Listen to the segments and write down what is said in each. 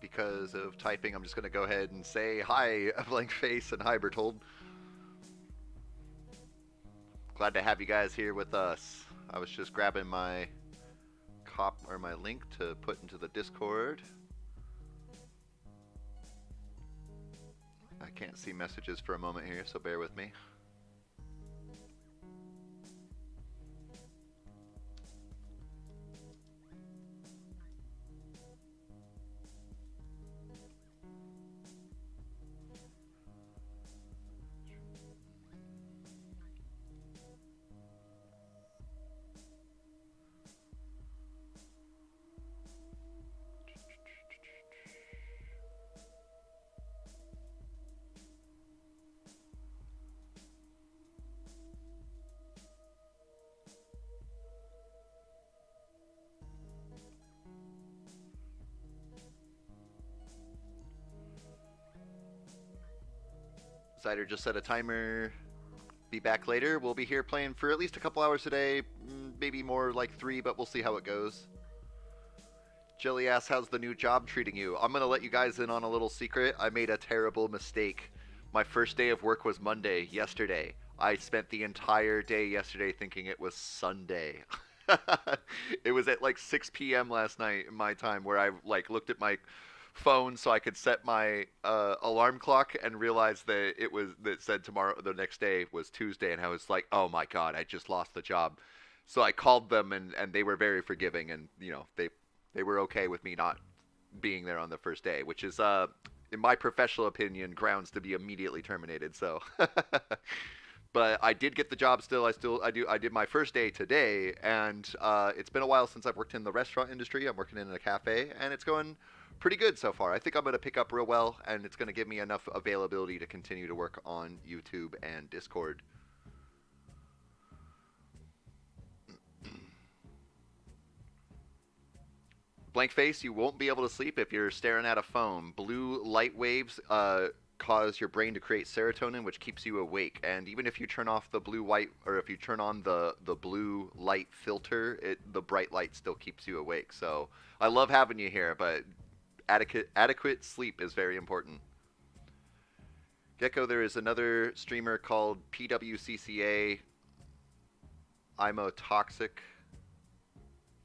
Because of typing, I'm just going to go ahead and say hi, Blank Face, and hi, Bertold. Glad to have you guys here with us. I was just grabbing my my link to put into the Discord. I can't see messages for a moment here, so bear with me. Zyder just set a timer. Be back later. We'll be here playing for at least a couple hours today. Maybe more like 3, but we'll see how it goes. Jelly asks, how's the new job treating you? I'm going to let you guys in on a little secret. I made a terrible mistake. My first day of work was Monday, yesterday. I spent the entire day yesterday thinking it was Sunday. It was at like 6 p.m. last night in my time where I like looked at my phone so I could set my alarm clock and realized that that said tomorrow, the next day was Tuesday, and I was like, oh my god, I just lost the job. So I called them, and they were very forgiving, and they were okay with me not being there on the first day, which is in my professional opinion grounds to be immediately terminated. So but I did get the job still. I did my first day today, and it's been a while since I've worked in the restaurant industry. I'm working in a cafe, and it's going pretty good so far. I think I'm going to pick up real well, and it's going to give me enough availability to continue to work on YouTube and Discord. Blank Face, you won't be able to sleep if you're staring at a phone. Blue light waves cause your brain to create serotonin, which keeps you awake. And even if you turn off the blue white, or if you turn on the blue light filter, the bright light still keeps you awake. So I love having you here, but adequate sleep is very important. Geko, there is another streamer called PWCCA. IMO Toxic.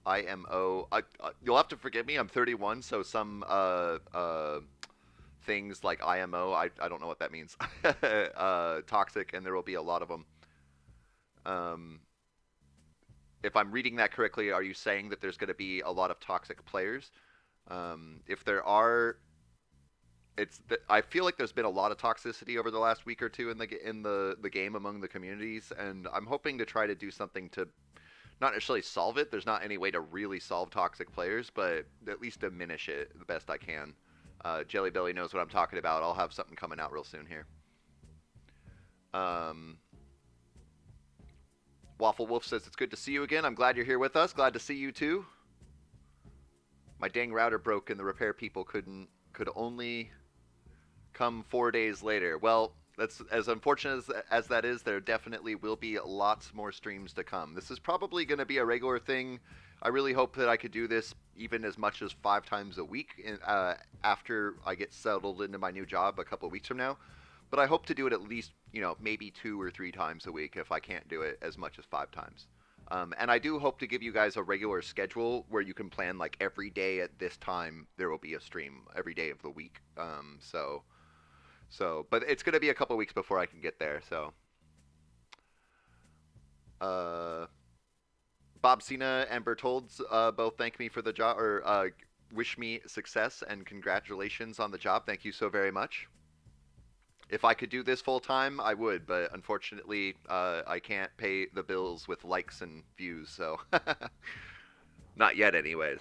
IMO. You'll have to forgive me. I'm 31, so some things like IMO, I don't know what that means. Toxic, and there will be a lot of them. If I'm reading that correctly, are you saying that there's going to be a lot of toxic players? If there are, I feel like there's been a lot of toxicity over the last week or two in the game among the communities, and I'm hoping to try to do something to not necessarily solve it. There's not any way to really solve toxic players, but at least diminish it the best I can. Jelly Belly knows what I'm talking about. I'll have something coming out real soon here. Waffle Wolf says it's good to see you again. I'm glad you're here with us. Glad to see you too. My dang router broke and the repair people could only come 4 days later. Well, that's as unfortunate as that is. There definitely will be lots more streams to come. This is probably going to be a regular thing. I really hope that I could do this even as much as 5 times a week after I get settled into my new job a couple of weeks from now. But I hope to do it at least, maybe 2 or 3 times a week if I can't do it as much as 5 times. And I do hope to give you guys a regular schedule where you can plan like every day at this time there will be a stream every day of the week. But it's going to be a couple weeks before I can get there. So, Bob Cena and Bertolds both thank me for the job, or wish me success and congratulations on the job. Thank you so very much. If I could do this full time, I would, but unfortunately, I can't pay the bills with likes and views, so not yet, anyways.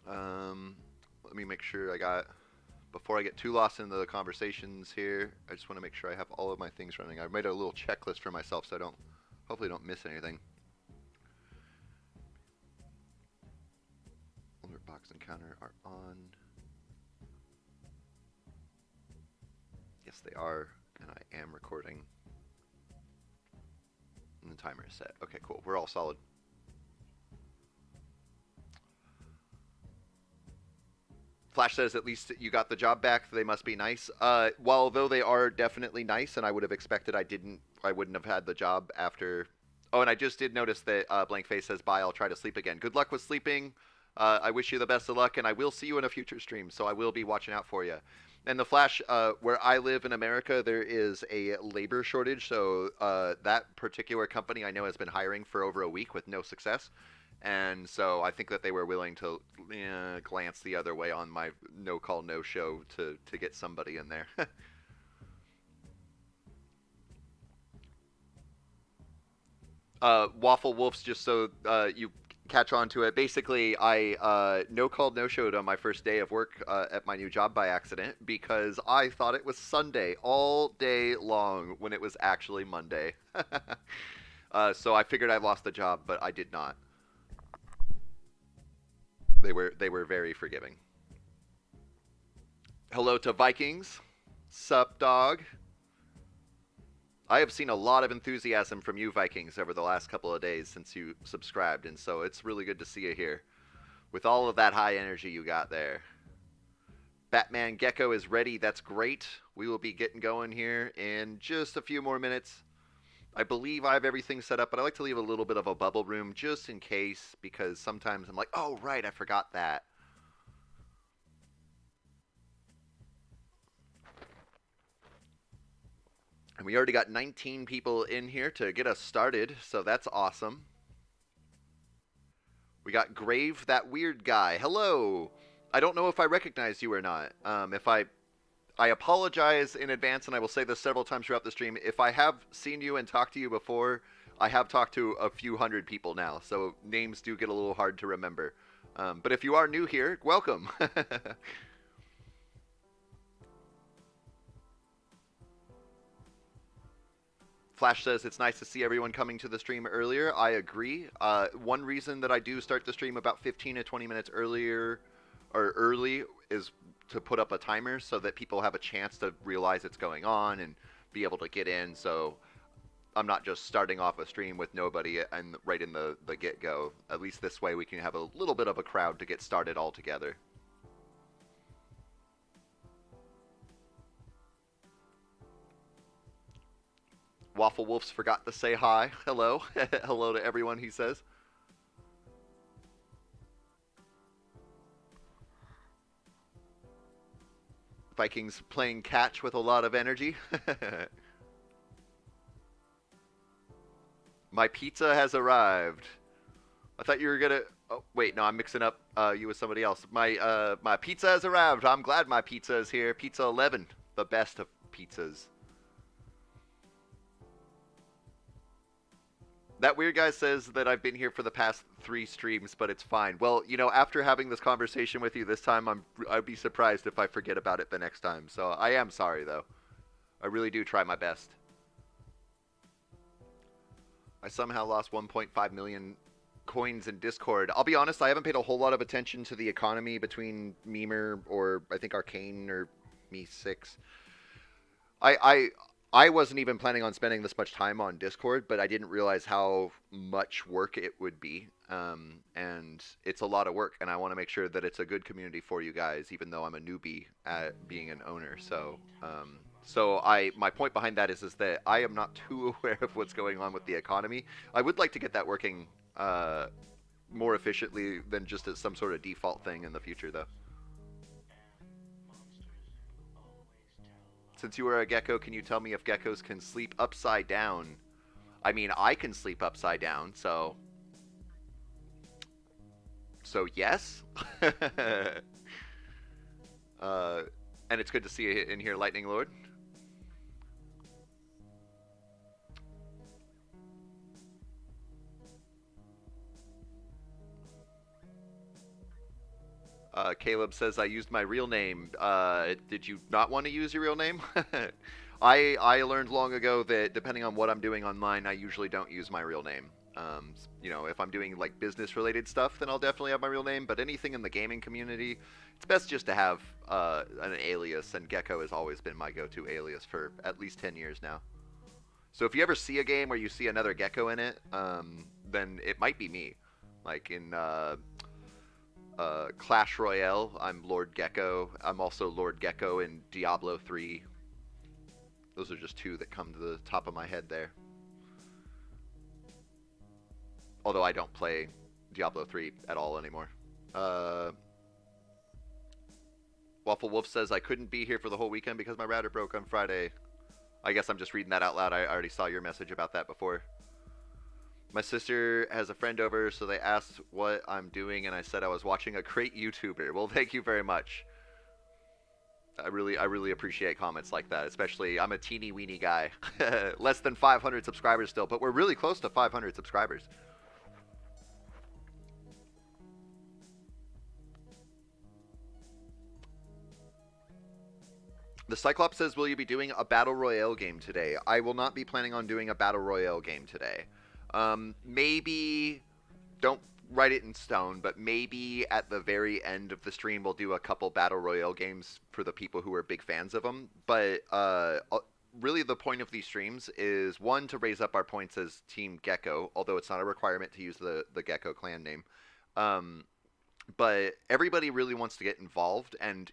Let me make sure I got. Before I get too lost into the conversations here, I just want to make sure I have all of my things running. I've made a little checklist for myself so I don't, hopefully, don't miss anything. Alert box and counter are on. Yes, they are, and I am recording. And the timer is set. Okay, cool. We're all solid. Flash says at least you got the job back. They must be nice. While though they are definitely nice, and I would have expected I wouldn't have had the job after. Oh, and I just did notice that Blank Face says bye. I'll try to sleep again. Good luck with sleeping. I wish you the best of luck, and I will see you in a future stream. So I will be watching out for you. And the Flash, where I live in America, there is a labor shortage. So that particular company I know has been hiring for over a week with no success. And so I think that they were willing to glance the other way on my no call, no show to get somebody in there. Waffle Wolves, just so you catch on to it. Basically, I no called, no showed on my first day of work at my new job by accident because I thought it was Sunday all day long when it was actually Monday. So I figured I lost the job, but I did not. They were very forgiving. Hello to Vikings. Sup, dog? I have seen a lot of enthusiasm from you Vikings over the last couple of days since you subscribed, and so it's really good to see you here. With all of that high energy you got there. Batman Geko is ready. That's great. We will be getting going here in just a few more minutes. I believe I have everything set up, but I like to leave a little bit of a bubble room just in case, because sometimes I'm like, oh, right, I forgot that. And we already got 19 people in here to get us started, so that's awesome. We got Grave, that weird guy. Hello! I don't know if I recognize you or not. I apologize in advance, and I will say this several times throughout the stream. If I have seen you and talked to you before, I have talked to a few hundred people now, so names do get a little hard to remember. But if you are new here, welcome. Flash says it's nice to see everyone coming to the stream earlier. I agree. One reason that I do start the stream about 15 to 20 minutes earlier or early is to put up a timer so that people have a chance to realize it's going on and be able to get in. So I'm not just starting off a stream with nobody and right in the get-go. At least this way we can have a little bit of a crowd to get started all together. Waffle Wolves forgot to say hi. Hello. Hello to everyone, he says. Vikings playing catch with a lot of energy. My pizza has arrived. I thought you were gonna... Oh, wait, no, I'm mixing up you with somebody else. My pizza has arrived. I'm glad my pizza is here. Pizza 11, the best of pizzas. That weird guy says that I've been here for the past 3 streams, but it's fine. Well, you know, after having this conversation with you this time, I'd be surprised if I forget about it the next time. So I am sorry, though. I really do try my best. I somehow lost 1.5 million coins in Discord. I'll be honest, I haven't paid a whole lot of attention to the economy between Memer or I think Arcane or Me6. I wasn't even planning on spending this much time on Discord, but I didn't realize how much work it would be. And it's a lot of work, and I want to make sure that it's a good community for you guys, even though I'm a newbie at being an owner. So, my point behind that is that I am not too aware of what's going on with the economy. I would like to get that working more efficiently than just as some sort of default thing in the future, though. Since you are a gecko, can you tell me if geckos can sleep upside down? I mean, I can sleep upside down, so... So yes. uh, and it's good to see you in here, Lightning Lord. Caleb says I used my real name. Did you not want to use your real name? I learned long ago that depending on what I'm doing online, I usually don't use my real name. If I'm doing like business related stuff, then I'll definitely have my real name. But anything in the gaming community, it's best just to have an alias. And Geko has always been my go-to alias for at least 10 years now. So if you ever see a game where you see another Geko in it, then it might be me. Like in Clash Royale, I'm Lord Geko. I'm also Lord Geko in Diablo 3. Those are just two that come to the top of my head there. Although I don't play Diablo 3 at all anymore. Waffle Wolf says I couldn't be here for the whole weekend because my router broke on Friday. I guess I'm just reading that out loud. I already saw your message about that before. My sister has a friend over, so they asked what I'm doing, and I said I was watching a great YouTuber. Well, thank you very much. I really appreciate comments like that, especially I'm a teeny weeny guy. Less than 500 subscribers still, but we're really close to 500 subscribers. The Cyclops says, will you be doing a Battle Royale game today? I will not be planning on doing a Battle Royale game today. Maybe, don't write it in stone, but maybe at the very end of the stream we'll do a couple Battle Royale games for the people who are big fans of them. But really the point of these streams is, one, to raise up our points as Team Geko, although it's not a requirement to use the Geko clan name. But everybody really wants to get involved and,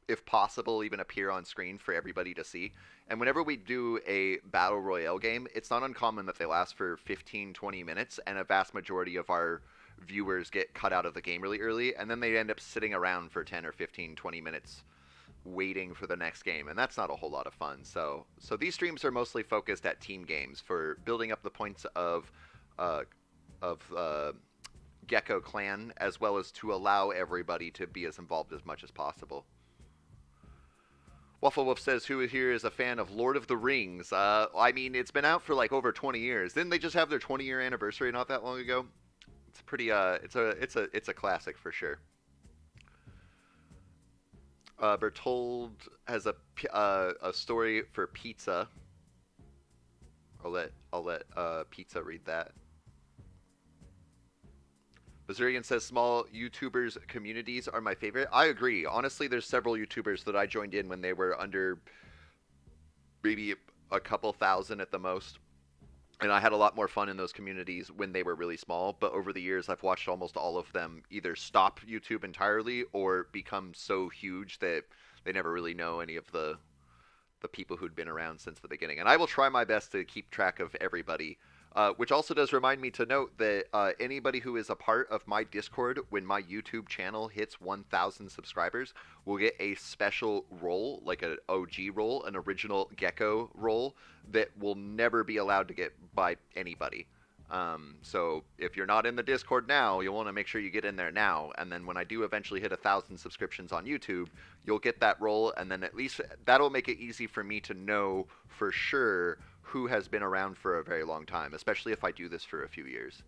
if possible, even appear on screen for everybody to see. And whenever we do a Battle Royale game, it's not uncommon that they last for 15-20 minutes, and a vast majority of our viewers get cut out of the game really early, and then they end up sitting around for 10 or 15-20 minutes waiting for the next game, and that's not a whole lot of fun. So these streams are mostly focused at team games for building up the points of Geko clan, as well as to allow everybody to be as involved as much as possible. Waffle Wolf says, who here is a fan of Lord of the Rings? I mean, it's been out for like over 20 years. Didn't they just have their 20-year anniversary not that long ago? It's pretty. It's a classic for sure. Bertold has a story for pizza. I'll let Pizza read that. Bazurian says small YouTubers communities are my favorite. I agree. Honestly, there's several YouTubers that I joined in when they were under maybe a couple thousand at the most. And I had a lot more fun in those communities when they were really small. But over the years, I've watched almost all of them either stop YouTube entirely or become so huge that they never really know any of the people who'd been around since the beginning. And I will try my best to keep track of everybody. Which also does remind me to note that anybody who is a part of my Discord when my YouTube channel hits 1,000 subscribers will get a special role, like an OG role, an original Geko role, that will never be allowed to get by anybody. So if you're not in the Discord now, you'll want to make sure you get in there now. And then when I do eventually hit 1,000 subscriptions on YouTube, you'll get that role. And then at least that'll make it easy for me to know for sure who has been around for a very long time, especially if I do this for a few years.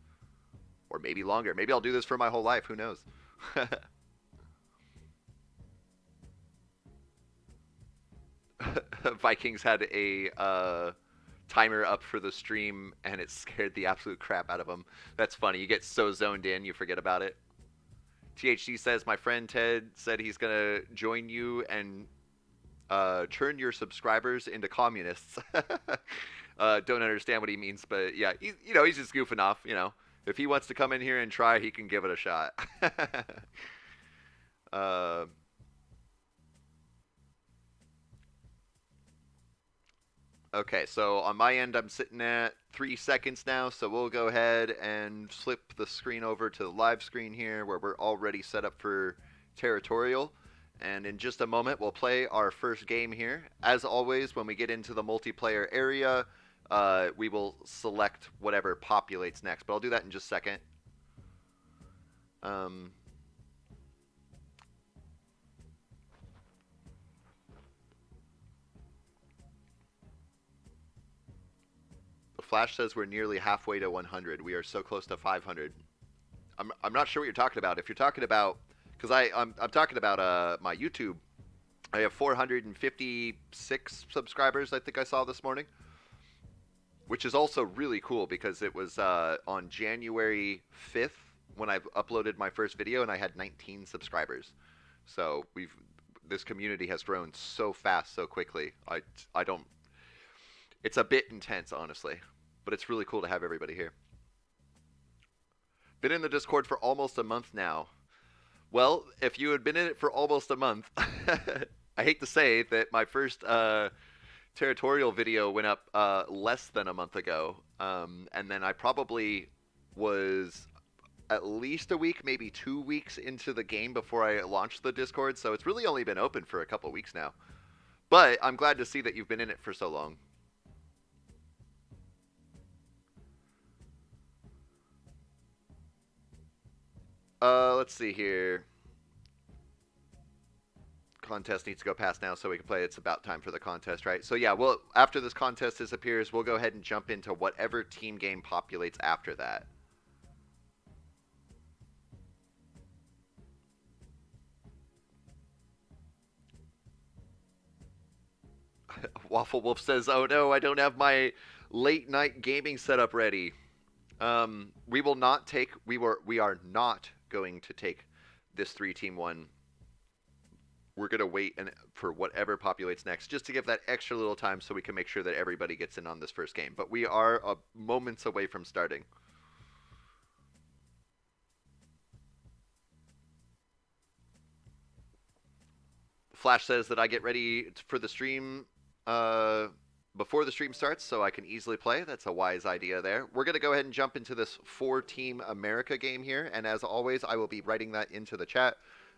Or maybe longer. Maybe I'll do this for my whole life. Who knows? Vikings had a timer up for the stream, and it scared the absolute crap out of them. That's funny. You get so zoned in, you forget about it. THC says, my friend Ted said he's going to join you and turn your subscribers into communists. Don't understand what he means, but yeah, he's just goofing off. If he wants to come in here and try, he can give it a shot. Okay, so on my end, I'm sitting at 3 seconds now, so we'll go ahead and flip the screen over to the live screen here, where we're already set up for Territorial. And in just a moment, we'll play our first game here. As always, when we get into the multiplayer area, we will select whatever populates next. But I'll do that in just a second. Flash says we're nearly halfway to 100. We are so close to 500. I'm not sure what you're talking about. If you're talking about, because I'm talking about my YouTube. I have 456 subscribers. I think I saw this morning, which is also really cool because it was on January 5th when I uploaded my first video, and I had 19 subscribers. So this community has grown so fast, so quickly. I don't. It's a bit intense, honestly, but it's really cool to have everybody here. Been in the Discord for almost a month now. Well, if you had been in it for almost a month, I hate to say that my first Territorial video went up less than a month ago, and then I probably was at least a week, maybe 2 weeks into the game before I launched the Discord, so it's really only been open for a couple weeks now. But I'm glad to see that you've been in it for so long. Let's see here. Contest needs to go past now so we can play. It's about time for the contest, right? So yeah, well, after this contest disappears, we'll go ahead and jump into whatever team game populates after that. Waffle Wolf says, "Oh no, I don't have my late night gaming setup ready." We are not going to take this 3-team one. We're going to wait for whatever populates next, just to give that extra little time so we can make sure that everybody gets in on this first game. But we are moments away from starting. Flash says that I get ready for the stream before the stream starts so I can easily play. That's a wise idea there. We're going to go ahead and jump into this 4-team America game here. And as always, I will be writing that into the chat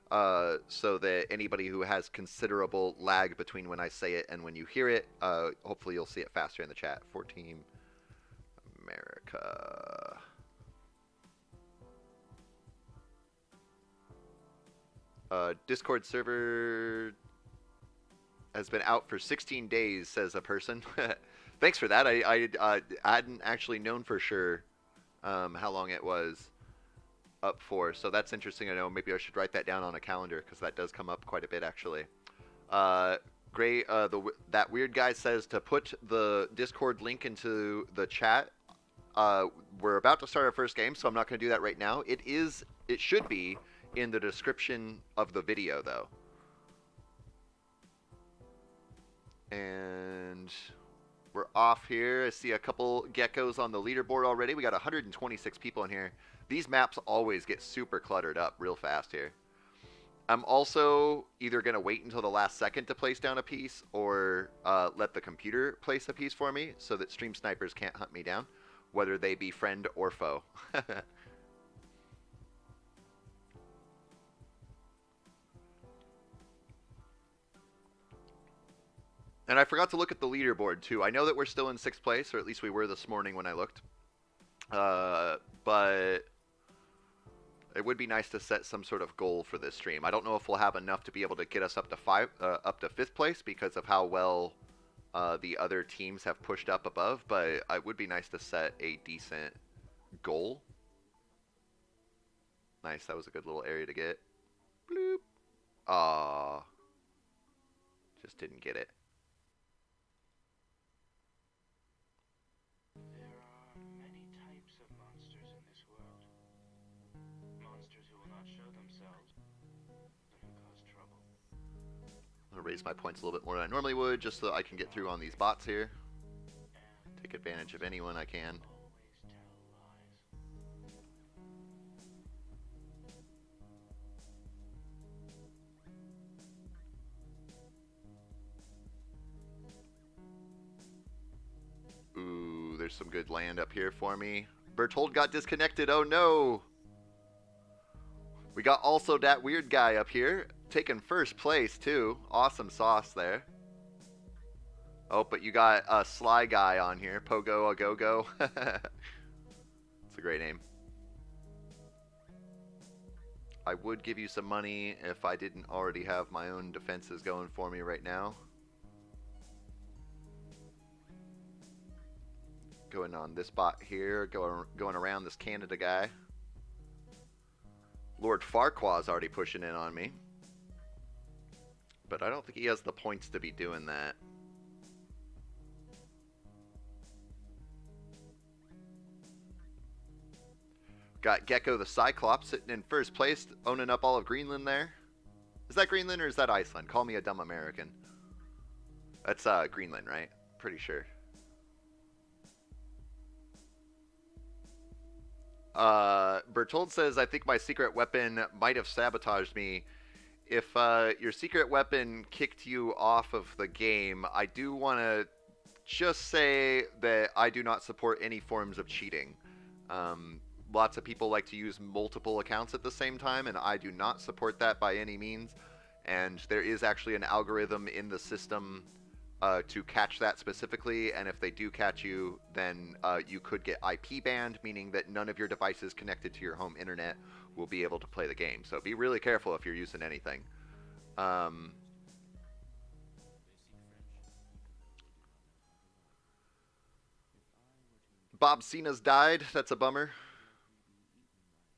so that anybody who has considerable lag between when I say it and when you hear it, hopefully you'll see it faster in the chat. 4-team America. Discord server has been out for 16 days, says a person. Thanks for that. I hadn't actually known for sure how long it was up for, so that's interesting to know. Maybe I should write that down on a calendar because that does come up quite a bit, actually. Gray, that weird guy says to put the Discord link into the chat. We're about to start our first game, so I'm not going to do that right now. It should be in the description of the video, though. And we're off here. I see a couple geckos on the leaderboard already. We got 126 people in here. These maps always get super cluttered up real fast here. I'm also either going to wait until the last second to place down a piece or let the computer place a piece for me so that stream snipers can't hunt me down, whether they be friend or foe. And I forgot to look at the leaderboard, too. I know that we're still in 6th place, or at least we were this morning when I looked. But it would be nice to set some sort of goal for this stream. I don't know if we'll have enough to be able to get us up to 5th place because of how well the other teams have pushed up above, but it would be nice to set a decent goal. Nice, that was a good little area to get. Bloop. Aww. Just didn't get it. I'm going to raise my points a little bit more than I normally would, just so I can get through on these bots here. Take advantage of anyone I can. Ooh, there's some good land up here for me. Bertold got disconnected, oh no! We got also that weird guy up here, taking 1st place too. Awesome sauce there. Oh, but you got a Sly guy on here, Pogo a Go-Go. It's a great name. I would give you some money if I didn't already have my own defenses going for me right now. Going on this bot here, going around this Canada guy. Lord Farquaad's already pushing in on me. But I don't think he has the points to be doing that. Got Geko the Cyclops sitting in first place, owning up all of Greenland there. Is that Greenland or is that Iceland? Call me a dumb American. That's Greenland, right? Pretty sure. Bertold says, I think my secret weapon might have sabotaged me. If your secret weapon kicked you off of the game, I do want to just say that I do not support any forms of cheating. Lots of people like to use multiple accounts at the same time, and I do not support that by any means. And there is actually an algorithm in the system to catch that specifically, and if they do catch you, then you could get IP banned, meaning that none of your devices connected to your home internet will be able to play the game. So be really careful if you're using anything. Bob Cena's died. That's a bummer.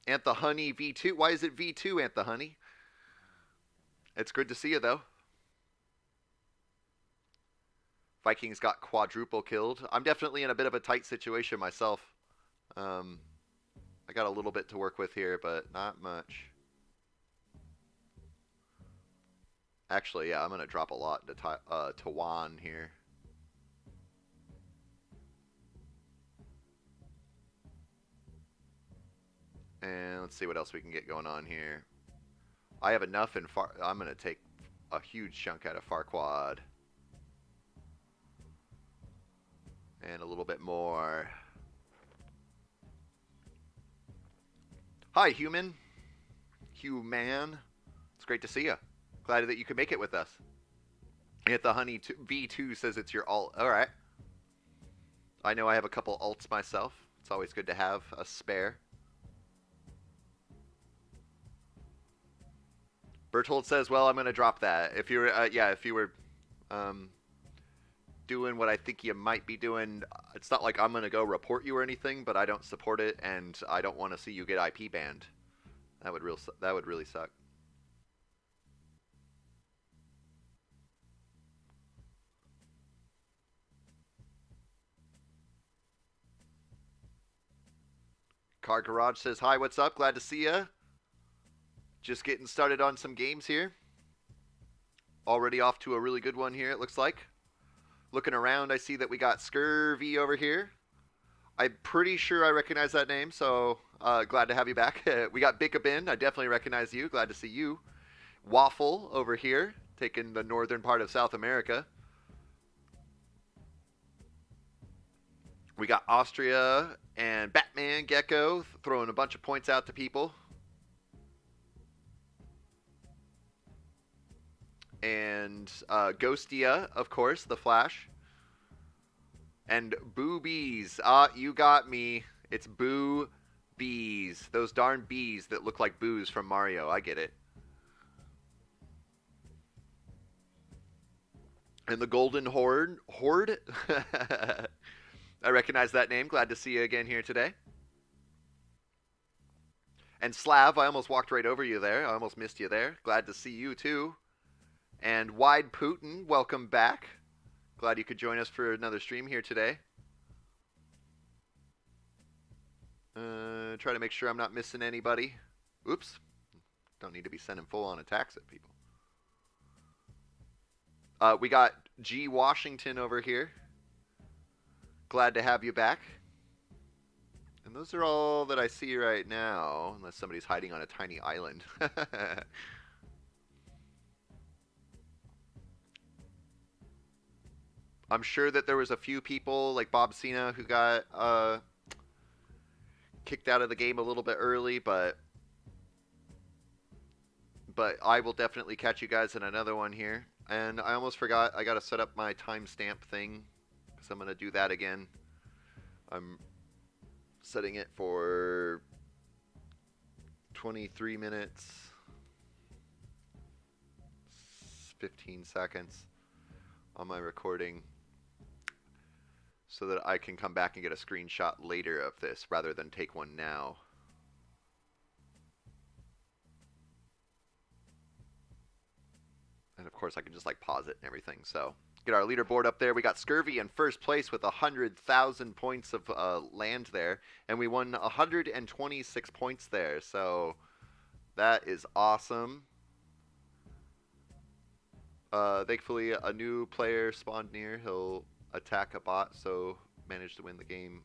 Antha Honey V2. Why is it V2, Antha Honey? It's good to see you, though. Vikings got quadruple killed. I'm definitely in a bit of a tight situation myself. I got a little bit to work with here, but not much. Actually, yeah, I'm going to drop a lot into Tawan here. And let's see what else we can get going on here. I have enough in I'm going to take a huge chunk out of Farquaad. And a little bit more. Hi, human. Human. It's great to see you. Glad that you could make it with us. Hit the Honey V2 says it's your alt. All right. I know I have a couple alts myself. It's always good to have a spare. Bertold says, well, I'm going to drop that. If you were, if you were doing what I think you might be doing, it's not like I'm going to go report you or anything, but I don't support it, and I don't want to see you get IP banned. That would really suck. Car Garage says, hi, what's up? Glad to see ya. Just getting started on some games here. Already off to a really good one here, it looks like. Looking around, I see that we got Scurvy over here. I'm pretty sure I recognize that name, so glad to have you back. We got Bickabin. I definitely recognize you. Glad to see you. Waffle over here, taking the northern part of South America. We got Austria and Batman Geko throwing a bunch of points out to people. And Ghostia, of course, the Flash. And Boobies. You got me. It's Boo Bees. Those darn bees that look like boos from Mario. I get it. And the Golden Horde. I recognize that name. Glad to see you again here today. And Slav, I almost walked right over you there. I almost missed you there. Glad to see you too. And Wide Putin, welcome back. Glad you could join us for another stream here today. Try to make sure I'm not missing anybody. Oops. Don't need to be sending full-on attacks at people. We got G. Washington over here. Glad to have you back. And those are all that I see right now, unless somebody's hiding on a tiny island. I'm sure that there was a few people like Bob Cena who got kicked out of the game a little bit early, but I will definitely catch you guys in another one here. And I almost forgot, I got to set up my timestamp thing, because I'm going to do that again. I'm setting it for 23 minutes, 15 seconds on my recording. so that I can come back and get a screenshot later of this rather than take one now. And of course I can just like pause it and everything. So get our leaderboard up there. We got Scurvy in first place with 100,000 points of land there, and we won 126 points there. So that is awesome. Thankfully, a new player spawned near. He'll attack a bot, so managed to win the game.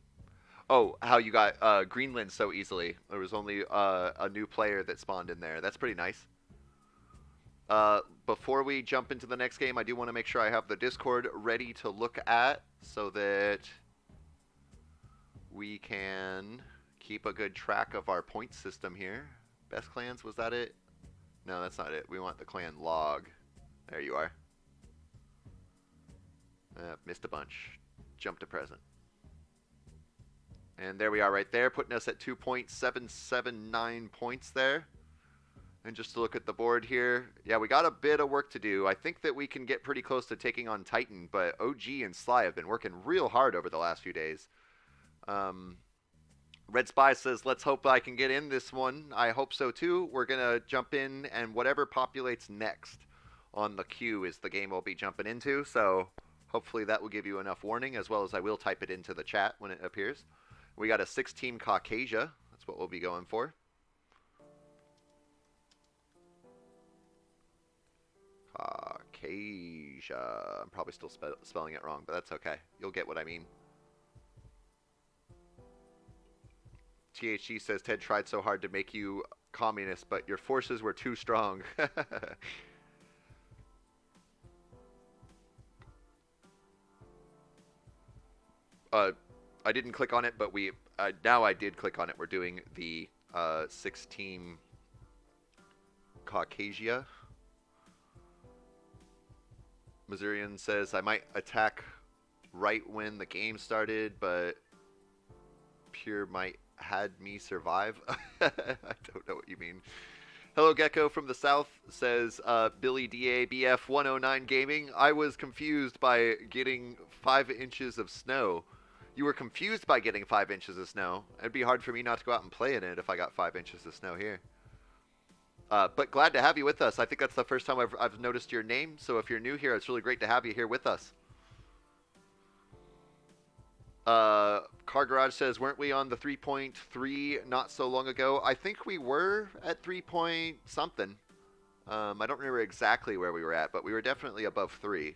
Oh, how you got Greenland so easily. There was only a new player that spawned in there. That's pretty nice. Before we jump into the next game, I do want to make sure I have the Discord ready to look at so that we can keep a good track of our point system here. Best clans, was that it? No, that's not it. We want the clan log. There you are. Missed a bunch. Jump to present. And there we are right there, putting us at 2.779 points there. And just to look at the board here, yeah, we got a bit of work to do. I think that we can get pretty close to taking on Titan, but OG and Sly have been working real hard over the last few days. Red Spy says, let's hope I can get in this one. I hope so too. We're going to jump in, and whatever populates next on the queue is the game we'll be jumping into. So hopefully that will give you enough warning, as well as I will type it into the chat when it appears. We got a 6-team Caucasia. That's what we'll be going for. Caucasia. I'm probably still spelling it wrong, but that's okay. You'll get what I mean. THG says, Ted tried so hard to make you communist, but your forces were too strong. I didn't click on it, but now I did click on it. We're doing the 6-team Caucasia. Missourian says, I might attack right when the game started, but Pure might had me survive. I don't know what you mean. Hello Geko from the south says, Billy DABF 109 Gaming. I was confused by getting 5 inches of snow. You were confused by getting 5 inches of snow. It'd be hard for me not to go out and play in it if I got 5 inches of snow here. But glad to have you with us. I think that's the first time I've noticed your name. So if you're new here, it's really great to have you here with us. Car Garage says, weren't we on the 3.3 not so long ago? I think we were at 3 point something. I don't remember exactly where we were at, but we were definitely above 3.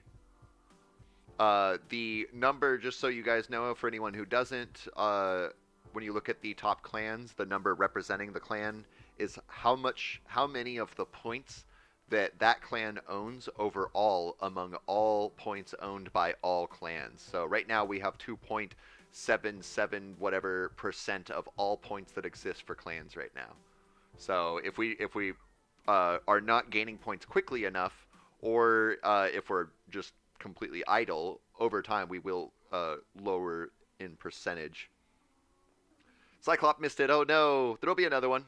The number, just so you guys know, for anyone who doesn't, when you look at the top clans, the number representing the clan is how many of the points that clan owns overall among all points owned by all clans. So right now we have 2.77 whatever % of all points that exist for clans right now. So if we are not gaining points quickly enough, or if we're just completely idle, over time we will lower in percentage. Cyclop missed it. Oh no, there'll be another one.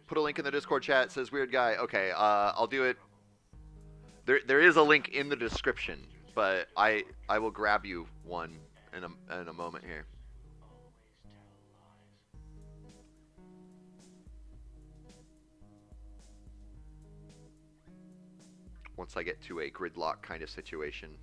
Put a link in the Discord chat. It says weird guy. Okay, I'll do it. There is a link in the description, but I will grab you one in a moment here. Once I get to a gridlock kind of situation.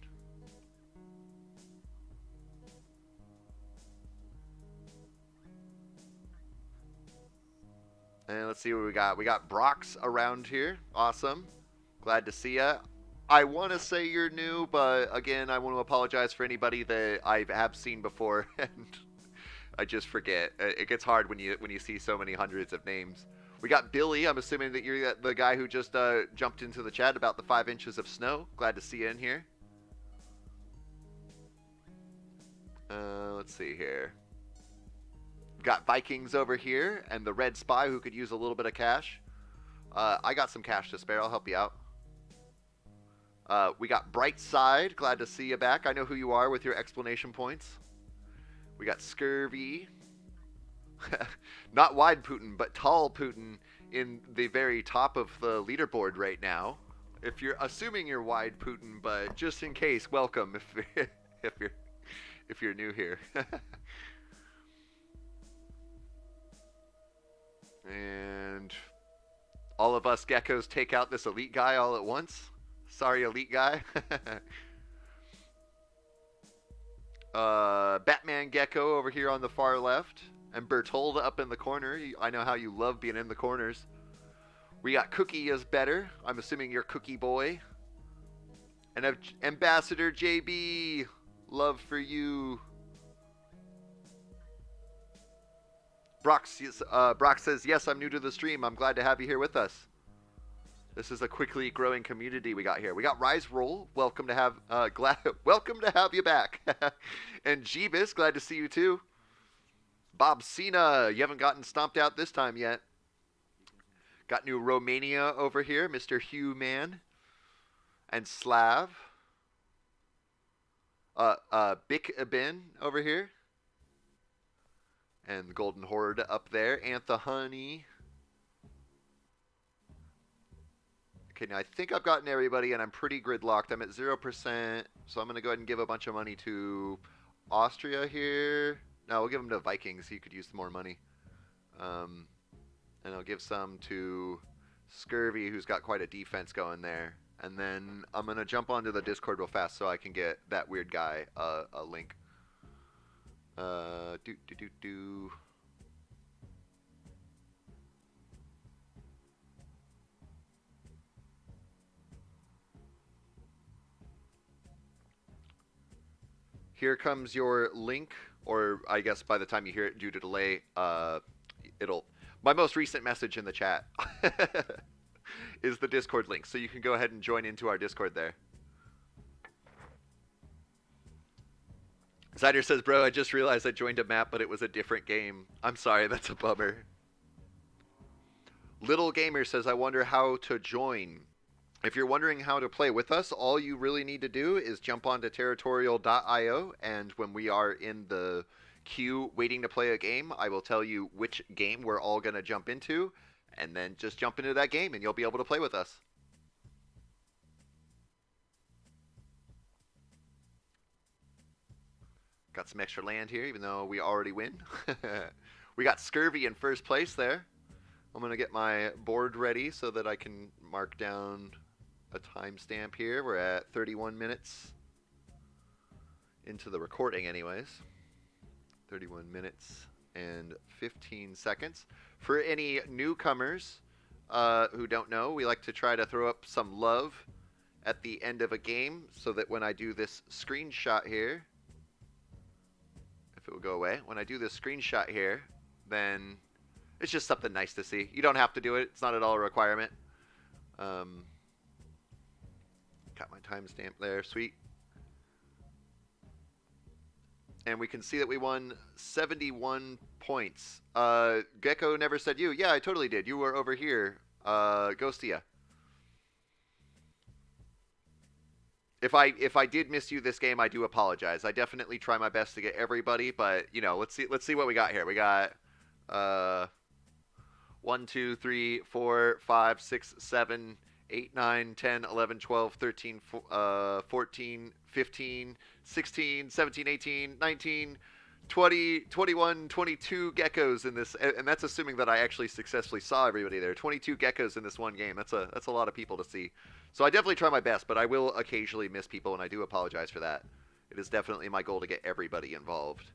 And let's see what we got. We got Brox around here. Awesome. Glad to see ya. I want to say you're new, but again, I want to apologize for anybody that I have seen before, and I just forget. It gets hard when you see so many hundreds of names. We got Billy. I'm assuming that you're the guy who just jumped into the chat about the 5 inches of snow. Glad to see you in here. Let's see here. Got Vikings over here and the Red Spy who could use a little bit of cash. I got some cash to spare. I'll help you out. We got Brightside. Glad to see you back. I know who you are with your explanation points. We got Scurvy. Not wide Putin, but tall Putin in the very top of the leaderboard right now. If you're assuming you're wide Putin, but just in case, welcome if if you're if you're new here. And all of us geckos take out this elite guy all at once. Sorry, elite guy. Batman Gecko over here on the far left, and Bertolda up in the corner. I know how you love being in the corners. We got Cookie is better. I'm assuming you're Cookie Boy. And Ambassador JB, love for you. Brock says, yes, I'm new to the stream. I'm glad to have you here with us. This is a quickly growing community we got here. We got Rise Roll. Welcome to have welcome to have you back. And Jeebus, glad to see you too. Bob Cena, you haven't gotten stomped out this time yet. Got new Romania over here, Mr. Hugh Man. And Slav. Bick Ibn over here. And the Golden Horde up there. Antha Honey. Okay, now I think I've gotten everybody, and I'm pretty gridlocked. I'm at 0%, so I'm going to go ahead and give a bunch of money to Austria here. No, we'll give them to Vikings. He could use some more money. And I'll give some to Scurvy, who's got quite a defense going there. And then I'm going to jump onto the Discord real fast so I can get that weird guy a link. Here comes your link, or I guess by the time you hear it due to delay, it'll... My most recent message in the chat is the Discord link, so you can go ahead and join into our Discord there. Zyder says, bro, I just realized I joined a map, but it was a different game. I'm sorry, that's a bummer. Little Gamer says, I wonder how to join. If you're wondering how to play with us, all you really need to do is jump onto Territorial.io, and when we are in the queue waiting to play a game, I will tell you which game we're all going to jump into, and then just jump into that game, and you'll be able to play with us. Got some extra land here, even though we already win. We got Scurvy in first place there. I'm going to get my board ready so that I can mark down a timestamp here. We're at 31 minutes into the recording anyways. 31 minutes and 15 seconds. For any newcomers who don't know, we like to try to throw up some love at the end of a game so that when I do this screenshot here, if it will go away, when I do this screenshot here, then it's just something nice to see. You don't have to do it. It's not at all a requirement. Got my timestamp there. Sweet. And we can see that we won 71 points. Gecko never said you. Yeah, I totally did. You were over here. Ghostia. If I did miss you this game, I do apologize. I definitely try my best to get everybody, but you know, let's see what we got here. We got 1, 2, 3, 4, 5, 6, 7, 8, 9, 10, 11, 12, 13, 14, 15, 16, 17, 18, 19, 20, 21, 22 geckos in this, and that's assuming that I actually successfully saw everybody there. 22 geckos in this one game. That's a lot of people to see. So I definitely try my best, but I will occasionally miss people, and I do apologize for that. It is definitely my goal to get everybody involved.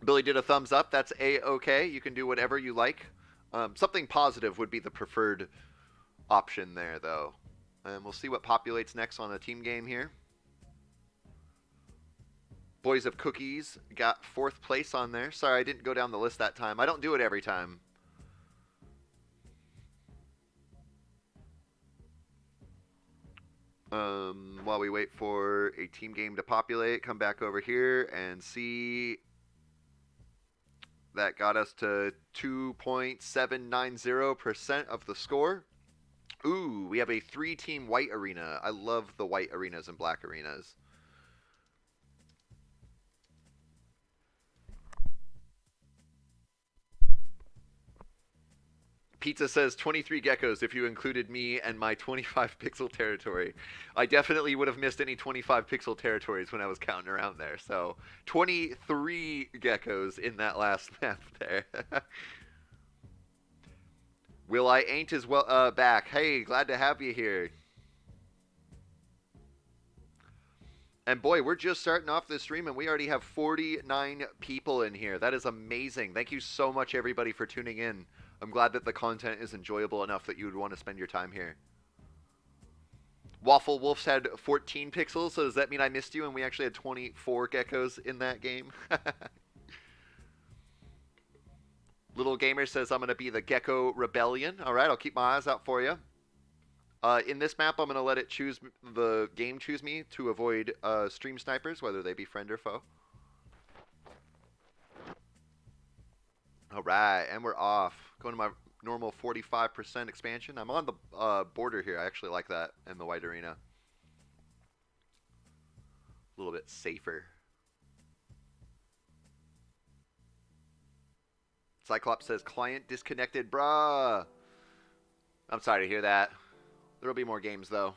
Billy did a thumbs up. That's A-okay. You can do whatever you like. Something positive would be the preferred option there, though. And we'll see what populates next on a team game here. Boys of Cookies got 4th place on there. Sorry, I didn't go down the list that time. I don't do it every time. While we wait for a team game to populate, come back over here and see that got us to 2.790% of the score. Ooh, we have a 3-team white arena. I love the white arenas and black arenas. Pizza says 23 geckos if you included me and my 25 pixel territory. I definitely would have missed any 25 pixel territories when I was counting around there. So 23 geckos in that last map there. Will I ain't as well back. Hey, glad to have you here. And boy, we're just starting off this stream and we already have 49 people in here. That is amazing. Thank you so much, everybody, for tuning in. I'm glad that the content is enjoyable enough that you would want to spend your time here. Waffle Wolf's had 14 pixels, so does that mean I missed you and we actually had 24 geckos in that game? Little Gamer says I'm going to be the Geko Rebellion. All right, I'll keep my eyes out for you. In this map, I'm going to let it choose the game choose me to avoid stream snipers, whether they be friend or foe. All right, and we're off. Going to my normal 45% expansion. I'm on the border here. I actually like that in the white arena. A little bit safer. Cyclops says, client disconnected, bruh. I'm sorry to hear that. There'll be more games, though.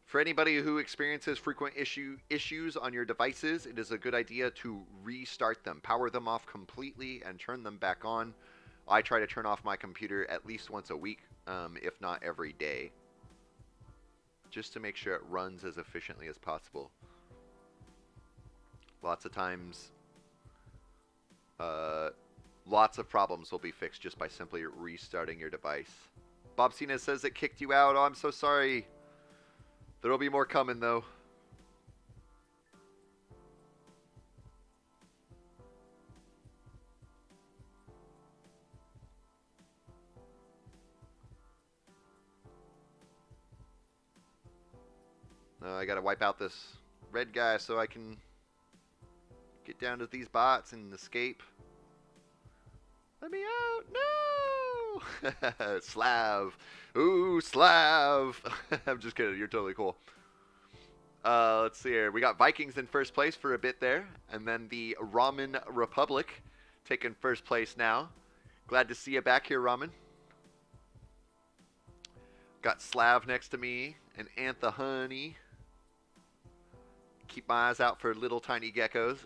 For anybody who experiences frequent issues on your devices, it is a good idea to restart them. Power them off completely and turn them back on. I try to turn off my computer at least once a week, if not every day, just to make sure it runs as efficiently as possible. Lots of times, lots of problems will be fixed just by simply restarting your device. Bob Cena says it kicked you out. Oh, I'm so sorry. There'll be more coming, though. I gotta wipe out this red guy so I can get down to these bots and escape. Let me out! No! Slav! Ooh, Slav! I'm just kidding. You're totally cool. Let's see here. We got Vikings in first place for a bit there. And then the Ramen Republic taking first place now. Glad to see you back here, Ramen. Got Slav next to me and Antha Honey. Keep my eyes out for little tiny geckos.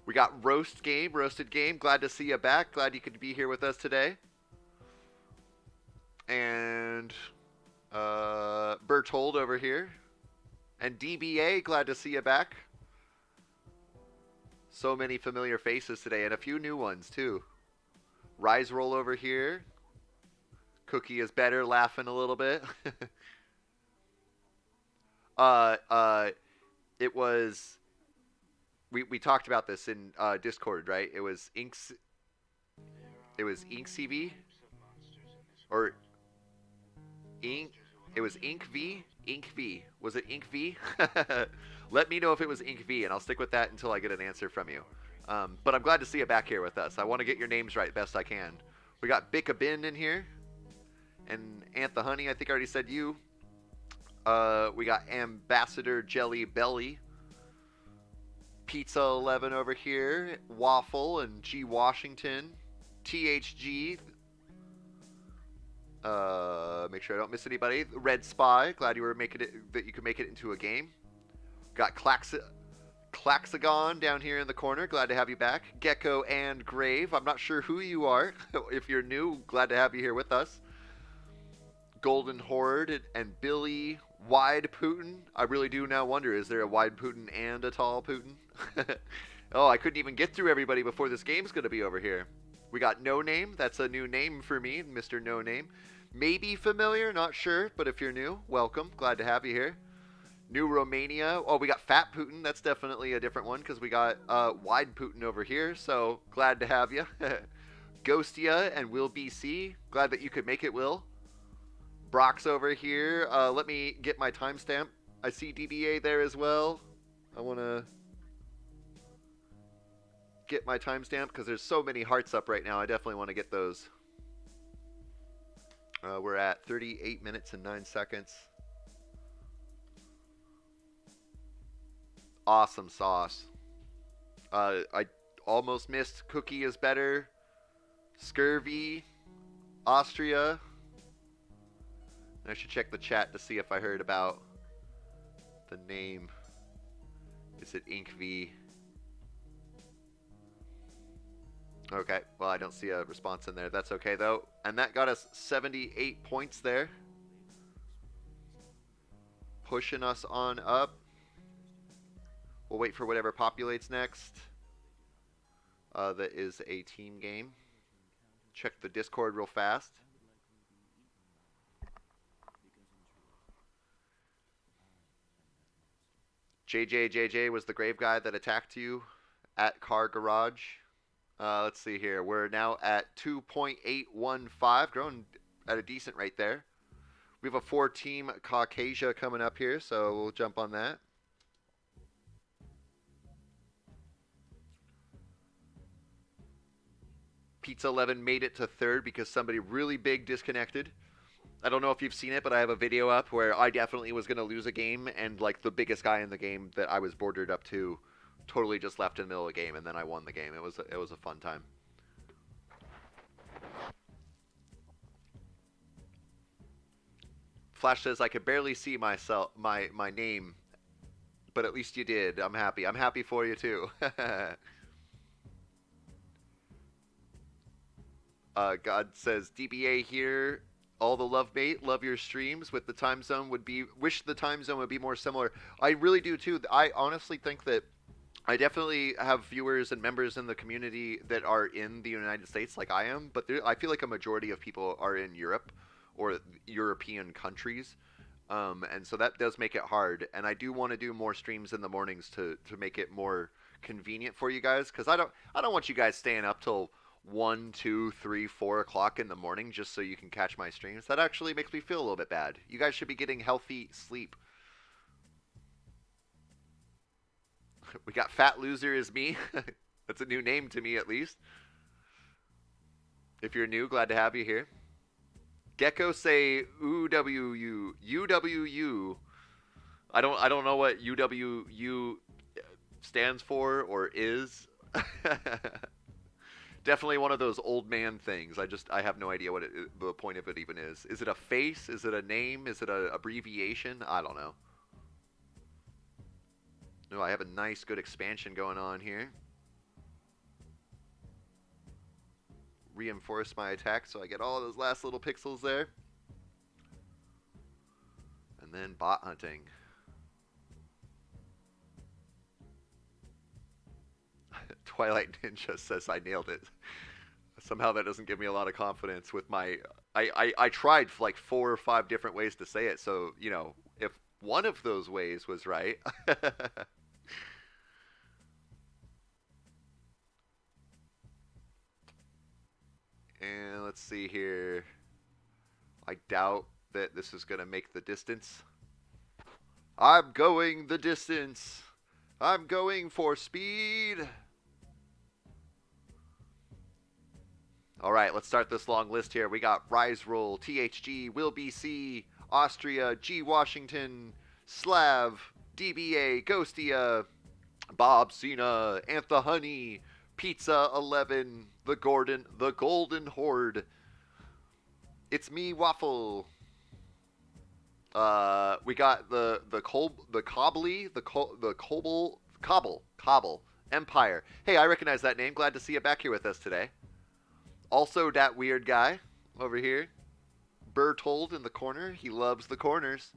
We got Roasted Game. Glad to see you back. Glad you could be here with us today. And Bertold over here. And DBA, glad to see you back. So many familiar faces today, and a few new ones too. Rise Roll over here. Cookie is better, laughing a little bit. It was... We talked about this in Discord, right? It was InkCV or Ink. It was Ink V. Was it Ink V? Let me know if it was Ink V, and I'll stick with that until I get an answer from you. But I'm glad to see you back here with us. I want to get your names right best I can. We got Bickabin in here, and Antha Honey. I think I already said you. We got Ambassador Jelly Belly. Pizza 11 over here, Waffle and G Washington, THG. Make sure I don't miss anybody. Red Spy, glad you were making it that you could make it into a game. Got Claxagon down here in the corner. Glad to have you back. Gecko and Grave. I'm not sure who you are. If you're new, glad to have you here with us. Golden Horde and Billy. Wide Putin. I really do now wonder, is there a wide Putin and a tall Putin? Oh, I couldn't even get through everybody before this game's going to be over here. We got No Name. That's a new name for me, Mr. No Name. Maybe familiar, not sure, but if you're new, welcome. Glad to have you here. New Romania. Oh, we got Fat Putin. That's definitely a different one because we got Wide Putin over here, so glad to have you. Ghostia and Will BC. Glad that you could make it, Will. Brock's over here. Let me get my timestamp. I see DBA there as well. I want to get my timestamp because there's so many hearts up right now. I definitely want to get those. We're at 38 minutes and 9 seconds. Awesome sauce. I almost missed Cookie is better. Scurvy, Austria. I should check the chat to see if I heard about the name. Is it Inkv? Okay, well, I don't see a response in there. That's okay, though. And that got us 78 points there. Pushing us on up. We'll wait for whatever populates next. That is a team game. Check the Discord real fast. JJ was the grave guy that attacked you at Car Garage. Let's see here. We're now at 2.815, growing at a decent rate there. We have a 4-team Caucasia coming up here, so we'll jump on that. Pizza 11 made it to 3rd because somebody really big disconnected. I don't know if you've seen it, but I have a video up where I definitely was going to lose a game, and like the biggest guy in the game that I was bordered up to totally just left in the middle of the game, and then I won the game. It was a fun time. Flash says I could barely see my name, but at least you did. I'm happy. I'm happy for you too. God says DBA here. All the love, mate. Love your streams. With the time zone wish the time zone would be more similar. I really do too. I honestly think that I definitely have viewers and members in the community that are in the United States like I am, but I feel like a majority of people are in Europe or European countries. And so that does make it hard. And I do want to do more streams in the mornings to make it more convenient for you guys, because I don't want you guys staying up till 1, 2, 3, 4 o'clock in the morning just so you can catch my streams. That actually makes me feel a little bit bad. You guys should be getting healthy sleep. We got Fat Loser is me. That's a new name to me, at least. If you're new, glad to have you here. Geko say UWU. UWU. I don't know what UWU stands for or is. Definitely one of those old man things. I have no idea what the point of it even is. Is it a face? Is it a name? Is it an abbreviation? I don't know. No, I have a nice, good expansion going on here. Reinforce my attack so I get all of those last little pixels there. And then bot hunting. Twilight Ninja says I nailed it. Somehow that doesn't give me a lot of confidence with my... I tried like 4 or 5 different ways to say it, so, you know, if one of those ways was right... And let's see here. I doubt that this is going to make the distance. I'm going the distance. I'm going for speed. All right, let's start this long list here. We got Rise Roll, THG, Will BC, Austria, G Washington, Slav, DBA, Ghostia, Bob Cena, Antha Honey, Pizza 11, the Golden Horde. It's me, Waffle. We got the Cobble Empire. Hey, I recognize that name. Glad to see you back here with us today. Also, that weird guy over here, Bertold in the corner. He loves the corners.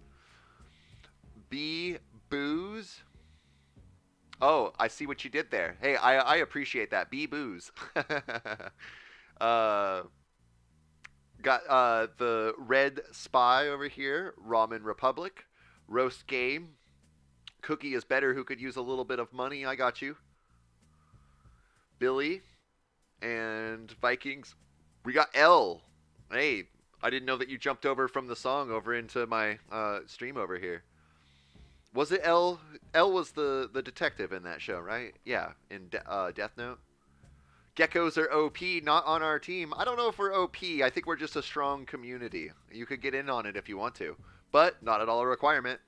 B Booze. Oh, I see what you did there. Hey, I appreciate that. B Booze. Got the Red Spy over here. Ramen Republic. Roast Game. Cookie is better who could use a little bit of money. I got you. Billy. And Vikings. We got L. Hey, I didn't know that you jumped over from the song over into my stream over here. Was it L? L was the detective in that show, right? Yeah, in Death Note. Geckos are OP, not on our team. I don't know if we're OP. I think we're just a strong community. You could get in on it if you want to, but not at all a requirement.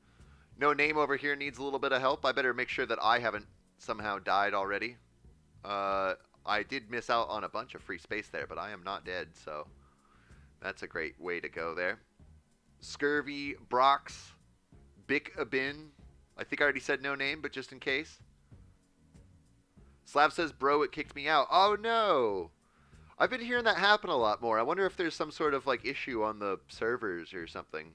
No Name over here needs a little bit of help. I better make sure that I haven't somehow died already. I did miss out on a bunch of free space there, but I am not dead, so that's a great way to go there. Scurvy, Brox, Bick Abin. I think I already said no name, but just in case. Slav says, bro, it kicked me out. Oh, no. I've been hearing that happen a lot more. I wonder if there's some sort of like issue on the servers or something.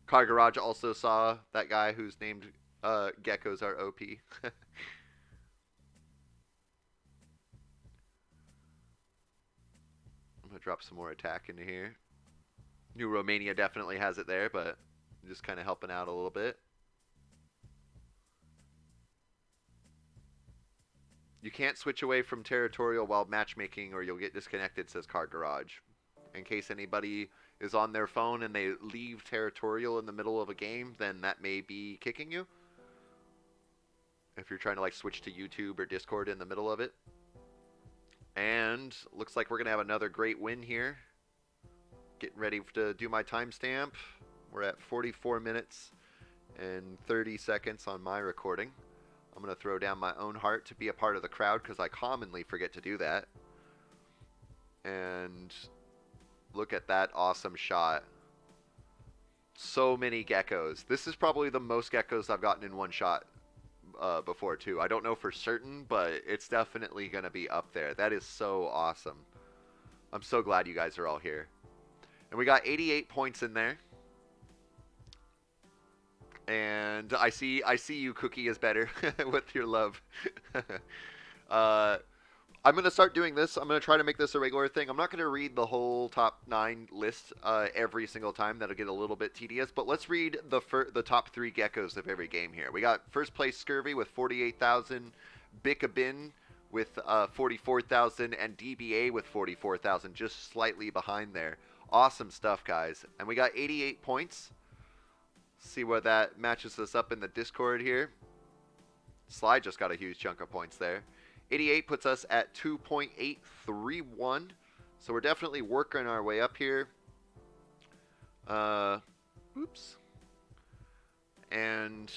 Car Garage also saw that guy who's named Geckos are OP. I'm going to drop some more attack into here. New Romania definitely has it there, but just kind of helping out a little bit. You can't switch away from Territorial while matchmaking or you'll get disconnected, says Car Garage. In case anybody is on their phone and they leave Territorial in the middle of a game, then that may be kicking you. If you're trying to like switch to YouTube or Discord in the middle of it. And looks like we're going to have another great win here. Getting ready to do my timestamp. We're at 44 minutes and 30 seconds on my recording. I'm going to throw down my own heart to be a part of the crowd because I commonly forget to do that. And look at that awesome shot. So many geckos. This is probably the most geckos I've gotten in one shot before too. I don't know for certain, but it's definitely going to be up there. That is so awesome. I'm so glad you guys are all here. And we got 88 points in there. And I see you, Cookie is better with your love. I'm going to start doing this. I'm going to try to make this a regular thing. I'm not going to read the whole top 9 list every single time. That'll get a little bit tedious. But let's read the top 3 geckos of every game here. We got first place Scurvy with 48,000, Bickabin with 44,000, and DBA with 44,000, just slightly behind there. Awesome stuff, guys. And we got 88 points. See where that matches us up in the Discord here. Slide just got a huge chunk of points there. 88 puts us at 2.831. So we're definitely working our way up here. Oops. And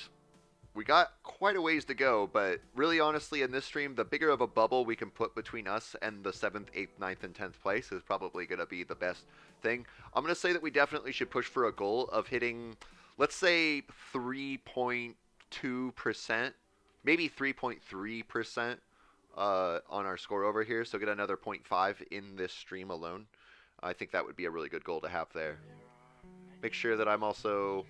we got quite a ways to go, but really honestly in this stream, the bigger of a bubble we can put between us and the 7th, 8th, 9th, and 10th place is probably going to be the best thing. I'm going to say that we definitely should push for a goal of hitting, let's say 3.2%, maybe 3.3% on our score over here. So get another 0.5 in this stream alone. I think that would be a really good goal to have there. Make sure that I'm also...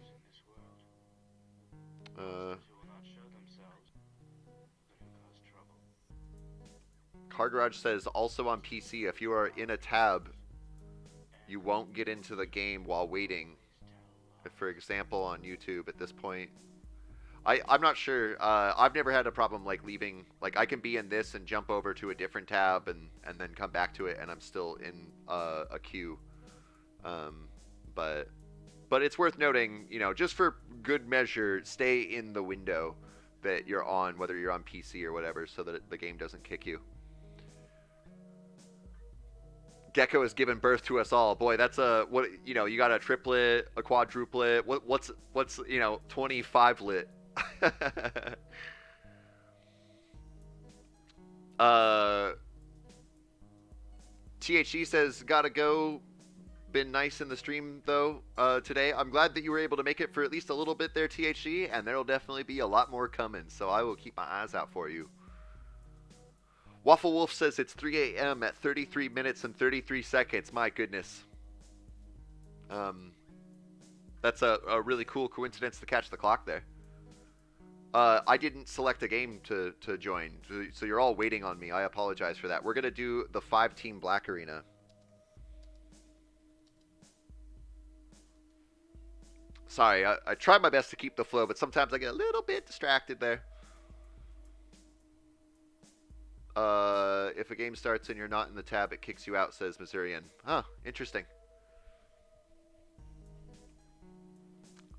Car Garage says, also on PC, if you are in a tab, you won't get into the game while waiting. If, for example, on YouTube at this point. I'm not sure. I've never had a problem like leaving. Like I can be in this and jump over to a different tab and then come back to it and I'm still in a queue. But it's worth noting, you know, just for good measure, stay in the window that you're on, whether you're on PC or whatever, so that the game doesn't kick you. Geko has given birth to us all. Boy, that's a what, you know, you got a triplet, a quadruplet. What's you know, 25 lit. THE says, gotta go. Been nice in the stream though today. I'm glad that you were able to make it for at least a little bit there, THE, and there'll definitely be a lot more coming, so I will keep my eyes out for you. Waffle Wolf says it's 3 a.m. at 33 minutes and 33 seconds. My goodness. That's a really cool coincidence to catch the clock there. I didn't select a game to join, so you're all waiting on me. I apologize for that. We're going to do the 5-team Black Arena. Sorry, I try my best to keep the flow, but sometimes I get a little bit distracted there. If a game starts and you're not in the tab, it kicks you out, says Missourian. Huh, interesting.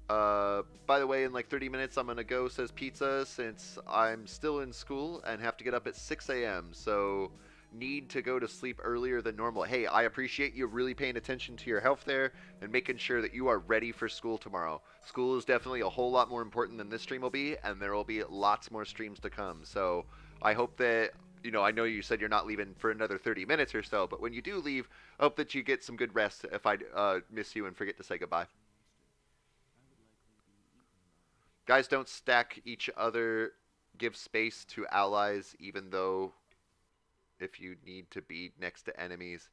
By the way, in like 30 minutes, I'm going to go, says Pizza, since I'm still in school and have to get up at 6 a.m. So need to go to sleep earlier than normal. Hey, I appreciate you really paying attention to your health there and making sure that you are ready for school tomorrow. School is definitely a whole lot more important than this stream will be, and there will be lots more streams to come. So I hope that, I know you said you're not leaving for another 30 minutes or so, but when you do leave, I hope that you get some good rest if I miss you and forget to say goodbye. Guys, don't stack each other. Give space to allies, even though if you need to be next to enemies.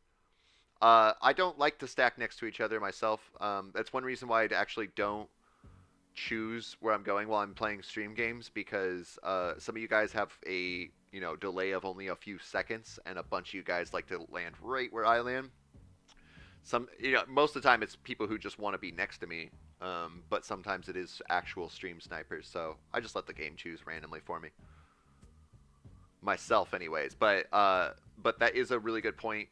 I don't like to stack next to each other myself. That's one reason why I actually don't choose where I'm going while I'm playing stream games, because some of you guys have a delay of only a few seconds, and a bunch of you guys like to land right where I land. Most of the time it's people who just want to be next to me, but sometimes it is actual stream snipers. So I just let the game choose randomly for me, myself, anyways. But that is a really good point.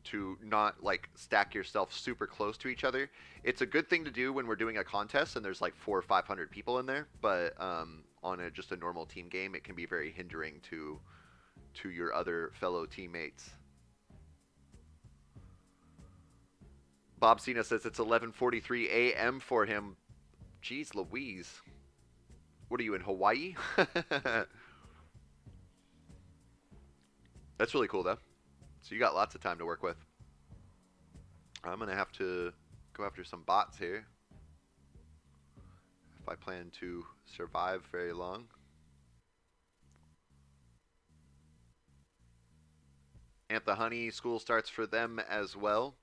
To not like stack yourself super close to each other. It's a good thing to do when we're doing a contest and there's like 400 or 500 people in there, but on just a normal team game, it can be very hindering to your other fellow teammates. Bob Cena says it's 11:43 a.m. for him. Jeez Louise. What are you, in Hawaii? That's really cool though. So you got lots of time to work with. I'm going to have to go after some bots here if I plan to survive very long. Antha Honey, school starts for them as well.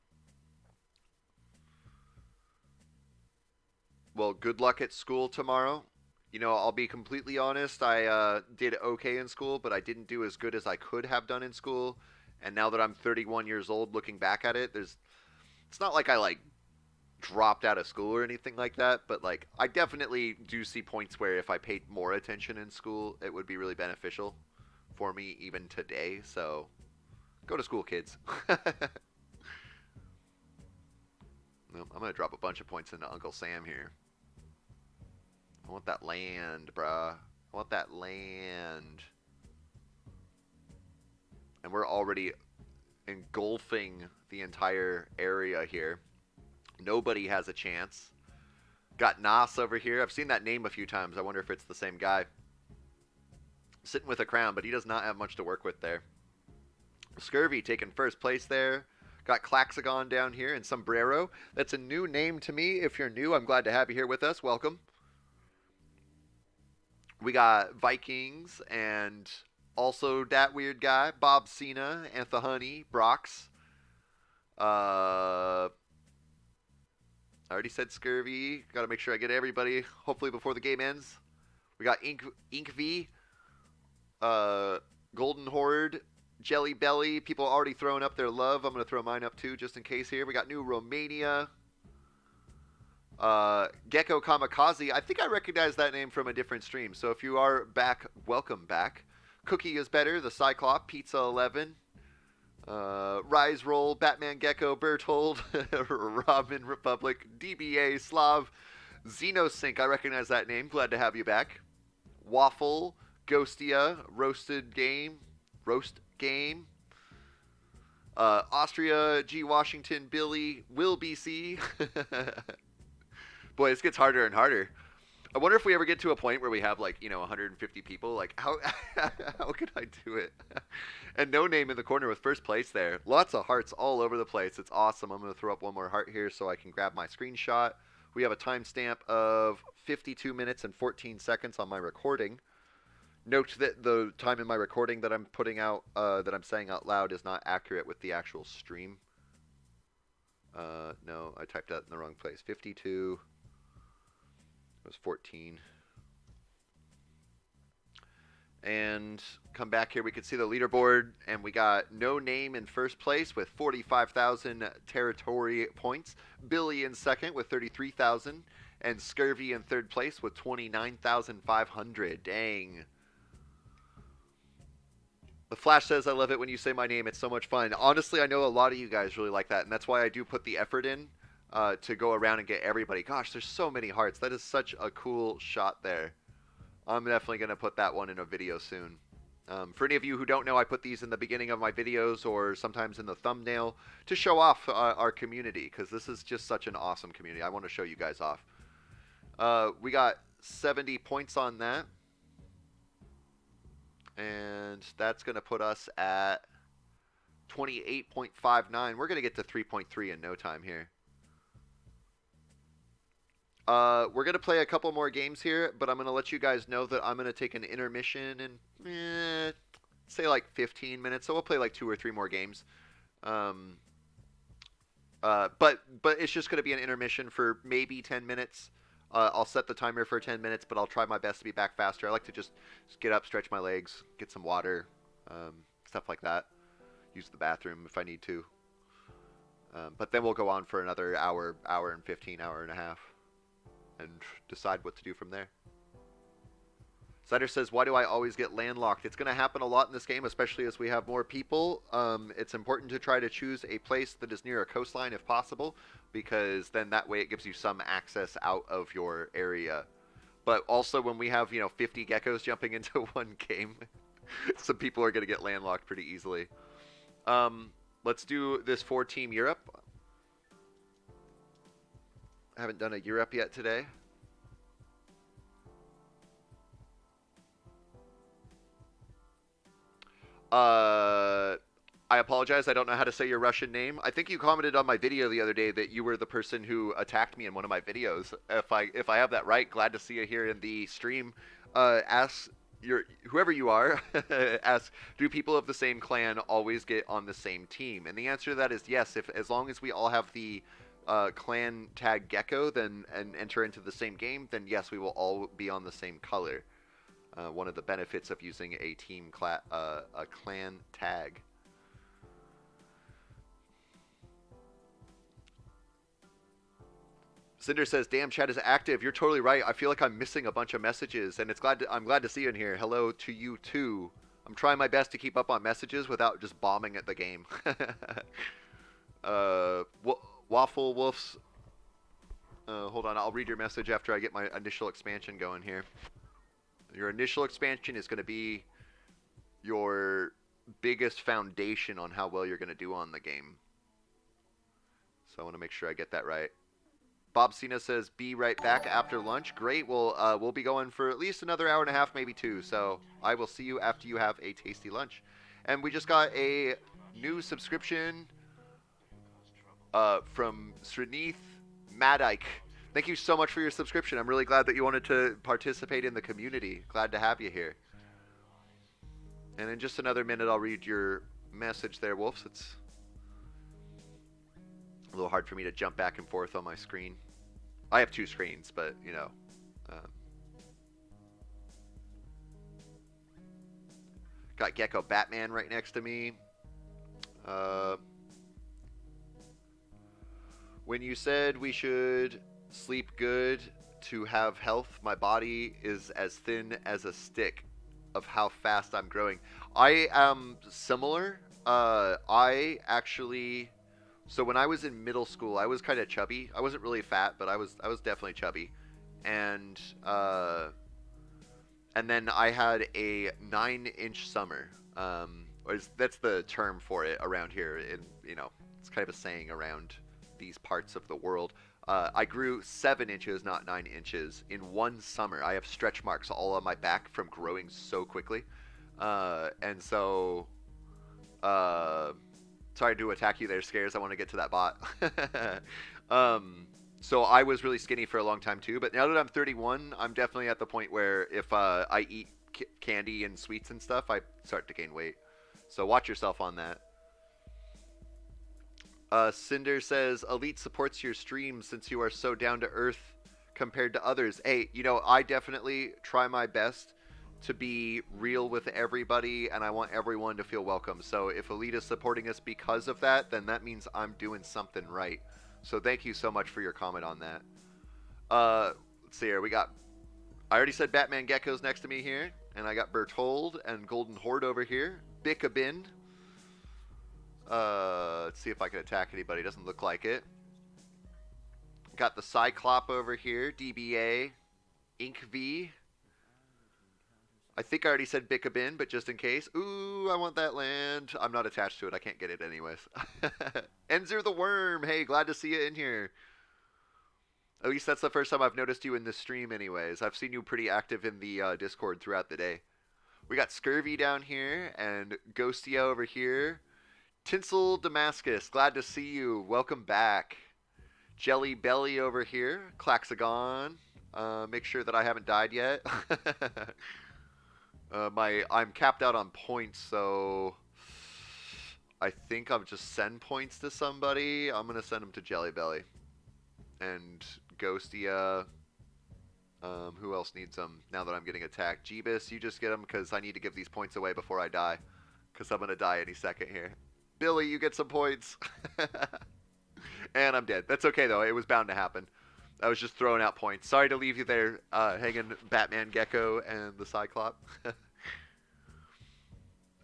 Well, good luck at school tomorrow. I'll be completely honest. I did okay in school, but I didn't do as good as I could have done in school. And now that I'm 31 years old, looking back at it, it's not like I like dropped out of school or anything like that, but like I definitely do see points where if I paid more attention in school, it would be really beneficial for me even today. So go to school, kids. No, I'm going to drop a bunch of points into Uncle Sam here. I want that land, bruh. I want that land. And we're already engulfing the entire area here. Nobody has a chance. Got Nas over here. I've seen that name a few times. I wonder if it's the same guy. Sitting with a crown, but he does not have much to work with there. Scurvy taking first place there. Got Klaxagon down here and Sombrero. That's a new name to me. If you're new, I'm glad to have you here with us. Welcome. We got Vikings and also that weird guy, Bob Cena, Antha Honey, Brox. I already said Scurvy. Got to make sure I get everybody, hopefully before the game ends. We got Ink V, Golden Horde, Jelly Belly. People already throwing up their love. I'm going to throw mine up too, just in case here. We got New Romania. Geko Kamikaze. I think I recognize that name from a different stream. So if you are back, welcome back. Cookie is better. The Cyclop, Pizza 11. Rise Roll, Batman Gecko, Berthold, Robin Republic, DBA, Slav, Xenosync. I recognize that name. Glad to have you back. Waffle, Ghostia, Roast Game. Austria, G Washington, Billy, Will BC. Boy, this gets harder and harder. I wonder if we ever get to a point where we have 150 people. Like how could I do it? And no name in the corner with first place there. Lots of hearts all over the place. It's awesome. I'm going to throw up one more heart here so I can grab my screenshot. We have a timestamp of 52 minutes and 14 seconds on my recording. Note that the time in my recording that I'm putting out, that I'm saying out loud, is not accurate with the actual stream. No, I typed that in the wrong place. 52. It was 14. And come back here, we can see the leaderboard, and we got No Name in first place with 45,000 territory points. Billy in second with 33,000, and Scurvy in third place with 29,500. Dang. The Flash says, I love it when you say my name. It's so much fun. Honestly, I know a lot of you guys really like that, and that's why I do put the effort in to go around and get everybody. Gosh, there's so many hearts. That is such a cool shot there. I'm definitely going to put that one in a video soon. For any of you who don't know, I put these in the beginning of my videos or sometimes in the thumbnail to show off our community, because this is just such an awesome community. I want to show you guys off. We got 70 points on that. And that's going to put us at 28.59. We're going to get to 3.3 in no time here. We're going to play a couple more games here, but I'm going to let you guys know that I'm going to take an intermission in, say, like 15 minutes. So we'll play like 2 or 3 more games. Um, but it's just going to be an intermission for maybe 10 minutes. I'll set the timer for 10 minutes, but I'll try my best to be back faster. I like to just get up, stretch my legs, get some water, stuff like that. Use the bathroom if I need to. But then we'll go on for another hour, hour and 15, hour and a half, and decide what to do from there. Cider says, why do I always get landlocked? It's going to happen a lot in this game, especially as we have more people. It's important to try to choose a place that is near a coastline if possible, because then that way it gives you some access out of your area. But also when we have, 50 geckos jumping into one game, some people are going to get landlocked pretty easily. Let's do this for Team Europe. I haven't done a Europe yet today. I apologize. I don't know how to say your Russian name. I think you commented on my video the other day that you were the person who attacked me in one of my videos. If I have that right, glad to see you here in the stream. Ask whoever you are. Ask, do people of the same clan always get on the same team? And the answer to that is yes. As long as we all have the clan tag Geko, and enter into the same game, then yes, we will all be on the same color. One of the benefits of using a a clan tag. Cinder says, "Damn, chat is active. You're totally right. I feel like I'm missing a bunch of messages, and I'm glad to see you in here. Hello to you too. I'm trying my best to keep up on messages without just bombing at the game." Waffle Wolves. Hold on, I'll read your message after I get my initial expansion going here. Your initial expansion is going to be your biggest foundation on how well you're going to do on the game. So I want to make sure I get that right. Bob Cena says, be right back after lunch. Great. We'll be going for at least another hour and a half, maybe 2. So I will see you after you have a tasty lunch. And we just got a new subscription from Srinith Madike. Thank you so much for your subscription. I'm really glad that you wanted to participate in the community. Glad to have you here. And in just another minute, I'll read your message there, Wolves. It's a little hard for me to jump back and forth on my screen. I have 2 screens, but, got Geko Batman right next to me. When you said we should sleep good to have health, my body is as thin as a stick of how fast I'm growing. I am similar. I actually... So when I was in middle school, I was kind of chubby. I wasn't really fat, but I was definitely chubby. And then I had a 9-inch summer. That's the term for it around here. It's kind of a saying around these parts of the world. I grew 7 inches, not 9 inches, in one summer. I have stretch marks all on my back from growing so quickly. And so... Sorry to attack you there, Scares. I want to get to that bot. So I was really skinny for a long time too, but now that I'm 31, I'm definitely at the point where if I eat candy and sweets and stuff, I start to gain weight. So watch yourself on that. Cinder says, Elite supports your stream since you are so down to earth compared to others. Hey, I definitely try my best to be real with everybody, and I want everyone to feel welcome. So if Elite is supporting us because of that, then that means I'm doing something right. So thank you so much for your comment on that. Let's see here. I already said Batman Gecko's next to me here, and I got Berthold and Golden Horde over here. Bickabin. Let's see if I can attack anybody. Doesn't look like it. Got the Cyclop over here. DBA. Ink V. I think I already said Bickabin, but just in case. Ooh, I want that land. I'm not attached to it. I can't get it anyways. Enzer the Worm. Hey, glad to see you in here. At least that's the first time I've noticed you in this stream anyways. I've seen you pretty active in the Discord throughout the day. We got Scurvy down here and Ghostia over here. Tinsel Damascus, glad to see you. Welcome back. Jelly Belly over here. Klaxagon. Make sure that I haven't died yet. I'm capped out on points, so I think I'll just send points to somebody. I'm gonna send them to Jelly Belly and Ghostia. Who else needs them now that I'm getting attacked? Jeebus, you just get them because I need to give these points away before I die. Because I'm going to die any second here. Billy, you get some points. And I'm dead. That's okay, though. It was bound to happen. I was just throwing out points. Sorry to leave you there hanging Batman, Geko, and the Cyclop.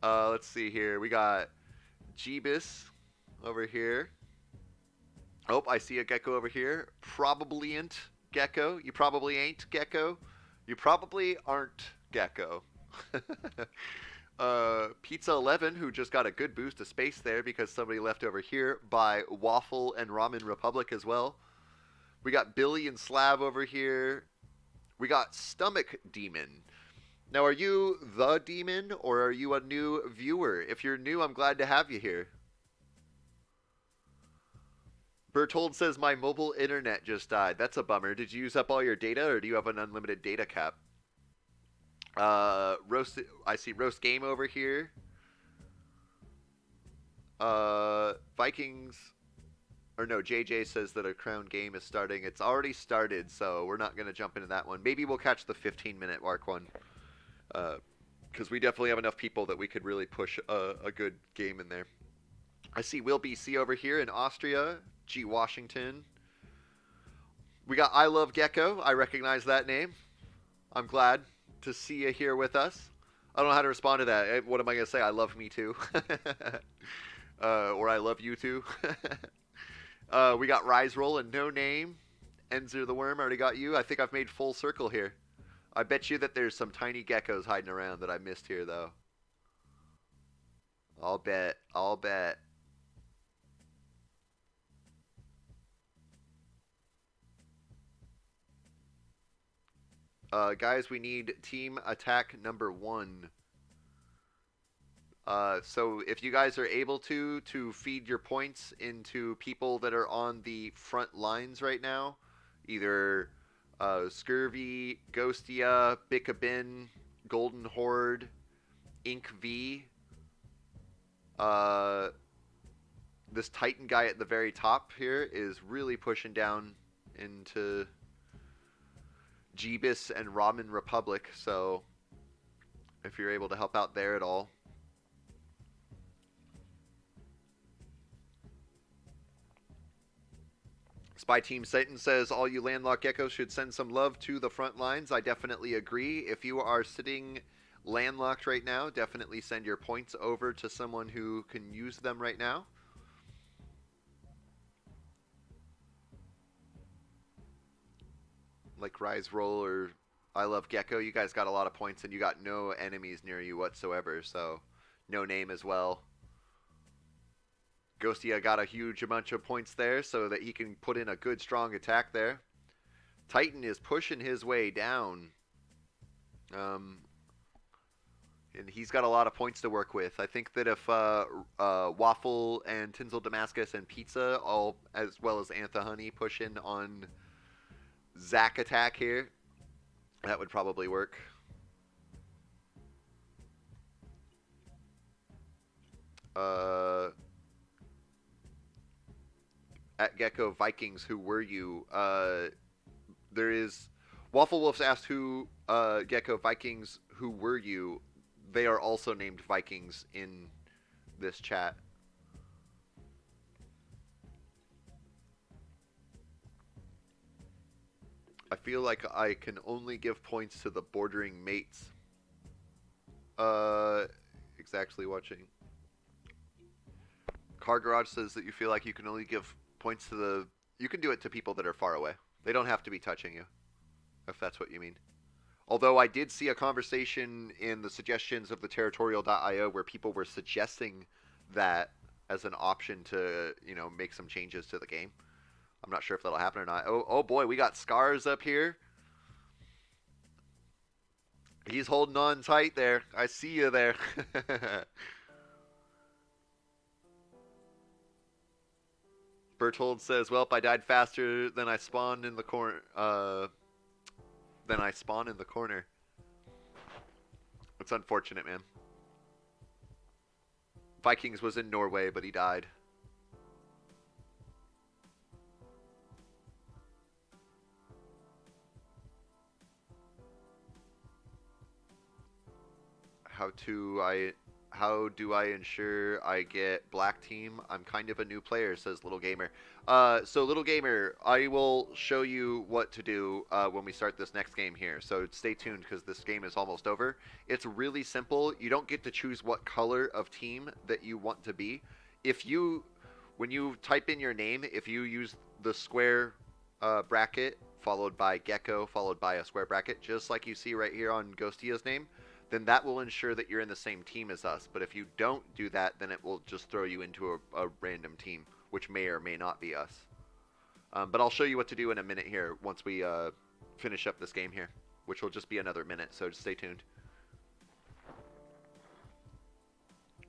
Let's see here. We got Jeebus over here. Oh, I see a Geko over here. Probably ain't Geko. You probably ain't Geko. You probably aren't Geko. Pizza 11, who just got a good boost of space there because somebody left over here by Waffle and Ramen Republic as well. We got Billy and Slav over here. We got Stomach Demon. Now, are you the demon or are you a new viewer? If you're new, I'm glad to have you here. Bertold says my mobile internet just died. That's a bummer. Did you use up all your data or do you have an unlimited data cap? Roast. I see Roast Game over here. Vikings. Or no, JJ says that a crown game is starting. It's already started, so we're not going to jump into that one. Maybe we'll catch the 15-minute mark one. Because we definitely have enough people that we could really push a good game in there. I see Will BC over here in Austria. G. Washington. We got I Love Geko. I recognize that name. I'm glad to see you here with us. I don't know how to respond to that. What am I going to say? I love me too. Or I love you too. We got Rise Roll and No Name. Enzer the Worm, already got you. I think I've made full circle here. I bet you that there's some tiny geckos hiding around that I missed here, though. I'll bet. I'll bet. Guys, we need team attack number 1. So if you guys are able to feed your points into people that are on the front lines right now, either Scurvy, Ghostia, Bickabin, Golden Horde, Ink V, this Titan guy at the very top here is really pushing down into Jeebus and Ramen Republic, so if you're able to help out there at all. Spy Team Satan says all you landlocked geckos should send some love to the front lines. I definitely agree. If you are sitting landlocked right now, definitely send your points over to someone who can use them right now. Like Rise Roll or I Love Geko, you guys got a lot of points and you got no enemies near you whatsoever, so No Name as well. Ghostia got a huge bunch of points there so that he can put in a good strong attack there. Titan is pushing his way down. And he's got a lot of points to work with. I think that if Waffle and Tinsel Damascus and Pizza, all as well as Antha Honey, push in on Zack attack here, that would probably work. At Geko Vikings, who were you? There is Waffle Wolves asked who Geko Vikings, who were you? They are also named Vikings in this chat. I feel like I can only give points to the bordering mates. Exactly watching. Car Garage says that you feel like you can only give points to the... You can do it to people that are far away. They don't have to be touching you, if that's what you mean. Although I did see a conversation in the suggestions of the Territorial.io where people were suggesting that as an option to, you know, make some changes to the game. I'm not sure if that'll happen or not. Oh boy, we got Scars up here. He's holding on tight there. I see you there. Bertold says, "Well, I died faster than I spawned in the corner. Than I spawned in the corner. It's unfortunate, man. Vikings was in Norway, but he died. How to I how do I ensure I get black team? I'm kind of a new player," says Little Gamer. So Little Gamer, I will show you what to do when we start this next game here. So stay tuned because this game is almost over. It's really simple. You don't get to choose what color of team that you want to be. If you, when you type in your name, if you use the square bracket followed by Geko followed by a square bracket, just like you see right here on Ghostia's name, then that will ensure that you're in the same team as us. But if you don't do that, then it will just throw you into a random team, which may or may not be us. But I'll show you what to do in a minute here once we finish up this game here, which will just be another minute, so just stay tuned.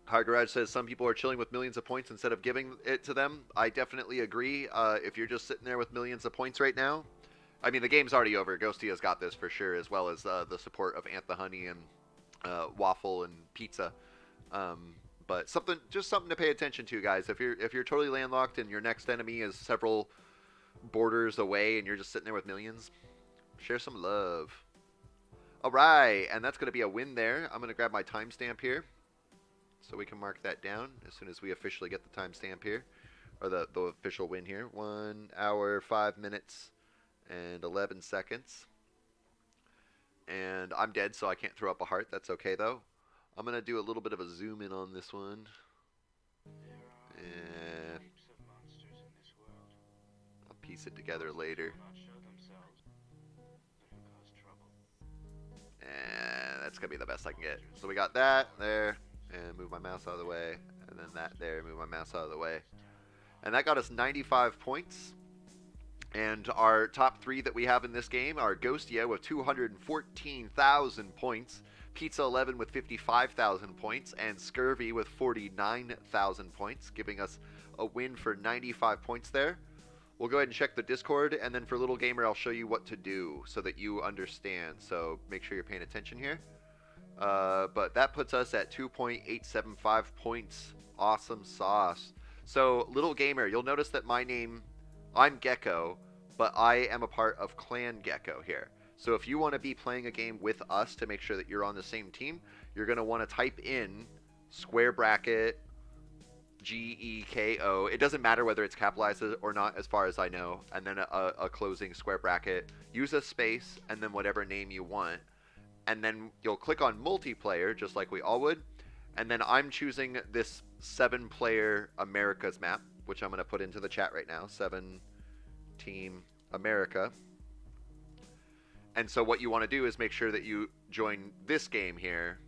Hard Garage says some people are chilling with millions of points instead of giving it to them. I definitely agree. If you're just sitting there with millions of points right now, I mean, the game's already over. Ghostia's got this for sure, as well as the support of Ant the Honey and waffle and pizza. But just something to pay attention to, guys. If you're totally landlocked and your next enemy is several borders away and you're just sitting there with millions, share some love. All right, and that's going to be a win there. I'm going to grab my timestamp here so we can mark that down as soon as we officially get the timestamp here, or the official win here. 1 hour, 5 minutes, and 11 seconds. And I'm dead, so I can't throw up a heart. That's okay, though. I'm going to do a little bit of a zoom in on this one. And I'll piece it together later. And that's going to be the best I can get. So we got that there, and move my mouse out of the way. And then that there, move my mouse out of the way. And that got us 95 points. And our top three that we have in this game are Ghostia with 214,000 points, Pizza 11 with 55,000 points, and Scurvy with 49,000 points, giving us a win for 95 points there. We'll go ahead and check the Discord, and then for Little Gamer, I'll show you what to do so that you understand. So make sure you're paying attention here. But that puts us at 2.875 points. Awesome sauce. So Little Gamer, you'll notice that my name, I'm Geko, but I am a part of Clan Geko here. So if you want to be playing a game with us to make sure that you're on the same team, you're going to want to type in square bracket Geko. It doesn't matter whether it's capitalized or not as far as I know. And then a closing square bracket. Use a space and then whatever name you want. And then you'll click on multiplayer just like we all would. And then I'm choosing this 7-player Americas map, which I'm going to put into the chat right now. 7-team America. And so what you want to do is make sure that you join this game here.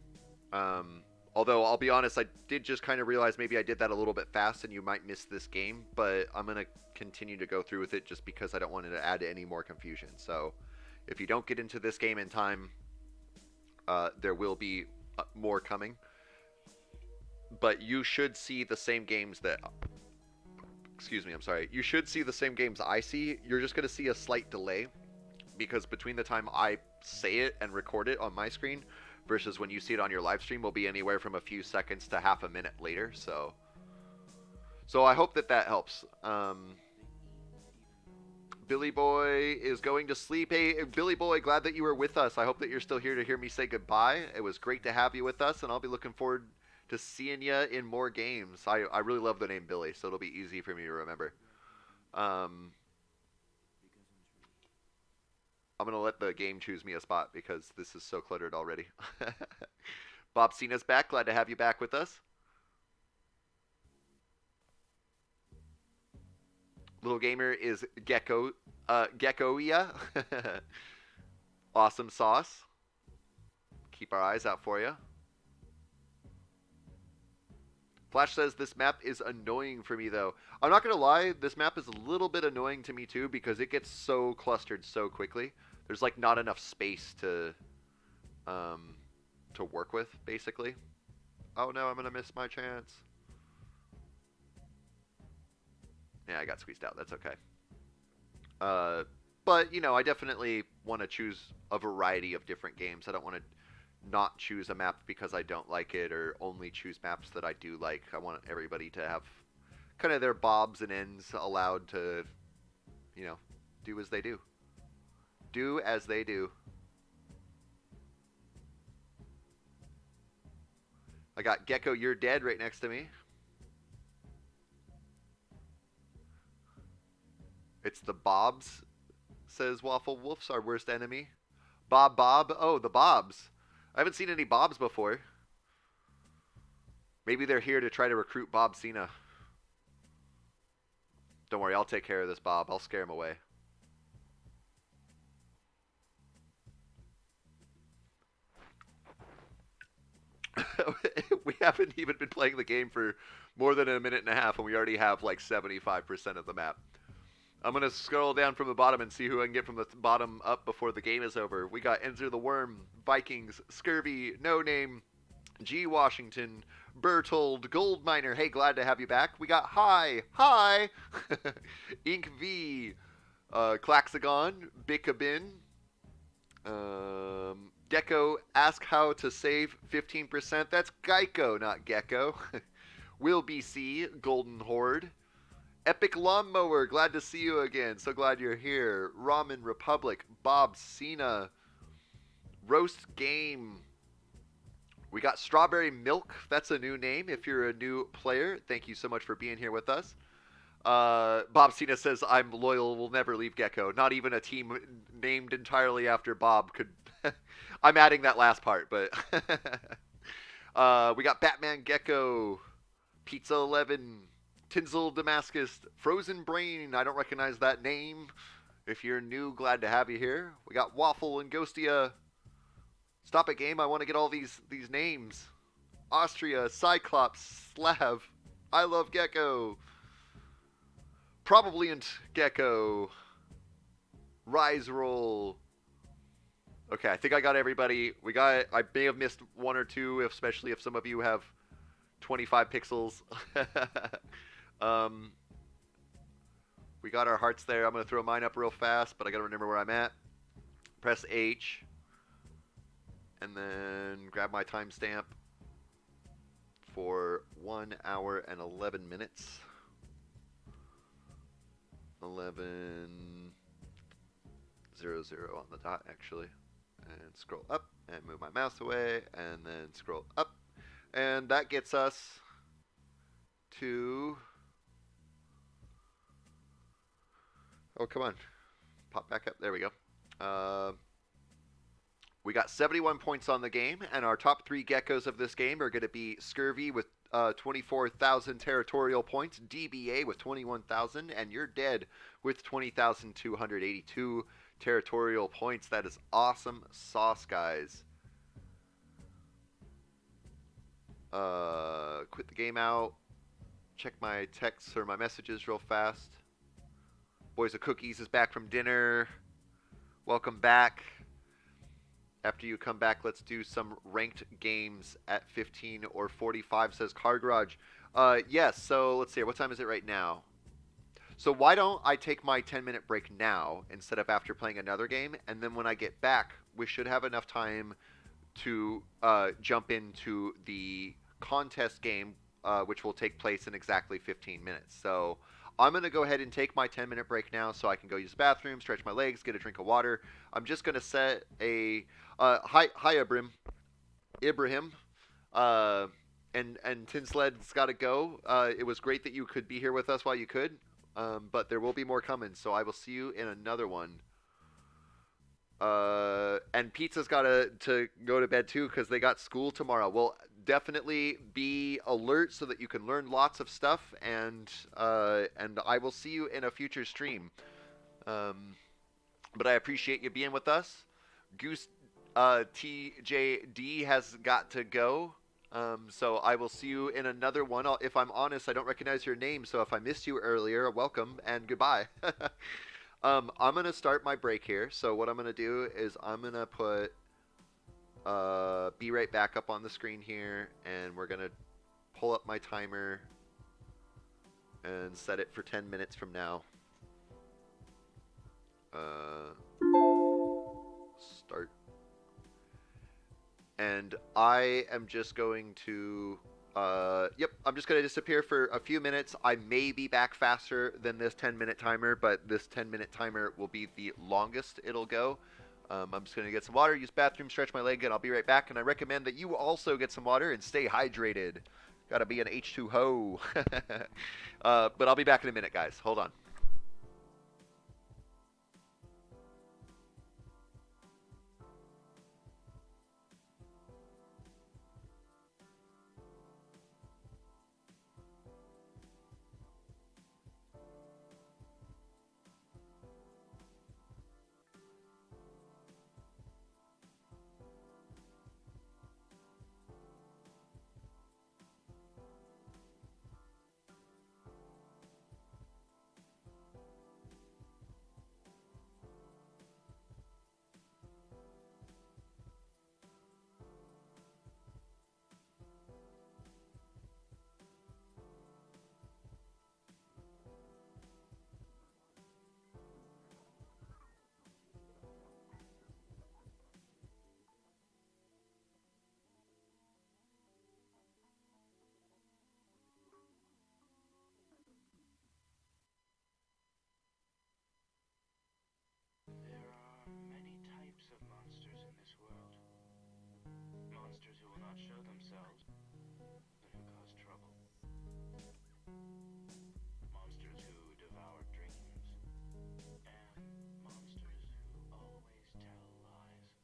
Although, I'll be honest, I did just kind of realize maybe I did that a little bit fast and you might miss this game. But I'm going to continue to go through with it just because I don't want it to add any more confusion. So if you don't get into this game in time, there will be more coming. But you should see the same games that... Excuse me, I'm sorry. You should see the same games I see. You're just going to see a slight delay. Because between the time I say it and record it on my screen versus when you see it on your live stream will be anywhere from a few seconds to half a minute later. So I hope that helps. Billy Boy is going to sleep. Hey, Billy Boy, glad that you were with us. I hope that you're still here to hear me say goodbye. It was great to have you with us, and I'll be looking forward to seeing you in more games. I really love the name Billy, so it'll be easy for me to remember. I'm going to let the game choose me a spot because this is so cluttered already. Bob Cena's back. Glad to have you back with us. Little Gamer is Geko. Geko-ia. Awesome sauce. Keep our eyes out for you. Flash says this map is annoying for me, though. I'm not going to lie. This map is a little bit annoying to me, too, because it gets so clustered so quickly. There's, like, not enough space to um, to work with, basically. Oh no, I'm gonna miss my chance. Yeah, I got squeezed out. That's okay. Uh, but you know, I definitely want to choose a variety of different games. I don't want to not choose a map because I don't like it, or only choose maps that I do like. I want everybody to have kind of their bobs and ends allowed to, you know, do as they do. Do as they do. I got Geko, you're dead right next to me. It's the Bobs, says Waffle Wolf's our worst enemy. Bob. Oh, the Bobs. I haven't seen any Bobs before. Maybe they're here to try to recruit Bob Cena. Don't worry, I'll take care of this Bob. I'll scare him away. We haven't even been playing the game for more than a minute and a half, and we already have like 75% of the map. I'm going to scroll down from the bottom and see who I can get from the bottom up before the game is over. We got Enter the Worm, Vikings, Scurvy, No Name, G. Washington, Bertold, Gold Miner. Hey, glad to have you back. We got Hi, Ink V, Klaxagon, Bicabin, Geko, Ask How to Save 15%. That's Geico, not Gecko. Will BC, Golden Horde. Epic Lawnmower, glad to see you again. So glad you're here. Ramen Republic, Bob Cena, Roast Game. We got Strawberry Milk. That's a new name if you're a new player. Thank you so much for being here with us. Bob Cena says, I'm loyal, will never leave Gecko. Not even a team named entirely after Bob could... I'm adding that last part, but... we got Batman Gecko, Pizza 11... Tinsel Damascus, Frozen Brain, I don't recognize that name. If you're new, glad to have you here. We got Waffle and Ghostia. Stop it, game. I want to get all these names. Austria, Cyclops, Slav, I love Gecko. Probably Gecko. Rise Roll. Okay, I think I got everybody. I may have missed one or two, especially if some of you have 25 pixels. We got our hearts there. I'm going to throw mine up real fast, but I got to remember where I'm at. Press H. And then grab my timestamp for 1 hour and 11 minutes. 11:00 on the dot, actually. And scroll up and move my mouse away, and then scroll up. And that gets us to... Oh, come on. Pop back up. There we go. We got 71 points on the game, and our top 3 geckos of this game are going to be Scurvy with 24,000 territorial points, DBA with 21,000, and You're Dead with 20,282 territorial points. That is awesome sauce, guys. Quit the game out. Check my texts or my messages real fast. Boys of Cookies is back from dinner. Welcome back. After you come back, let's do some ranked games at 15 or 45, says Car Garage. Yes, so let's see here. What time is it right now? So why don't I take my 10-minute break now instead of after playing another game? And then when I get back, we should have enough time to jump into the contest game, which will take place in exactly 15 minutes. So I'm going to go ahead and take my 10-minute break now so I can go use the bathroom, stretch my legs, get a drink of water. I'm just going to set a... hi, Ibrahim. And Tinsled's got to go. It was great that you could be here with us while you could. But there will be more coming, so I will see you in another one. And Pizza's got to go to bed too because they got school tomorrow. Well, definitely be alert so that you can learn lots of stuff, and I will see you in a future stream. But I appreciate you being with us. Goose TJD has got to go. So I will see you in another one. If I'm honest, I don't recognize your name, so if I missed you earlier, welcome and goodbye. I'm going to start my break here. So what I'm going to do is I'm going to put Be right back up on the screen here, and we're gonna pull up my timer and set it for 10 minutes from now. Start. And I am just going to. Yep, I'm just going to disappear for a few minutes. I may be back faster than this 10-minute timer, but this 10-minute timer will be the longest it'll go. I'm just going to get some water, use bathroom, stretch my leg, and I'll be right back. And I recommend that you also get some water and stay hydrated. Got to be an H2O. But I'll be back in a minute, guys. Hold on. There are many types of monsters in this world. Monsters who will not show themselves and who cause trouble. Monsters who devour dreams. And monsters who always tell lies.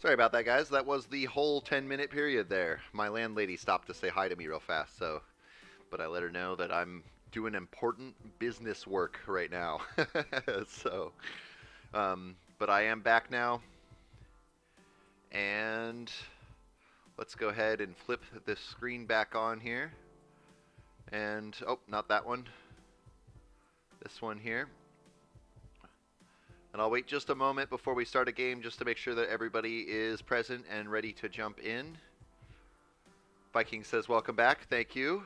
Sorry about that, guys. That was the whole 10-minute period there. My landlady stopped to say hi to me real fast, but I let her know that I'm doing important business work right now. But I am back now, and let's go ahead and flip this screen back on here. And, oh, not that one. This one here. And I'll wait just a moment before we start a game just to make sure that everybody is present and ready to jump in. Viking says, welcome back. Thank you.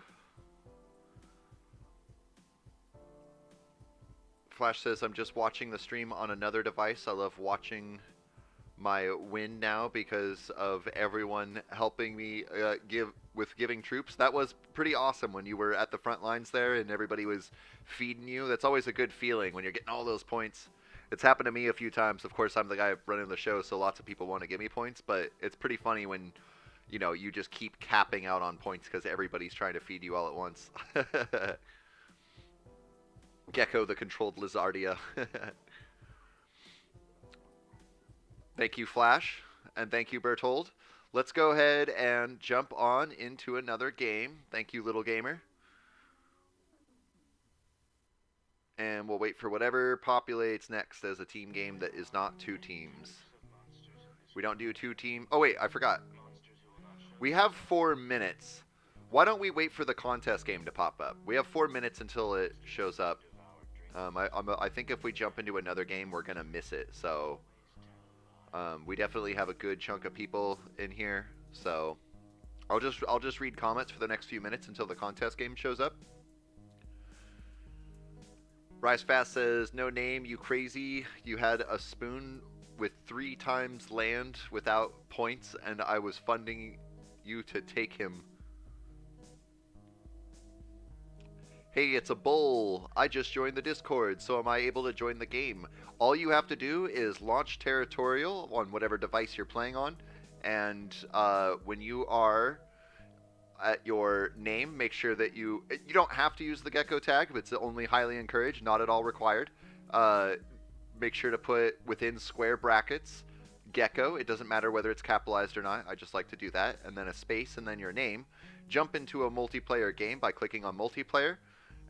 Flash says, I'm just watching the stream on another device. I love watching my win now because of everyone helping me giving troops. That was pretty awesome when you were at the front lines there and everybody was feeding you. That's always a good feeling when you're getting all those points. It's happened to me a few times. Of course, I'm the guy running the show, so lots of people want to give me points, but it's pretty funny when, you know, you just keep capping out on points because everybody's trying to feed you all at once. Geko, the controlled Lizardia. Thank you, Flash, and thank you, Bertold. Let's go ahead and jump on into another game. Thank you, Little Gamer. And we'll wait for whatever populates next as a team game that is not two teams. We don't do two team. Oh, wait, I forgot. We have 4 minutes. Why don't we wait for the contest game to pop up? We have 4 minutes until it shows up. I think if we jump into another game, we're going to miss it. So we definitely have a good chunk of people in here. So I'll just read comments for the next few minutes until the contest game shows up. Rise Fast says, no name, you crazy. You had a spoon with 3 times land without points, and I was funding you to take him. Hey, it's a bull. I just joined the Discord, so am I able to join the game? All you have to do is launch Territorial on whatever device you're playing on, and when you are at your name, make sure that you don't have to use the Geko tag, but it's only highly encouraged, not at all required. Make sure to put within square brackets Geko. It doesn't matter whether it's capitalized or not. I just like to do that, and then a space, and then your name. Jump into a multiplayer game by clicking on multiplayer.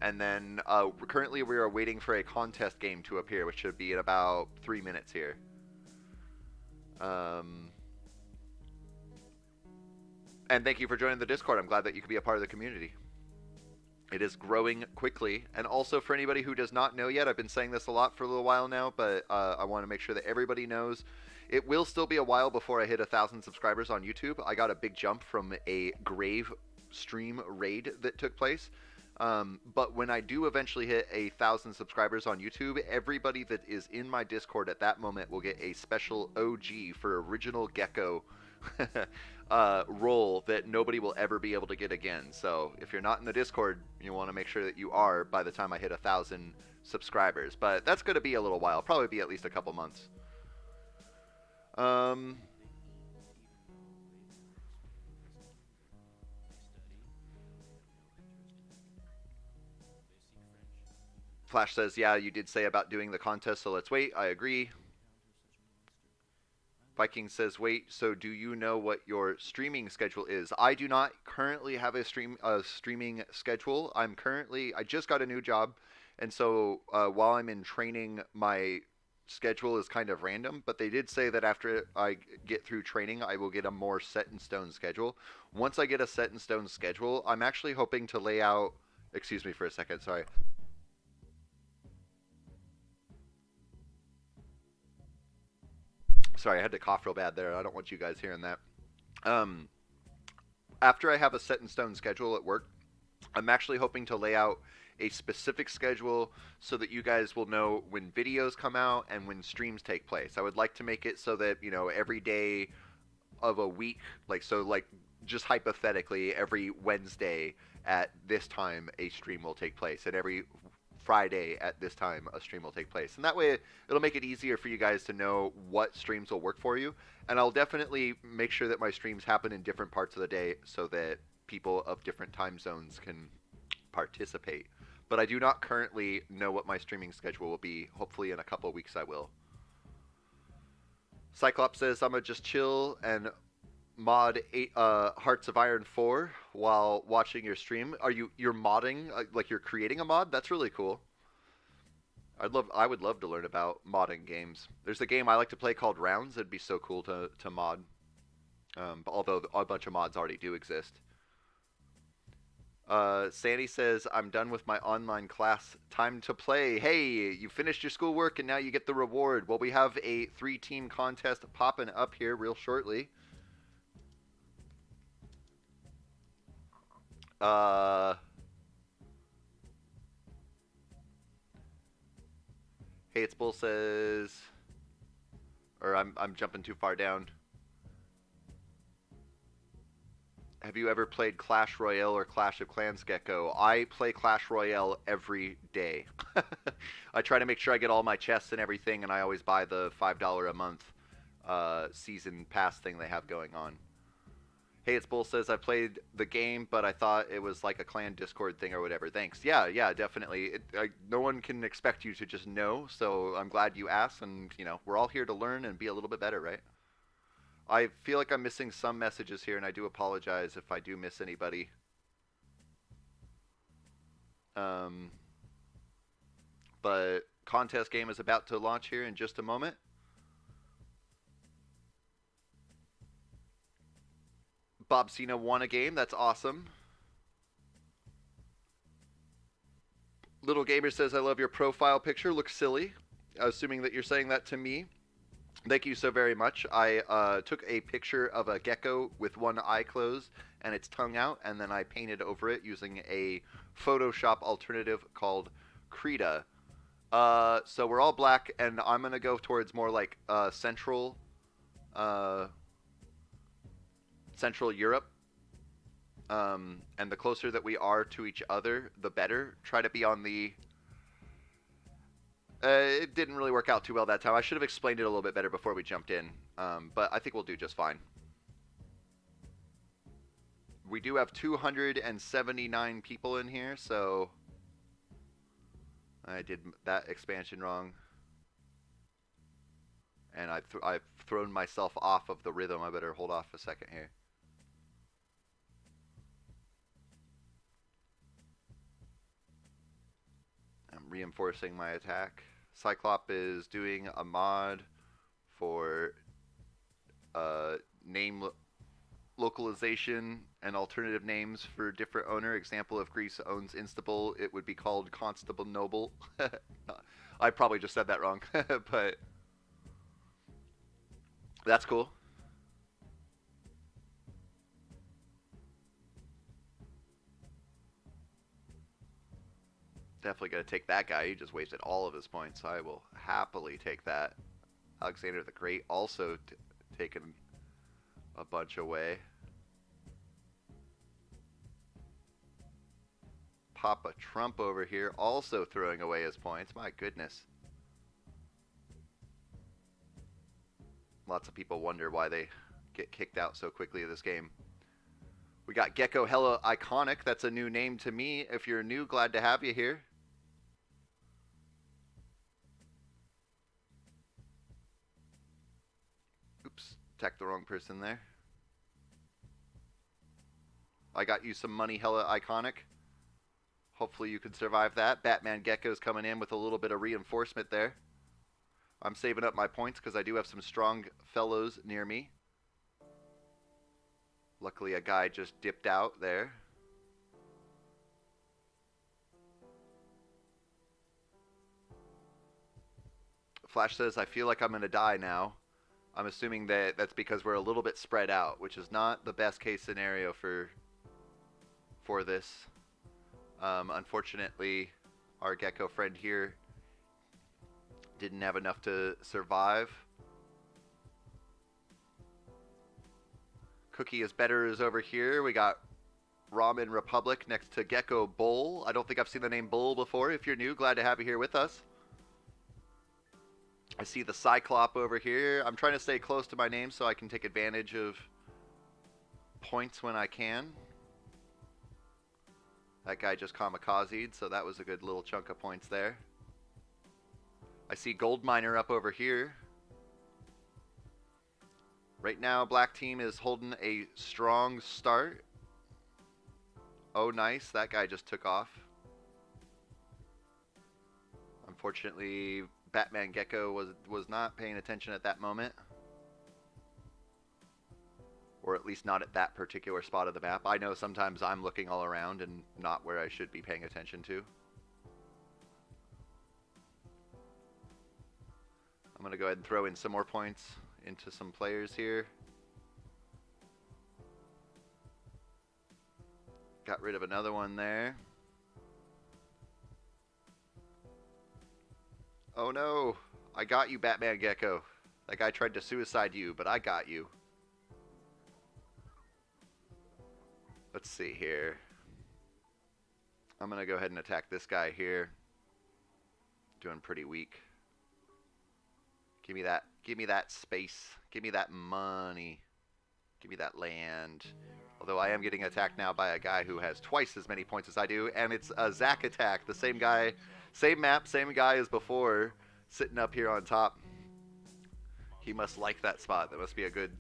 And then currently we are waiting for a contest game to appear, which should be in about 3 minutes here. And thank you for joining the Discord. I'm glad that you could be a part of the community. It is growing quickly. And also for anybody who does not know yet, I've been saying this a lot for a little while now, but I want to make sure that everybody knows. It will still be a while before I hit 1,000 subscribers on YouTube. I got a big jump from a Grave stream raid that took place. But when I do eventually hit 1,000 subscribers on YouTube, everybody that is in my Discord at that moment will get a special OG for original Geko role that nobody will ever be able to get again. So if you're not in the Discord, you want to make sure that you are by the time I hit 1,000 subscribers. But that's going to be a little while, probably be at least a couple months. Flash says, yeah, you did say about doing the contest, so let's wait. I agree. Viking says, wait, so do you know what your streaming schedule is? I do not currently have a streaming schedule. I just got a new job, and so while I'm in training, my schedule is kind of random, but they did say that after I get through training, I will get a more set-in-stone schedule. Once I get a set-in-stone schedule, I'm actually hoping to lay out... Excuse me for a second, sorry. Sorry, I had to cough real bad there. I don't want you guys hearing that. After I have a set-in-stone schedule at work, I'm actually hoping to lay out a specific schedule so that you guys will know when videos come out and when streams take place. I would like to make it so that, you know, every day of a week, just hypothetically, every Wednesday at this time a stream will take place, and every Friday at this time a stream will take place. And that way it'll make it easier for you guys to know what streams will work for you. And I'll definitely make sure that my streams happen in different parts of the day so that people of different time zones can participate. But I do not currently know what my streaming schedule will be. Hopefully in a couple of weeks I will. Cyclops says, I'm gonna just chill and mod Hearts of Iron 4 while watching your stream. You're modding, like you're creating a mod? That's really cool. I would love to learn about modding games. There's a game I like to play called Rounds. It'd be so cool to mod. Although a bunch of mods already do exist. Sandy says, I'm done with my online class. Time to play. Hey, you finished your schoolwork and now you get the reward. Well, we have a 3-team contest popping up here real shortly. Hey, it's Bull says, or I'm jumping too far down. Have you ever played Clash Royale or Clash of Clans, Gecko? I play Clash Royale every day. I try to make sure I get all my chests and everything, and I always buy the $5 a month season pass thing they have going on. Hey, it's Bull says, I played the game, but I thought it was like a clan Discord thing or whatever. Thanks. Yeah, definitely. No one can expect you to just know, so I'm glad you asked, and, we're all here to learn and be a little bit better, right? I feel like I'm missing some messages here, and I do apologize if I do miss anybody. But contest game is about to launch here in just a moment. Bob Cena won a game. That's awesome. Little Gamer says, I love your profile picture. Looks silly. Assuming that you're saying that to me. Thank you so very much. I took a picture of a gecko with one eye closed and its tongue out, and then I painted over it using a Photoshop alternative called Krita. So we're all black, and I'm going to go towards more like Central Europe. And the closer that we are to each other, the better. Try to be on the... it didn't really work out too well that time. I should have explained it a little bit better before we jumped in. But I think we'll do just fine. We do have 279 people in here, so... I did that expansion wrong. And I've thrown myself off of the rhythm. I better hold off a second here. I'm reinforcing my attack. Cyclop is doing a mod for name localization and alternative names for different owner. Example, if Greece owns Instable, it would be called Constable Noble. I probably just said that wrong, but that's cool. Definitely going to take that guy. He just wasted all of his points. I will happily take that. Alexander the Great also taken a bunch away. Papa Trump over here also throwing away his points. My goodness. Lots of people wonder why they get kicked out so quickly of this game. We got Geko Hella Iconic. That's a new name to me. If you're new, glad to have you here. Oops, attacked the wrong person there. I got you some money, Hella Iconic. Hopefully you can survive that. Batman Gecko's coming in with a little bit of reinforcement there. I'm saving up my points because I do have some strong fellows near me. Luckily a guy just dipped out there. Flash says, I feel like I'm going to die now. I'm assuming that that's because we're a little bit spread out, which is not the best case scenario for this. Unfortunately, our Gecko friend here didn't have enough to survive. Cookie is Better is over here. We got Ramen Republic next to Gecko Bull. I don't think I've seen the name Bull before. If you're new, glad to have you here with us. I see the Cyclop over here. I'm trying to stay close to my name so I can take advantage of points when I can. That guy just kamikazed, so that was a good little chunk of points there. I see Gold Miner up over here. Right now, black team is holding a strong start. Oh, nice. That guy just took off. Unfortunately, Batman Geko was not paying attention at that moment. Or at least not at that particular spot of the map. I know sometimes I'm looking all around and not where I should be paying attention to. I'm going to go ahead and throw in some more points into some players here. Got rid of another one there. Oh no, I got you, Batman Geko. That guy tried to suicide you, but I got you. Let's see here. I'm going to go ahead and attack this guy here. Doing pretty weak. Give me that space. Give me that money. Give me that land. Although I am getting attacked now by a guy who has twice as many points as I do, and it's a Zack attack. The same guy, same map, same guy as before, sitting up here on top. He must like that spot. That must be a good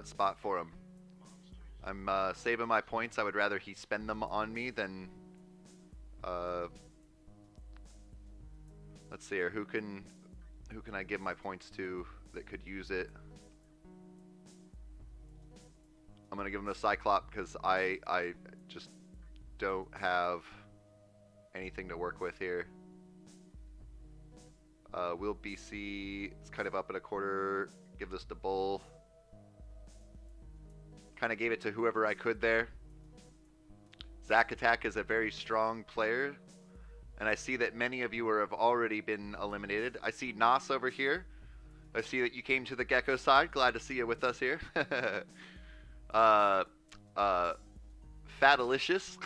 spot for him. I'm saving my points. I would rather he spend them on me than... let's see here. Who can I give my points to that could use it? I'm going to give him the Cyclop because I just don't have anything to work with here. Will BC, it's kind of up in a quarter. Give this to Bull. Kind of gave it to whoever I could there. Zack Attack is a very strong player. And I see that many of you have already been eliminated. I see Nas over here. I see that you came to the Geko side. Glad to see you with us here. Fatalicious.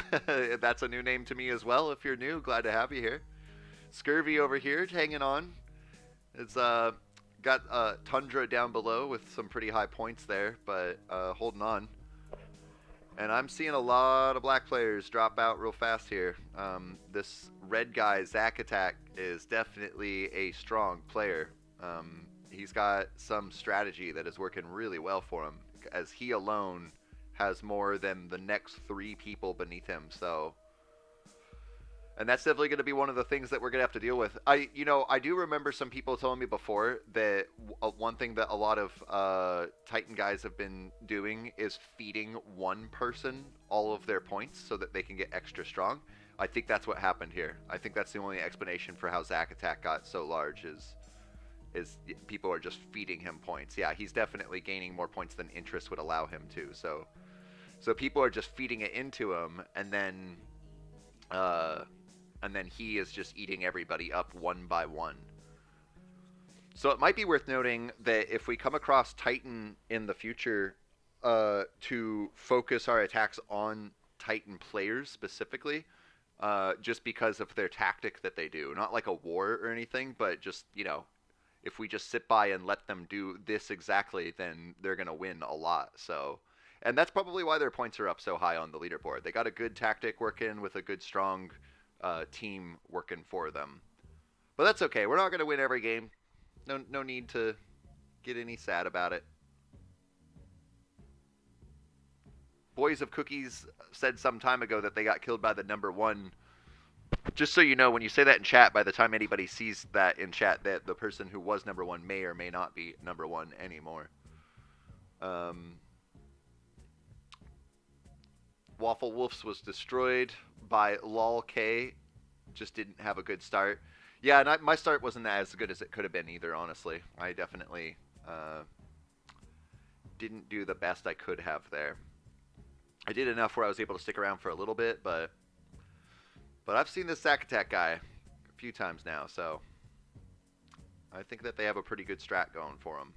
That's a new name to me as well. If you're new, glad to have you here. Scurvy over here, hanging on. It's got Tundra down below with some pretty high points there, but holding on. And I'm seeing a lot of black players drop out real fast here. This red guy, Zack Attack, is definitely a strong player. He's got some strategy that is working really well for him, as he alone has more than the next 3 people beneath him. So, and that's definitely going to be one of the things that we're going to have to deal with. I do remember some people telling me before that one thing that a lot of Titan guys have been doing is feeding one person all of their points so that they can get extra strong. I think that's what happened here. I think that's the only explanation for how Zack Attack got so large is people are just feeding him points. Yeah, he's definitely gaining more points than interest would allow him to. So people are just feeding it into him, and then he is just eating everybody up one by one. So it might be worth noting that if we come across Titan in the future, to focus our attacks on Titan players specifically, just because of their tactic that they do. Not like a war or anything, but just, if we just sit by and let them do this exactly, then they're going to win a lot. So, and that's probably why their points are up so high on the leaderboard. They got a good tactic working with a good, strong team working for them. But that's okay. We're not going to win every game. No need to get any sad about it. Boys of Cookies said some time ago that they got killed by the #1. Just so you know, when you say that in chat, by the time anybody sees that in chat, that the person who was #1 may or may not be #1 anymore. Waffle Wolves was destroyed by LOL-K. Just didn't have a good start. Yeah, and my start wasn't as good as it could have been either, honestly. I definitely didn't do the best I could have there. I did enough where I was able to stick around for a little bit, but I've seen this Zack Attack guy a few times now, so I think that they have a pretty good strat going for them.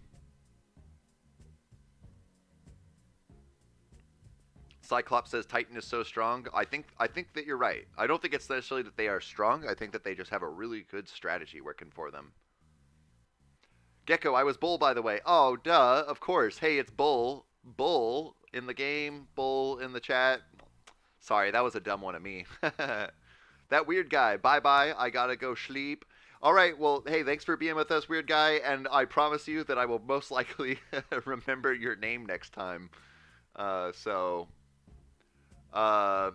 Cyclops says Titan is so strong. I think that you're right. I don't think it's necessarily that they are strong. I think that they just have a really good strategy working for them. Geko, I was Bull, by the way. Oh, duh, of course. Hey, it's Bull. Bull in the game. Bull in the chat. Sorry, that was a dumb one of me. That weird guy. Bye-bye. I gotta go sleep. All right. Well, hey, thanks for being with us, weird guy. And I promise you that I will most likely remember your name next time. So, uh,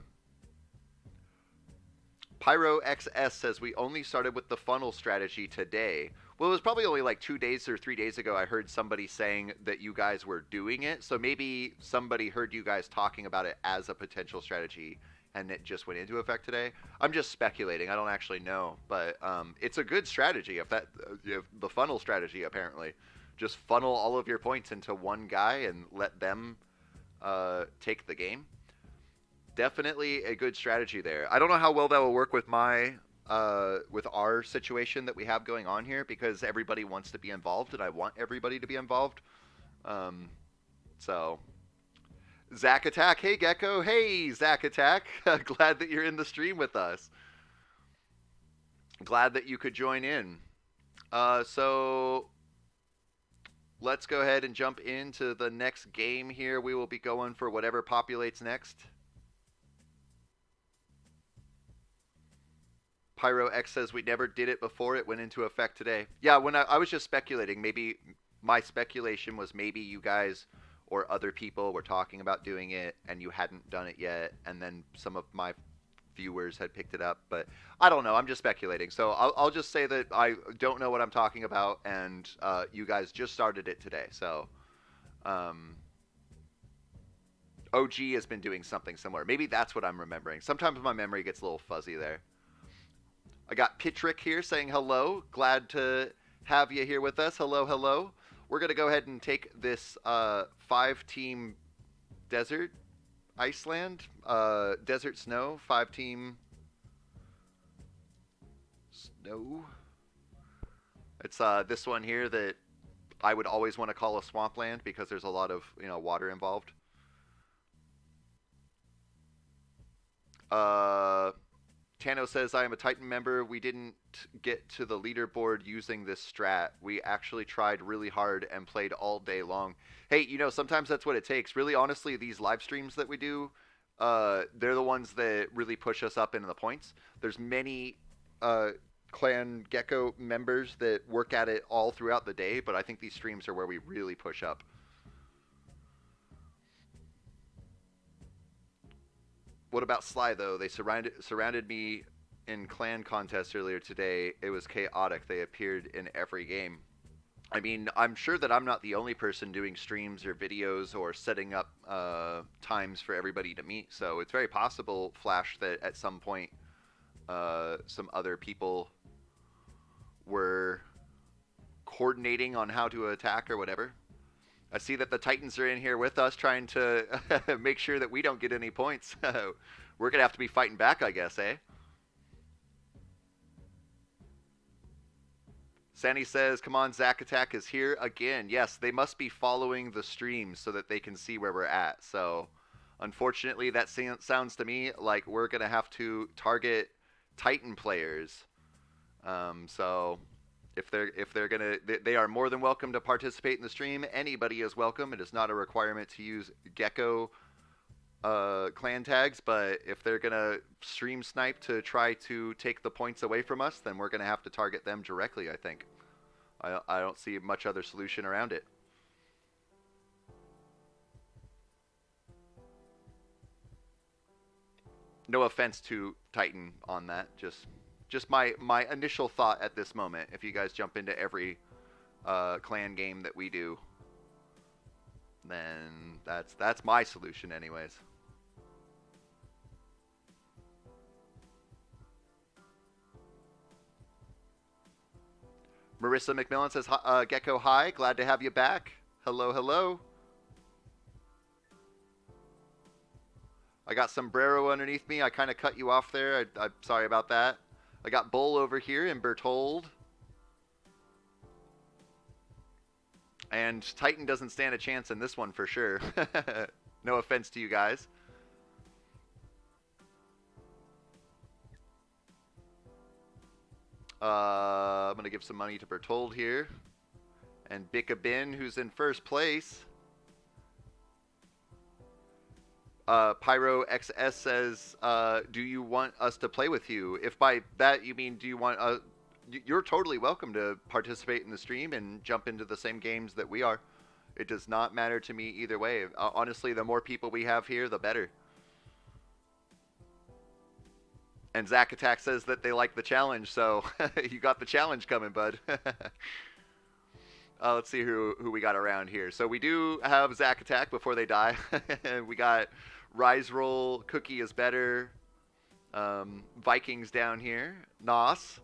Pyro XS says we only started with the funnel strategy today. Well, it was probably only like 2 days or 3 days ago I heard somebody saying that you guys were doing it. So maybe somebody heard you guys talking about it as a potential strategy and it just went into effect today. I'm just speculating. I don't actually know, but it's a good strategy. If the funnel strategy apparently, just funnel all of your points into one guy and let them take the game. Definitely a good strategy there. I don't know how well that will work with with our situation that we have going on here because everybody wants to be involved and I want everybody to be involved. Um, so Zack Attack, hey Gecko, hey Zack Attack, glad that you're in the stream with us. Glad that you could join in. So let's go ahead and jump into the next game here. We will be going for whatever populates next. Pyro X says we never did it before it went into effect today. Yeah, when I was just speculating, maybe my speculation was maybe you guys or other people were talking about doing it and you hadn't done it yet, and then some of my viewers had picked it up. But I don't know. I'm just speculating. So I'll just say that I don't know what I'm talking about, and you guys just started it today. So OG has been doing something similar. Maybe that's what I'm remembering. Sometimes my memory gets a little fuzzy there. I got Pitrick here saying hello. Glad to have you here with us. Hello, hello. We're going to go ahead and take this 5-team desert, Iceland, desert snow, 5-team snow. It's this one here that I would always want to call a swampland because there's a lot of water involved. Tano says, I am a Titan member. We didn't get to the leaderboard using this strat. We actually tried really hard and played all day long. Hey, sometimes that's what it takes. Really, honestly, these live streams that we do, they're the ones that really push us up into the points. There's many Clan Gecko members that work at it all throughout the day, but I think these streams are where we really push up. What about Sly, though? They surrounded me in clan contests earlier today. It was chaotic. They appeared in every game. I mean, I'm sure that I'm not the only person doing streams or videos or setting up times for everybody to meet. So it's very possible, Flash, that at some point some other people were coordinating on how to attack or whatever. I see that the Titans are in here with us trying to make sure that we don't get any points. We're going to have to be fighting back, I guess, eh? Sandy says, come on, Zack Attack is here again. Yes, they must be following the stream so that they can see where we're at. So, unfortunately, that sounds to me like we're going to have to target Titan players. So... If they're gonna, they are more than welcome to participate in the stream. Anybody is welcome. It is not a requirement to use Gecko clan tags, but if they're gonna stream snipe to try to take the points away from us, then we're gonna have to target them directly. I think. I don't see much other solution around it. No offense to Titan on that. Just my initial thought at this moment. If you guys jump into every clan game that we do, then that's my solution anyways. Marissa McMillan says, Gecko, hi. Glad to have you back. Hello, hello. I got Sombrero underneath me. I kind of cut you off there. I'm sorry about that. I got Bull over here and Bertold. And Titan doesn't stand a chance in this one for sure. No offense to you guys. I'm going to give some money to Bertold here. And Bika Bin, who's in first place. Pyro XS says, do you want us to play with you? If by that you mean, do you want you're totally welcome to participate in the stream and jump into the same games that we are. It does not matter to me either way. Honestly, the more people we have here, the better. And Zack Attack says that they like the challenge, so you got the challenge coming, bud. Let's see who we got around here. So we do have Zack Attack before they die. We got Rise Roll, Cookie is Better, Vikings down here, Nos,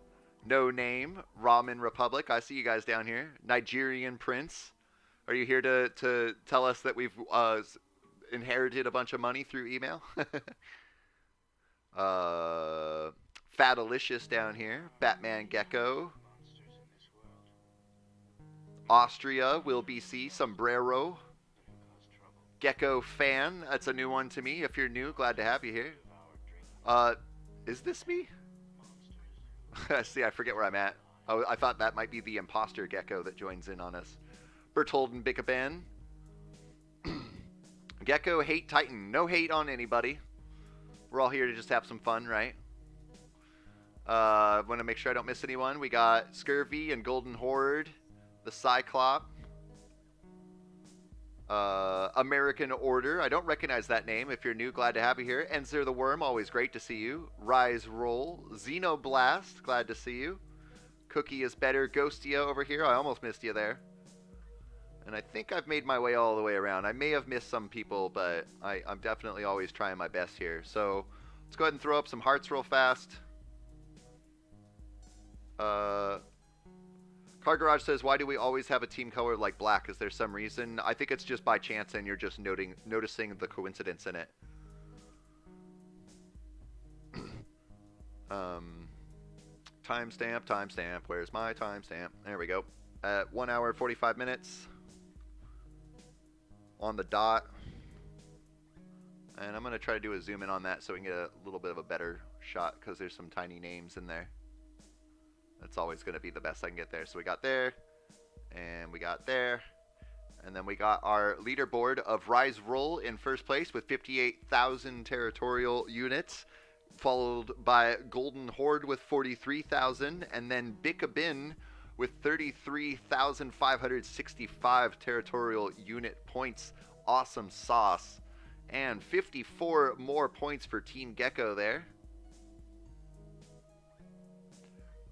No Name, Ramen Republic. I see you guys down here. Nigerian Prince. Are you here to tell us that we've inherited a bunch of money through email? Fatalicious down here. Batman Geko. Austria, Will BC, Sombrero. Gecko Fan, that's a new one to me. If you're new, glad to have you here. Is this me? See, I forget where I'm at. Oh, I thought that might be the imposter Gecko that joins in on us. Bertolden Bickaben. Gecko Hate Titan. No hate on anybody. We're all here to just have some fun, right? Want to make sure I don't miss anyone. We got Scurvy and Golden Horde. The Cyclop. American Order. I don't recognize that name. If you're new, glad to have you here. Enzer the Worm, always great to see you. Rise Roll. Xenoblast, glad to see you. Cookie is Better. Ghostia over here. I almost missed you there. And I think I've made my way all the way around. I may have missed some people, but I'm definitely always trying my best here. So let's go ahead and throw up some hearts real fast. Car Garage says, why do we always have a team color like black? Is there some reason? I think it's just by chance and you're just noticing the coincidence in it. Timestamp. Where's my timestamp? There we go. At 1 hour 45 minutes. On the dot. And I'm going to try to do a zoom in on that so we can get a little bit of a better shot because there's some tiny names in there. That's always going to be the best I can get there. So we got there, and we got there, and then we got our leaderboard of Rise Roll in first place with 58,000 territorial units, followed by Golden Horde with 43,000, and then Bicabin with 33,565 territorial unit points. Awesome sauce. And 54 more points for Team Gecko there.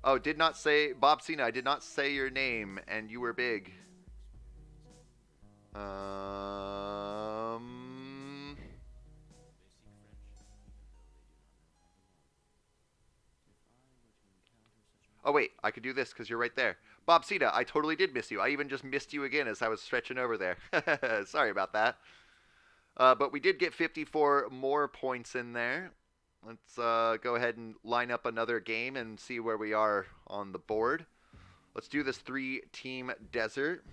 Oh, did not say, Bob Cena, I did not say your name, and you were big. Oh, wait, I could do this because you're right there. Bob Cena, I totally did miss you. I even just missed you again as I was stretching over there. Sorry about that. But we did get 54 more points in there. Let's go ahead and line up another game and see where we are on the board. Let's do this 3-team desert.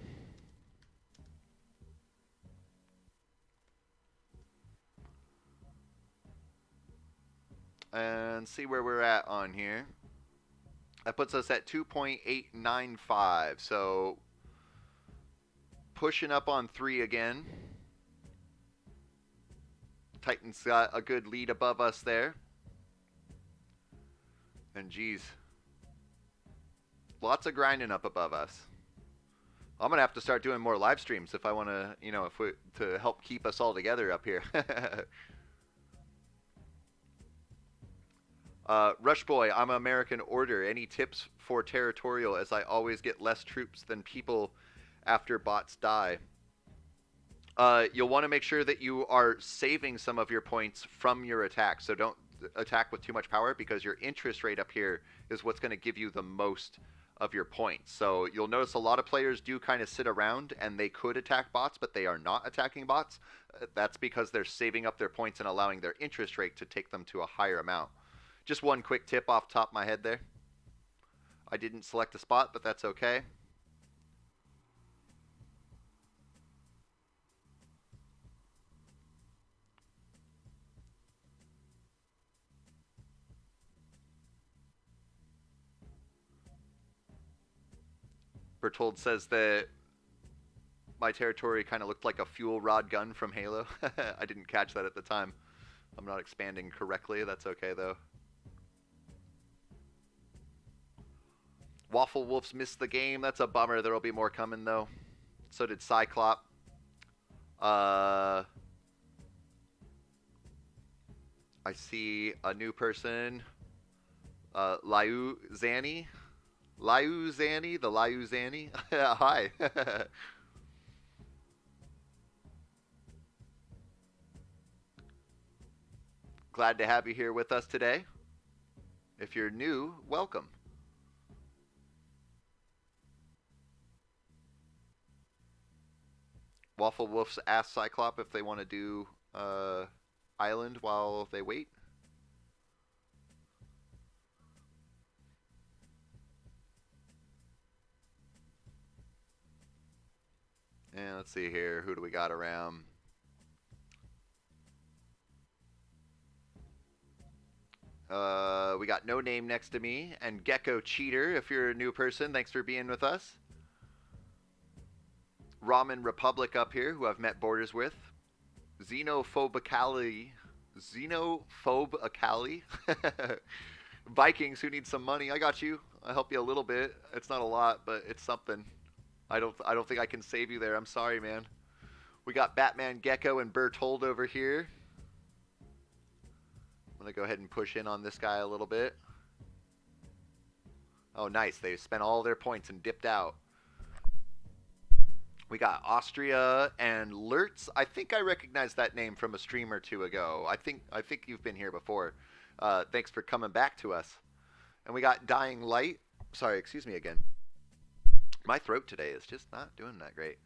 And see where we're at on here. That puts us at 2.895. So pushing up on 3 again. Titan's got a good lead above us there. And geez, lots of grinding up above us. I'm going to have to start doing more live streams if I want to, to help keep us all together up here. Rush Boy, I'm American Order. Any tips for Territorial as I always get less troops than people after bots die? You'll want to make sure that you are saving some of your points from your attack. So don't attack with too much power because your interest rate up here is what's going to give you the most of your points. So you'll notice a lot of players do kind of sit around and they could attack bots, but they are not attacking bots. That's because they're saving up their points and allowing their interest rate to take them to a higher amount. Just one quick tip off the top of my head there. I didn't select a spot, but that's okay. Bertold says that my territory kind of looked like a fuel rod gun from Halo. I didn't catch that at the time. I'm not expanding correctly. That's okay, though. Waffle Wolves missed the game. That's a bummer. There will be more coming, though. So did Cyclop. I see a new person. Liu Zanny. Liu Zanny? The Liu Zanny? Hi. Glad to have you here with us today. If you're new, welcome. Waffle Wolves asked Cyclop if they want to do Island while they wait. And let's see here. Who do we got around? We got No Name next to me and Geko Cheater. If you're a new person, thanks for being with us. Ramen Republic up here, who I've met borders with. Xenophobicali. Vikings who need some money. I got you. I'll help you a little bit. It's not a lot, but it's something. I don't think I can save you there. I'm sorry, man. We got Batman Gecko and Bertold over here. I'm going to go ahead and push in on this guy a little bit. Oh, nice. They spent all their points and dipped out. We got Austria and Lurtz. I think I recognize that name from a stream or two ago. I think you've been here before. Thanks for coming back to us. And we got Dying Light. Sorry, excuse me again. My throat today is just not doing that great.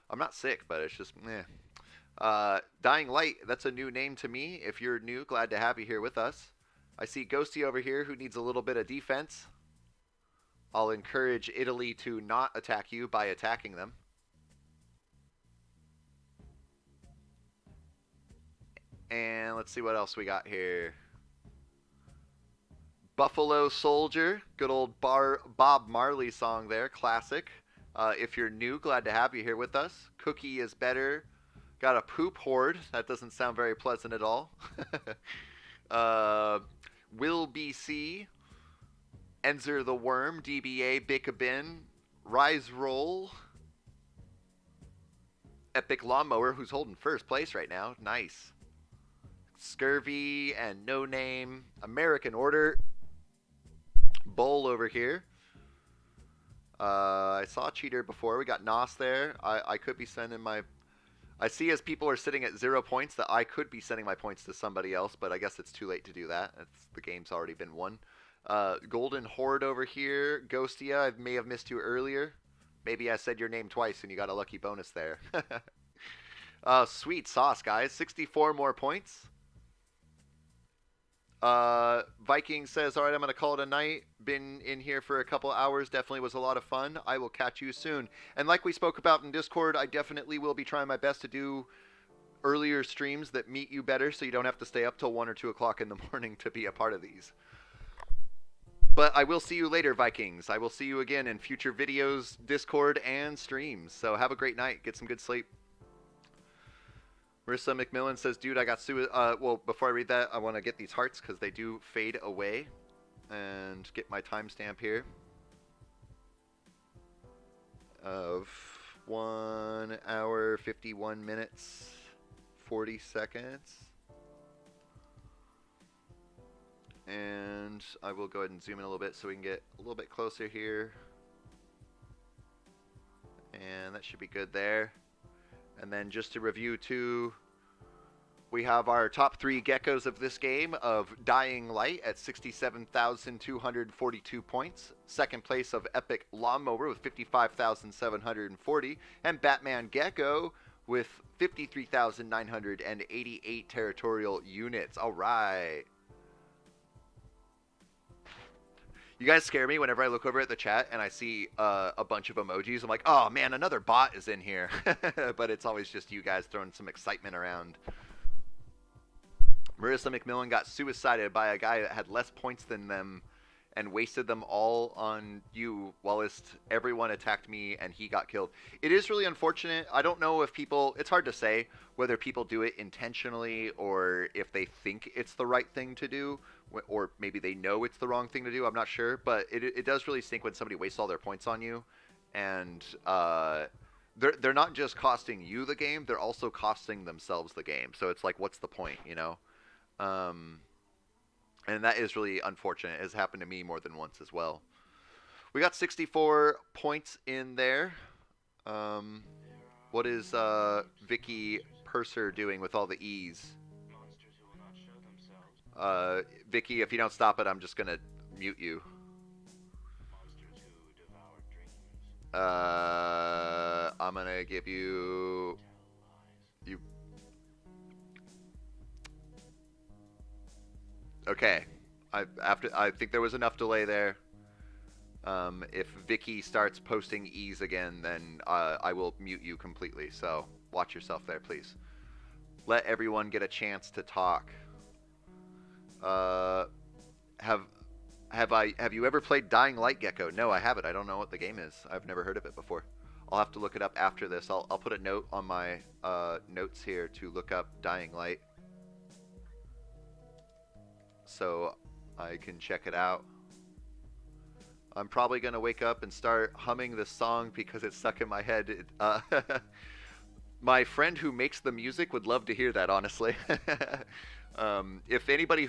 I'm not sick, but it's just meh. Dying Light, that's a new name to me. If you're new, glad to have you here with us. I see Ghosty over here who needs a little bit of defense. I'll encourage Italy to not attack you by attacking them. And let's see what else we got here. Buffalo Soldier, good old Bob Marley song there, classic. If you're new, glad to have you here with us. Cookie is better. Got a poop horde. That doesn't sound very pleasant at all. Will BC. Enzer the Worm. DBA. Bicabin. Rise Roll. Epic Lawnmower, who's holding first place right now. Nice. Scurvy and No Name. American Order. Bowl over here. I saw Cheater before. We got Nos there. I could be sending my... I see as people are sitting at 0 points that I could be sending my points to somebody else, but I guess it's too late to do that. The game's already been won. Golden Horde over here. Ghostia, I may have missed you earlier. Maybe I said your name twice and you got a lucky bonus there. Sweet sauce, guys. 64 more points. Viking says, all right, I'm going to call it a night. Been in here for a couple hours. Definitely was a lot of fun. I will catch you soon. And like we spoke about in Discord, I definitely will be trying my best to do earlier streams that meet you better so you don't have to stay up till 1 or 2 o'clock in the morning to be a part of these. But I will see you later, Vikings. I will see you again in future videos, Discord, and streams. So have a great night. Get some good sleep. Marissa McMillan says, dude, I got well, before I read that, I want to get these hearts because they do fade away. And get my timestamp here. Of 1 hour, 51 minutes, 40 seconds. And I will go ahead and zoom in a little bit so we can get a little bit closer here. And that should be good there. And then just to review too, we have our top 3 geckos of this game of Dying Light at 67,242 points. Second place of Epic Lawnmower with 55,740. And Batman Gecko with 53,988 territorial units. All right. You guys scare me whenever I look over at the chat and I see a bunch of emojis. I'm like, oh man, another bot is in here. But it's always just you guys throwing some excitement around. Marissa McMillan got suicided by a guy that had less points than them and wasted them all on you whilst everyone attacked me and he got killed. It is really unfortunate. I don't know if people, it's hard to say whether people do it intentionally or if they think it's the right thing to do, or maybe they know it's the wrong thing to do. I'm not sure, but it does really stink when somebody wastes all their points on you, and they're not just costing you the game, they're also costing themselves the game. So it's like, what's the point, you know? And that is really unfortunate. It has happened to me more than once as well. We got 64 points in there. What is Vicky Purser doing with all the E's? Vicky, if you don't stop it, I'm just gonna mute you. I'm gonna give you. Okay. I think there was enough delay there. If Vicky starts posting E's again, then I will mute you completely. So watch yourself there, please. Let everyone get a chance to talk. Have you ever played Dying Light, Geko? No, I haven't. I don't know what the game is. I've never heard of it before. I'll have to look it up after this. I'll put a note on my notes here to look up Dying Light, so I can check it out. I'm probably going to wake up and start humming this song because it's stuck in my head. My friend who makes the music would love to hear that, honestly. If anybody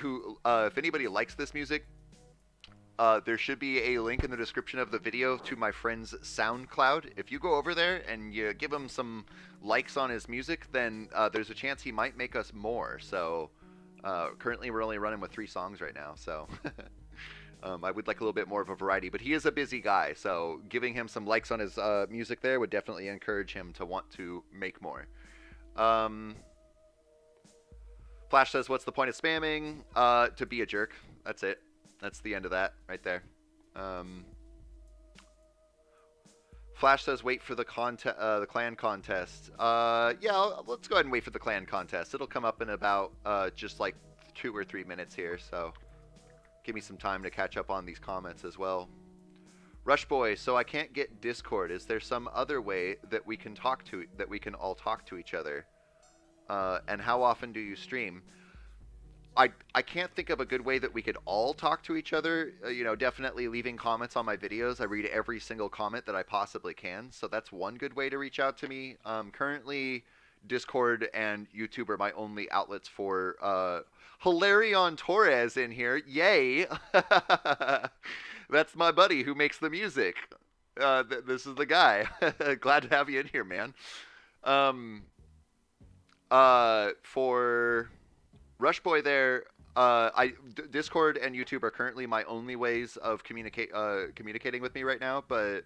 likes this music, there should be a link in the description of the video to my friend's SoundCloud. If you go over there and you give him some likes on his music, then there's a chance he might make us more. So currently we're only running with 3 songs right now, so I would like a little bit more of a variety. But he is a busy guy, so giving him some likes on his music there would definitely encourage him to want to make more. Flash says, what's the point of spamming? To be a jerk. That's it. That's the end of that right there. Flash says, wait for the clan contest. Yeah, let's go ahead and wait for the clan contest. It'll come up in about just like 2 or 3 minutes here, so give me some time to catch up on these comments as well. Rush Boy, so I can't get Discord. Is there some other way that we can all talk to each other? And how often do you stream? I can't think of a good way that we could all talk to each other. Definitely leaving comments on my videos. I read every single comment that I possibly can. So that's one good way to reach out to me. Currently, Discord and YouTube are my only outlets for Hilarion Torres in here. Yay! That's my buddy who makes the music. This is the guy. Glad to have you in here, man. For Rush Boy there, Discord and YouTube are currently my only ways of communicating with me right now, but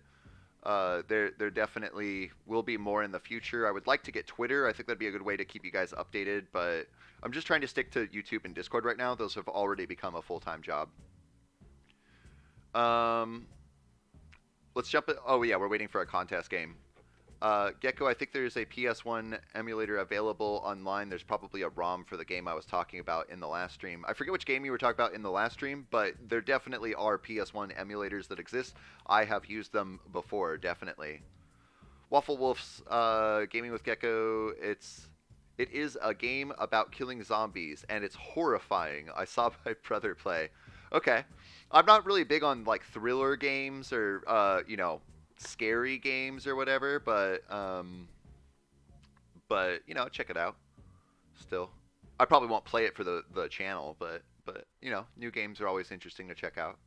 there definitely will be more in the future. I would like to get Twitter. I think that'd be a good way to keep you guys updated, but I'm just trying to stick to YouTube and Discord right now. Those have already become a full-time job. Let's jump in. Oh yeah, we're waiting for a contest game. Geko, I think there's a PS1 emulator available online. There's probably a ROM for the game I was talking about in the last stream. I forget which game you were talking about in the last stream, but there definitely are PS1 emulators that exist. I have used them before, definitely. Waffle Wolf's Gaming with Geko, it is a game about killing zombies, and it's horrifying. I saw my brother play. Okay. I'm not really big on, like, thriller games or, scary games or whatever, but check it out. Still, I probably won't play it for the channel, but new games are always interesting to check out.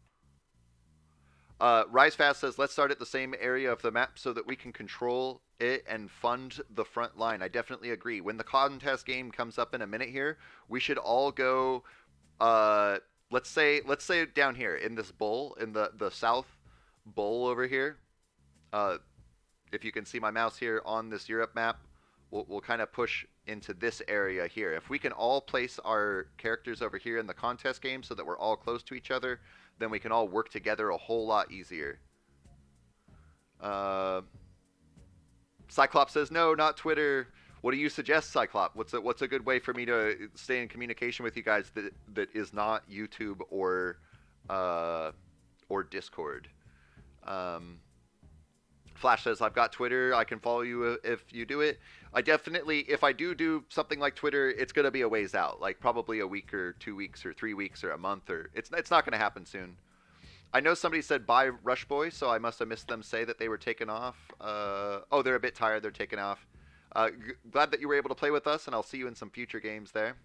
Rise Fast says, let's start at the same area of the map so that we can control it and fund the front line. I definitely agree. When the contest game comes up in a minute here, we should all go, let's say down here in this bowl, in the south bowl over here. If you can see my mouse here on this Europe map, we'll kind of push into this area here. If we can all place our characters over here in the contest game so that we're all close to each other, then we can all work together a whole lot easier. Cyclops says, no, not Twitter. What do you suggest, Cyclops? What's a good way for me to stay in communication with you guys that is not YouTube or or Discord. Flash says, I've got Twitter. I can follow you if you do it. I definitely, if I do something like Twitter, it's going to be a ways out, like probably a week or 2 weeks or 3 weeks or a month, or it's not going to happen soon. I know somebody said bye Rush Boy, so I must have missed them say that they were taken off. Oh, they're a bit tired. They're taken off. Glad that you were able to play with us, and I'll see you in some future games there.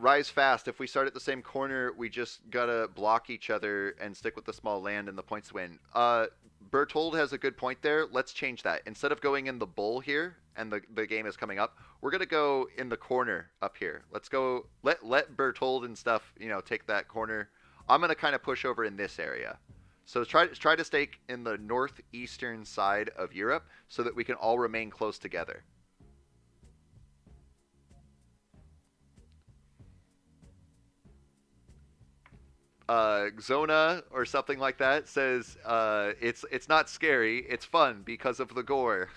Rise fast. If we start at the same corner, we just gotta block each other and stick with the small land and the points win. Bertold has a good point there. Let's change that. Instead of going in the bull here and the game is coming up, we're gonna go in the corner up here. Let's go. Let Bertold and stuff, take that corner. I'm gonna kind of push over in this area. So try to stay in the northeastern side of Europe so that we can all remain close together. Zona or something like that says it's not scary, it's fun because of the gore.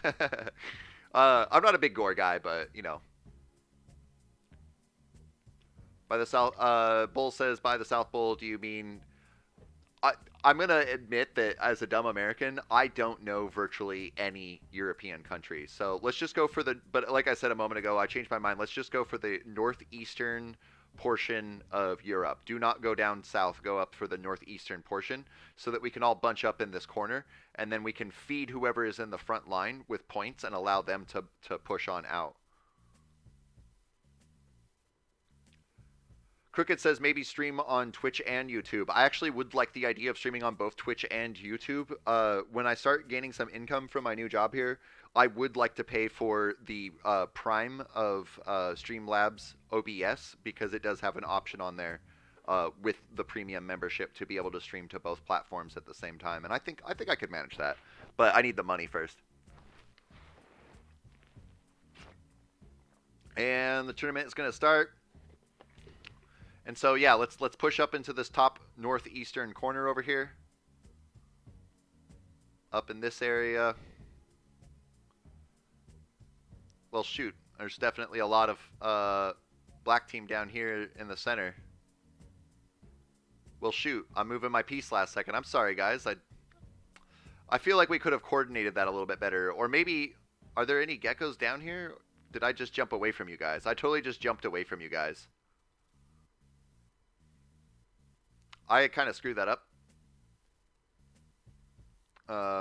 I'm not a big gore guy, but by the South Bull says by the South Bull, do you mean I'm gonna admit that as a dumb American, I don't know virtually any European countries. So let's just go for but like I said a moment ago, I changed my mind. Let's just go for the northeastern portion of Europe. Do not go down south, go up for the northeastern portion so that we can all bunch up in this corner, and then we can feed whoever is in the front line with points and allow them to push on out. Crooked says maybe stream on Twitch and YouTube. I actually would like the idea of streaming on both Twitch and YouTube. When I start gaining some income from my new job here, I would like to pay for the Prime of Streamlabs OBS because it does have an option on there with the premium membership to be able to stream to both platforms at the same time. And I think I could manage that, but I need the money first. And the tournament is going to start. And so yeah, let's push up into this top northeastern corner over here. Up in this area. Well, shoot. There's definitely a lot of black team down here in the center. Well, shoot. I'm moving my piece last second. I'm sorry, guys. I feel like we could have coordinated that a little bit better. Or maybe, are there any geckos down here? Did I just jump away from you guys? I totally just jumped away from you guys. I kind of screwed that up.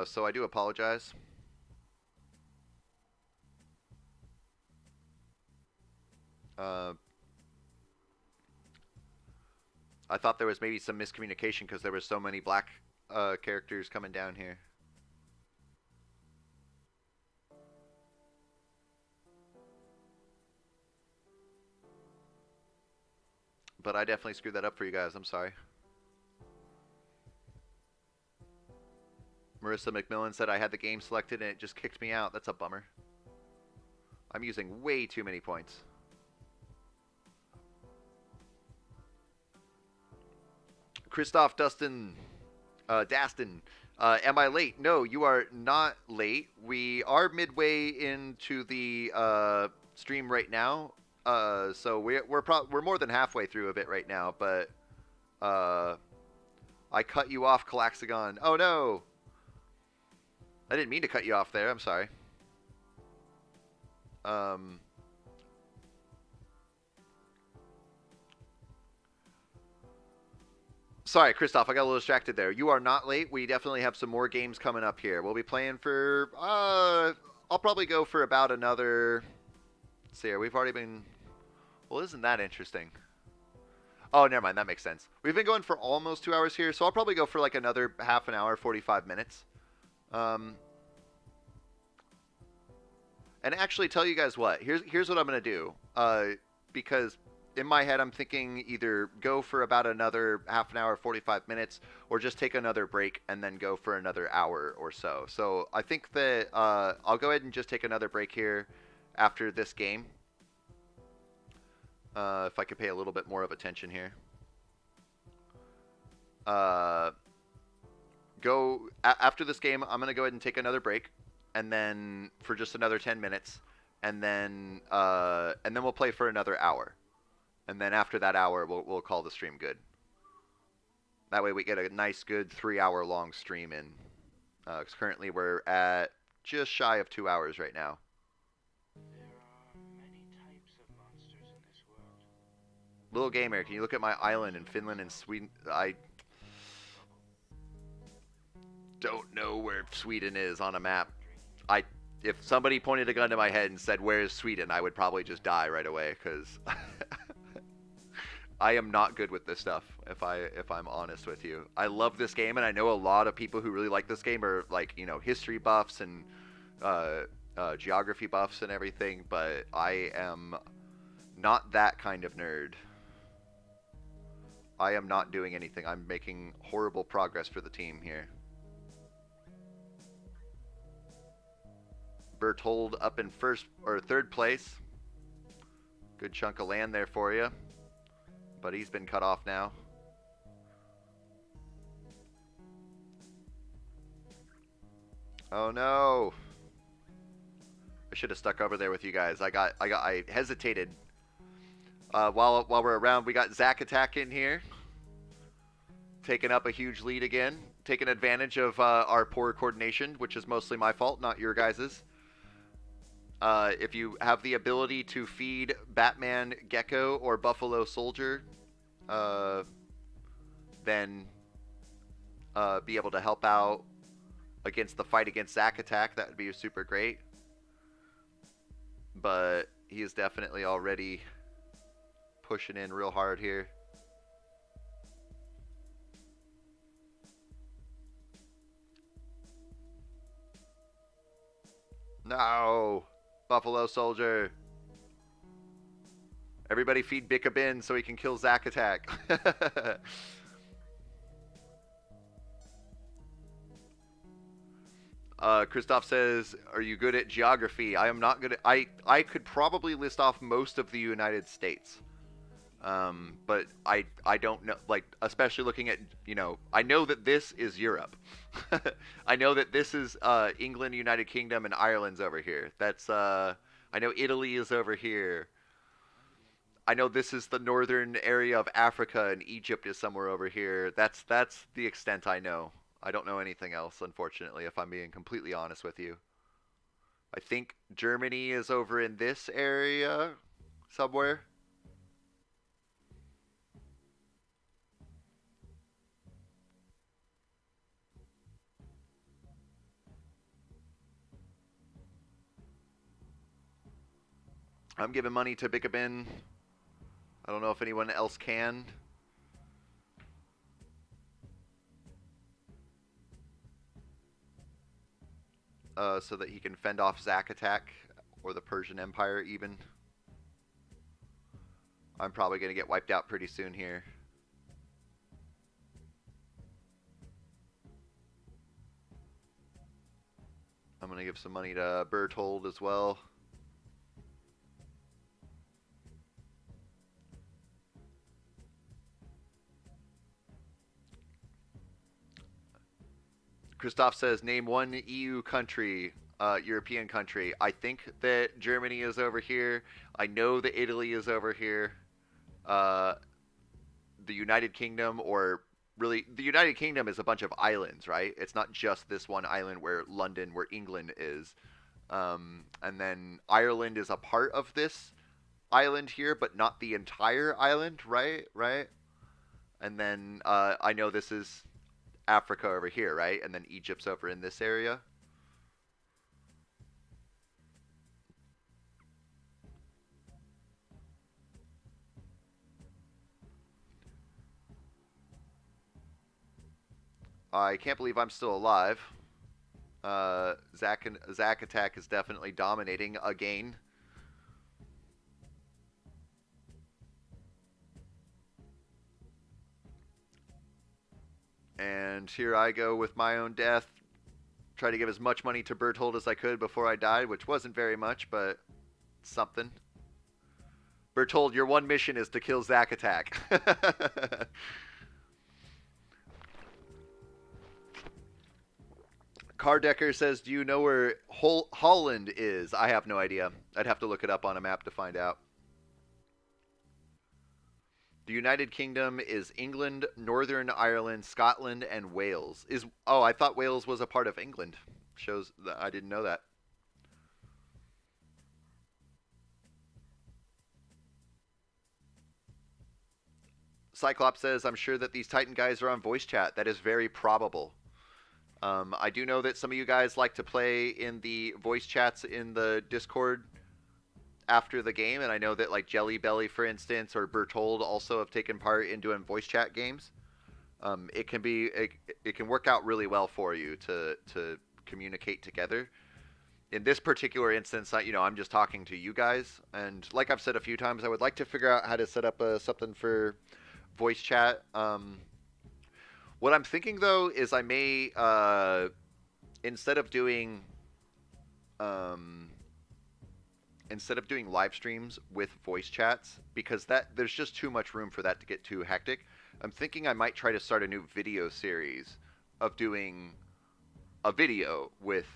So I do apologize. I thought there was maybe some miscommunication because there were so many black characters coming down here. But I definitely screwed that up for you guys. I'm sorry. Marissa McMillan said I had the game selected and it just kicked me out. That's a bummer. I'm using way too many points. Christoph Daston, am I late? No, you are not late. We are midway into the stream right now, so we're more than halfway through of it right now. But I cut you off, Calaxagon. Oh no, I didn't mean to cut you off there. I'm sorry. Sorry, Christoph, I got a little distracted there. You are not late. We definitely have some more games coming up here. We'll be playing for, I'll probably go for about another, let's see here, we've already been, well, isn't that interesting? Oh, never mind, that makes sense. We've been going for almost 2 hours here, so I'll probably go for like another half an hour, 45 minutes. And actually tell you guys what, here's what I'm going to do, because in my head, I'm thinking either go for about another half an hour, 45 minutes, or just take another break and then go for another hour or so. So I think that I'll go ahead and just take another break here after this game. If I could pay a little bit more of attention here. After this game, I'm going to go ahead and take another break, and then for just another 10 minutes, and then we'll play for another hour. and then after that hour, we'll call the stream good. That way we get a nice, good 3 hour long stream in. 'Cause currently we're at just shy of 2 hours right now. There are many types of monsters in this world. Little gamer, can you look at my island in Finland and Sweden? I don't know where Sweden is on a map. If somebody pointed a gun to my head and said, "Where is Sweden?" I would probably just die right away, because I am not good with this stuff, if I'm honest with you. I love this game, and I know a lot of people who really like this game are, like, history buffs and geography buffs and everything, but I am not that kind of nerd. I am not doing anything. I'm making horrible progress for the team here. Berthold up in first or third place. Good chunk of land there for you. But he's been cut off now. Oh no. I should have stuck over there with you guys. I hesitated. While we're around, we got Zack Attack in here. Taking up a huge lead again. Taking advantage of our poor coordination, which is mostly my fault, not your guys's. If you have the ability to feed Batman, Geko, or Buffalo Soldier, then be able to help out against the fight against Zack Attack, that would be super great. But he is definitely already pushing in real hard here. No! Buffalo Soldier. Everybody feed Bickabin so he can kill Zack Attack. Christoph says, "Are you good at geography?" I am not good at... I could probably list off most of the United States. But I don't know, like, especially looking at, I know that this is Europe. I know that this is England, United Kingdom, and Ireland's over here. That's I know Italy is over here. I know this is the northern area of Africa, and Egypt is somewhere over here. That's the extent I know. I don't know anything else, unfortunately, if I'm being completely honest with you. I think Germany is over in this area somewhere. I'm giving money to Bickabin. I don't know if anyone else can. So that he can fend off Zack Attack or the Persian Empire even. I'm probably going to get wiped out pretty soon here. I'm going to give some money to Berthold as well. Christoph says, name one EU country, European country. I think that Germany is over here. I know that Italy is over here. The United Kingdom, or really, the United Kingdom is a bunch of islands, right? It's not just this one island where London, where England is. And then Ireland is a part of this island here, but not the entire island, right? Right? And then I know this is Africa over here, right? And then Egypt's over in this area. I can't believe I'm still alive. Zack Attack is definitely dominating again. And here I go with my own death. Try to give as much money to Berthold as I could before I died, which wasn't very much, but something. Berthold, your one mission is to kill Zack Attack. Cardecker says, do you know where Holland is? I have no idea. I'd have to look it up on a map to find out. The United Kingdom is England, Northern Ireland, Scotland, and Wales. Is Oh, I thought Wales was a part of England. Shows that I didn't know that. Cyclops says, "I'm sure that these Titan guys are on voice chat. That is very probable." I do know that some of you guys like to play in the voice chats in the Discord after the game, and I know that like Jelly Belly, for instance, or Bertold also have taken part in doing voice chat games. It can work out really well for you to communicate together. In this particular instance, I'm just talking to you guys, and like I've said a few times, I would like to figure out how to set up something for voice chat. What I'm thinking though is I may instead of doing um, instead of doing live streams with voice chats, because that there's just too much room for that to get too hectic. I'm thinking I might try to start a new video series of doing a video with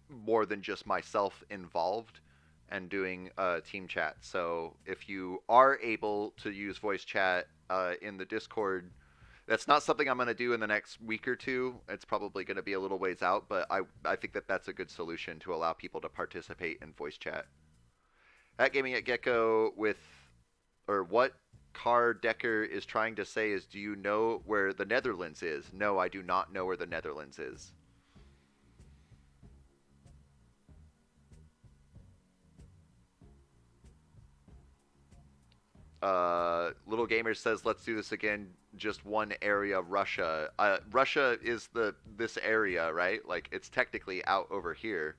more than just myself involved and doing team chat. So if you are able to use voice chat in the Discord, that's not something I'm going to do in the next week or two. It's probably going to be a little ways out, but I think that that's a good solution to allow people to participate in voice chat. At Gaming at Gecko what Car Decker is trying to say is, do you know where the Netherlands is? No, I do not know where the Netherlands is. Little Gamer says, let's do this again. Just one area of Russia. Russia is this area, right? Like, it's technically out over here,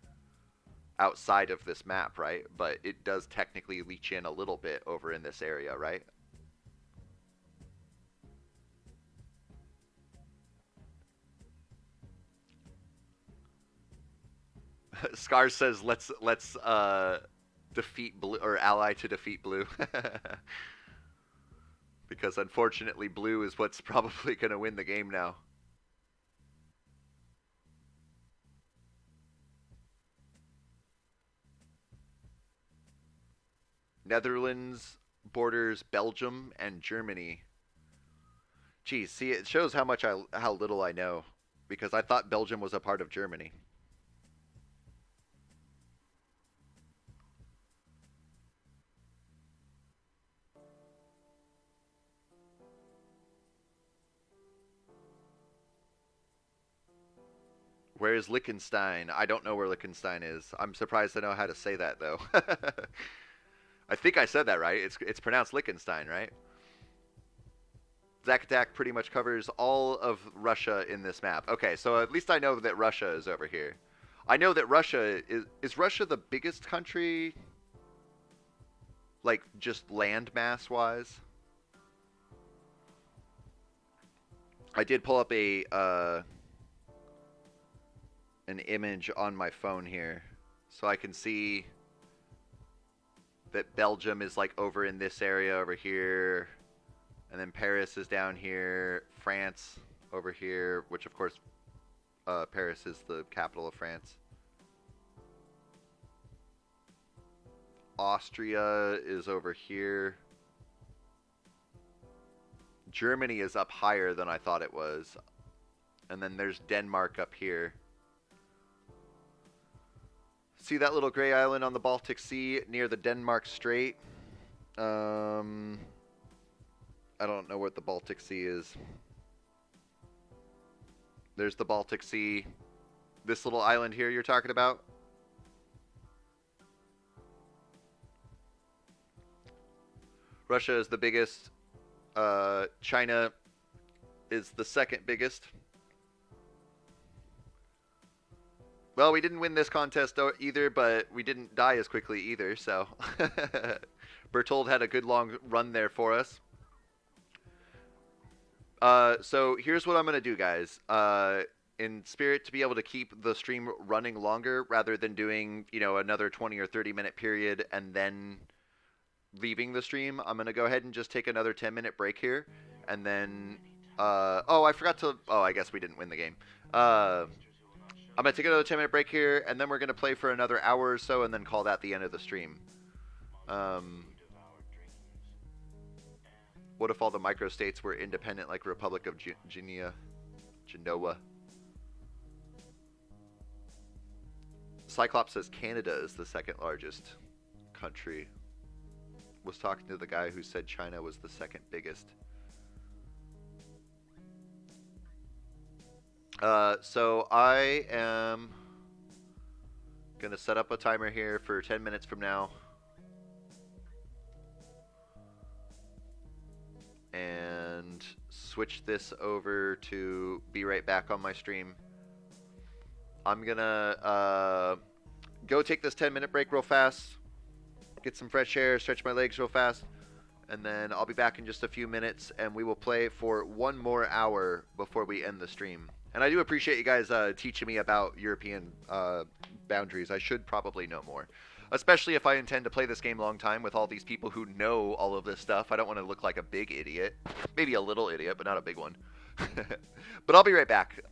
outside of this map, right? But it does technically leach in a little bit over in this area, right? Scar says, let's defeat blue, or ally to defeat blue. Because unfortunately blue is what's probably going to win the game now. Netherlands borders Belgium and Germany. Geez, see, it shows how little I know, because I thought Belgium was a part of Germany. Where is Liechtenstein? I don't know where Liechtenstein is. I'm surprised I know how to say that, though. I think I said that right. It's pronounced Liechtenstein, right? Zakatak pretty much covers all of Russia in this map. Okay, so at least I know that Russia is over here. I know that Russia is Russia the biggest country, like just land mass wise? I did pull up an image on my phone here, so I can see that Belgium is like over in this area over here, and then Paris is down here, France over here, which of course Paris is the capital of France. Austria is over here. Germany is up higher than I thought it was. And then there's Denmark up here. See that little gray island on the Baltic Sea near the Denmark Strait? I don't know what the Baltic Sea is. There's the Baltic Sea. This little island here you're talking about? Russia is the biggest. China is the second biggest. Well, we didn't win this contest either, but we didn't die as quickly either, so. Bertold had a good long run there for us. So here's what I'm going to do, guys. In spirit to be able to keep the stream running longer, rather than doing, another 20 or 30 minute period and then leaving the stream, I'm going to go ahead and just take another 10-minute break here. And then, I forgot to, I guess we didn't win the game. I'm going to take another 10-minute break here, and then we're going to play for another hour or so, and then call that the end of the stream. What if all the microstates were independent, like Republic of Genoa? Cyclops says Canada is the second largest country. Was talking to the guy who said China was the second biggest. So I am going to set up a timer here for 10 minutes from now. And switch this over to be right back on my stream. I'm going to go take this 10-minute break real fast. Get some fresh air, stretch my legs real fast. And then I'll be back in just a few minutes, and we will play for one more hour before we end the stream. And I do appreciate you guys teaching me about European boundaries. I should probably know more, especially if I intend to play this game a long time with all these people who know all of this stuff. I don't want to look like a big idiot. Maybe a little idiot, but not a big one. But I'll be right back.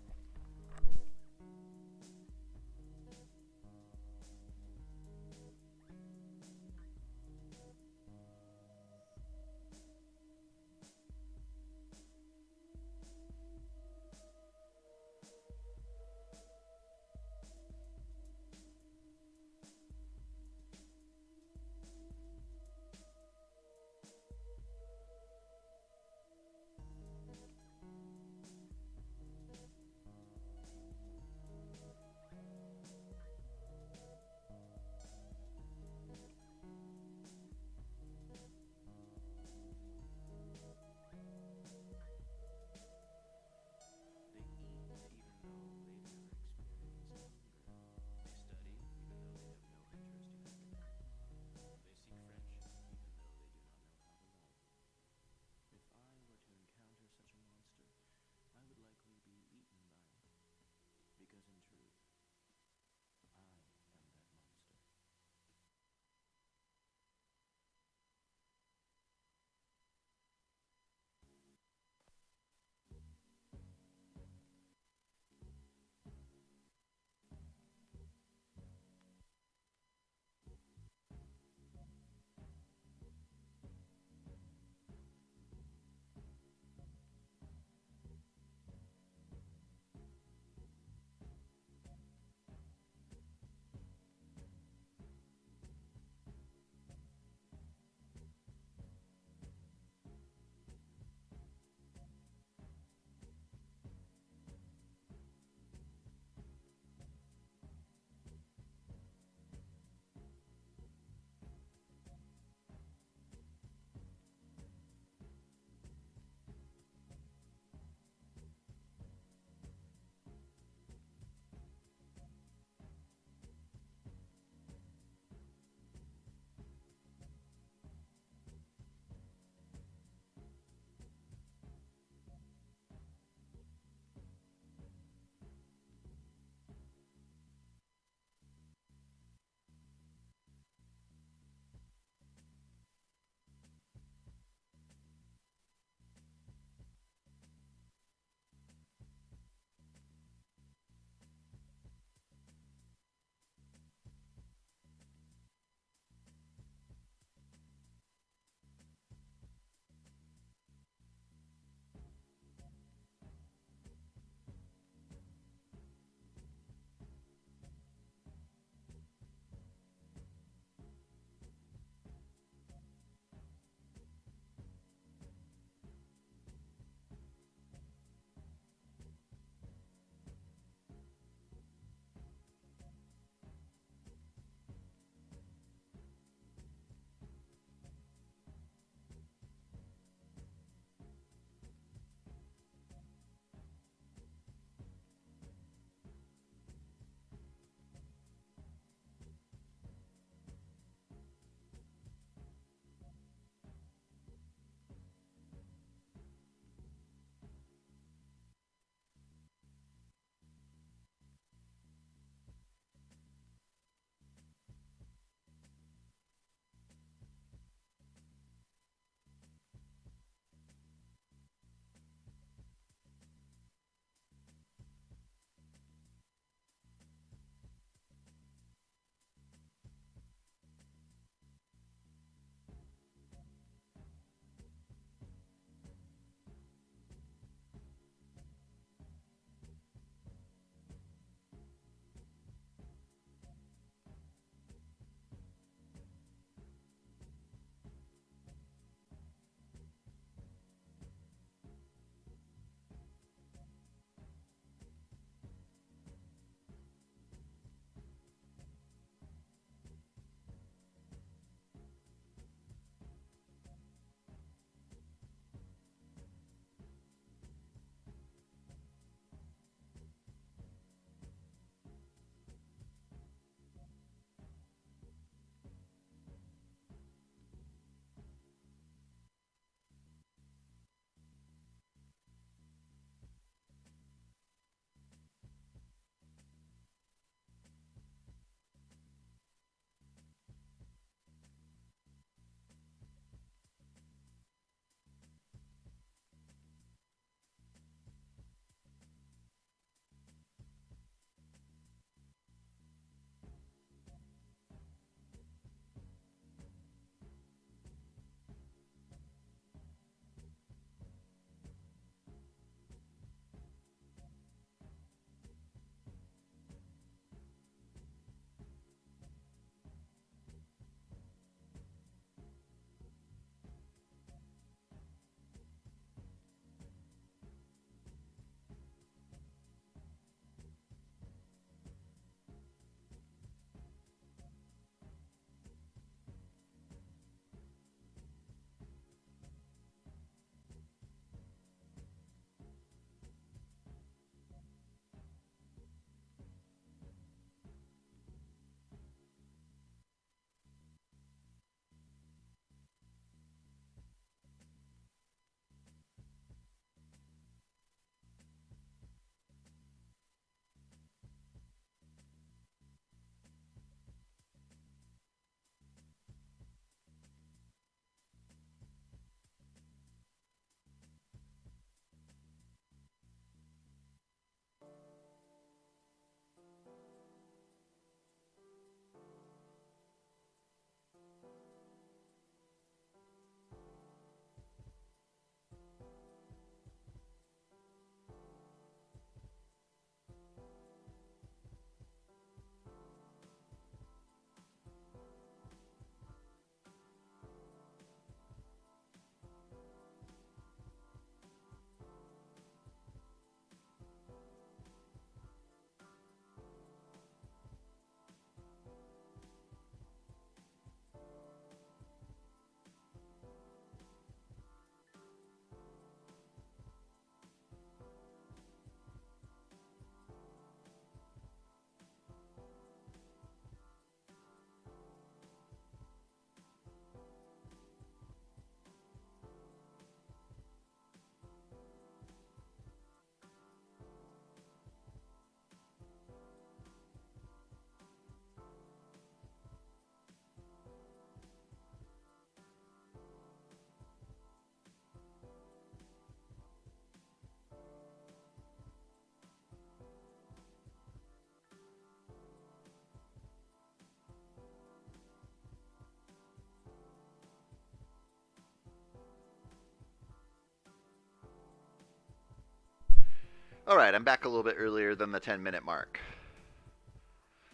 Alright, I'm back a little bit earlier than the 10-minute mark.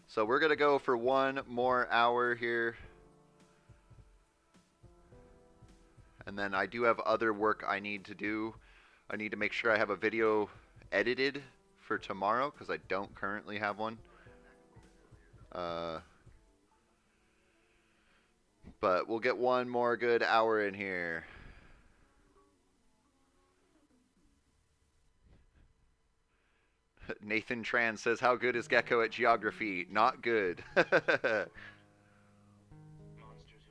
So we're going to go for one more hour here. And then I do have other work I need to do. I need to make sure I have a video edited for tomorrow because I don't currently have one. But we'll get one more good hour in here. Nathan Tran says, how good is Geko at geography? Not good. Monsters who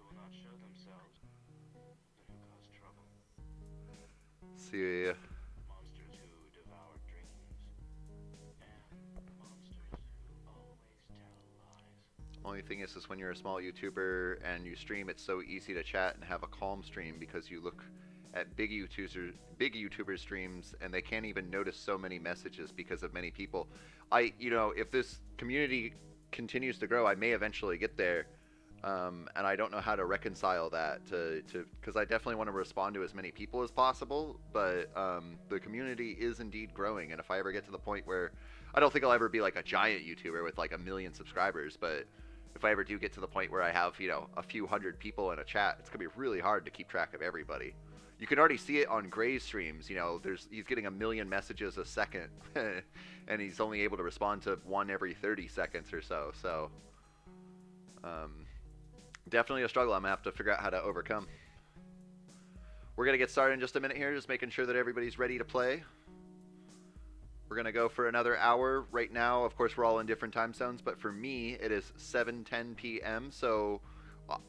will not show themselves and who cause trouble. See. Monsters who devour dreams. And monsters who always tell lies. Only thing is when you're a small YouTuber and you stream, it's so easy to chat and have a calm stream because you look at big YouTuber streams and they can't even notice so many messages because of many people. If this community continues to grow, I may eventually get there, and I don't know how to reconcile that because I definitely want to respond to as many people as possible, but the community is indeed growing, and if I ever get to the point where I don't think I'll ever be like a giant YouTuber with like 1 million subscribers, but if I ever do get to the point where I have, a few hundred people in a chat, it's gonna be really hard to keep track of everybody. You can already see it on Gray's streams. He's getting 1 million messages a second, and he's only able to respond to one every 30 seconds or so. So, definitely a struggle I'm gonna have to figure out how to overcome. We're gonna get started in just a minute here, just making sure that everybody's ready to play. We're gonna go for another hour. Right now, of course, we're all in different time zones, but for me, it is 7:10 p.m. So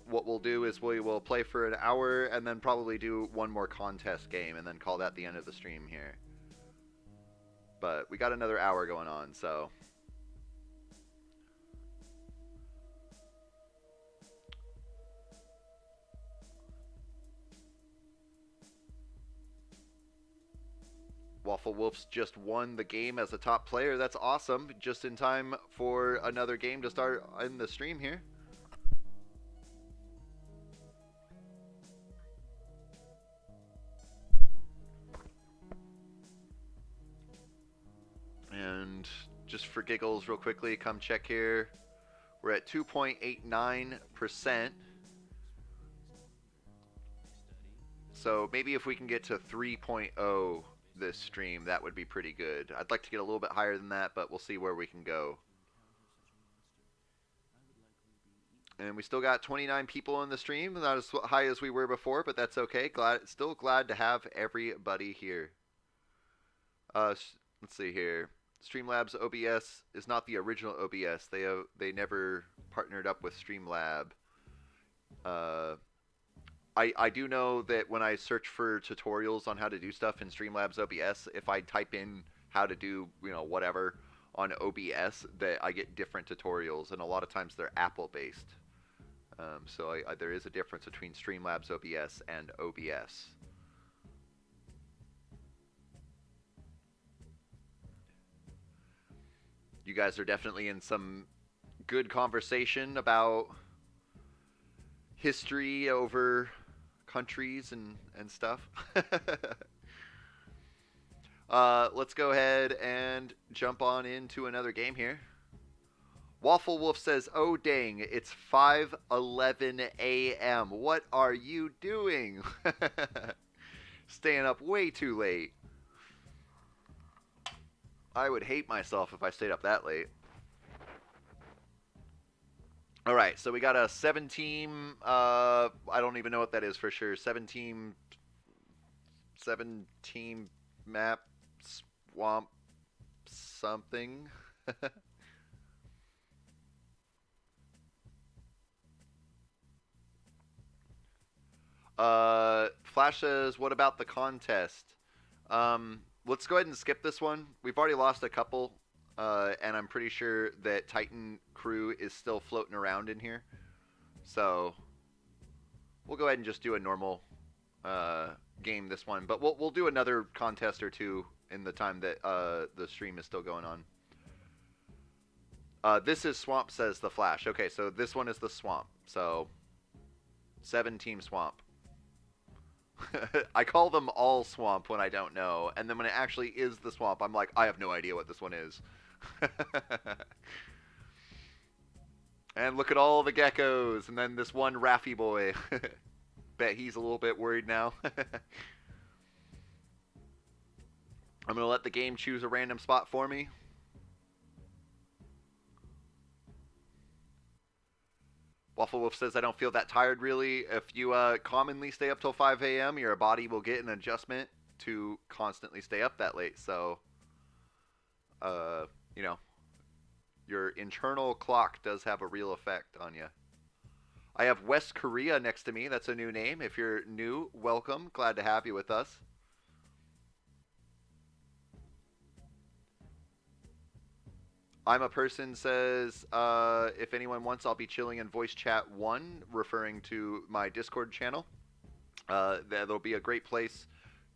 what we'll do is we will play for an hour and then probably do one more contest game and then call that the end of the stream here. But we got another hour going on, so. Waffle Wolf's just won the game as a top player. That's awesome. Just in time for another game to start in the stream here. And just for giggles real quickly, come check here. We're at 2.89%. So maybe if we can get to 3.0 this stream, that would be pretty good. I'd like to get a little bit higher than that, but we'll see where we can go. And we still got 29 people in the stream. Not as high as we were before, but that's okay. Still glad to have everybody here. Let's see here. Streamlabs OBS is not the original OBS. They never partnered up with Streamlab. I do know that when I search for tutorials on how to do stuff in Streamlabs OBS, if I type in how to do whatever on OBS, that I get different tutorials, and a lot of times they're Apple based. So there is a difference between Streamlabs OBS and OBS. You guys are definitely in some good conversation about history over countries and stuff. Let's go ahead and jump on into another game here. Waffle Wolf says, oh dang, it's 5:11 a.m. What are you doing? Staying up way too late. I would hate myself if I stayed up that late. Alright, so we got a 7-team, I don't even know what that is for sure. 7-team map, swamp, something. Flash says, what about the contest? Let's go ahead and skip this one. We've already lost a couple, and I'm pretty sure that Titan crew is still floating around in here. So we'll go ahead and just do a normal game this one, but we'll do another contest or two in the time that the stream is still going on. This is Swamp, says the Flash. Okay, so this one is the Swamp. So 7-team Swamp. I call them all swamp when I don't know, and then when it actually is the swamp, I'm like, I have no idea what this one is. And look at all the geckos, and then this one Raffy boy. Bet he's a little bit worried now. I'm going to let the game choose a random spot for me. Waffle Wolf says, I don't feel that tired, really. If you commonly stay up till 5 a.m., your body will get an adjustment to constantly stay up that late. So, you know, your internal clock does have a real effect on you. I have West Korea next to me. That's a new name. If you're new, welcome. Glad to have you with us. I'm a person says, if anyone wants, I'll be chilling in voice chat 1, referring to my Discord channel. That'll be a great place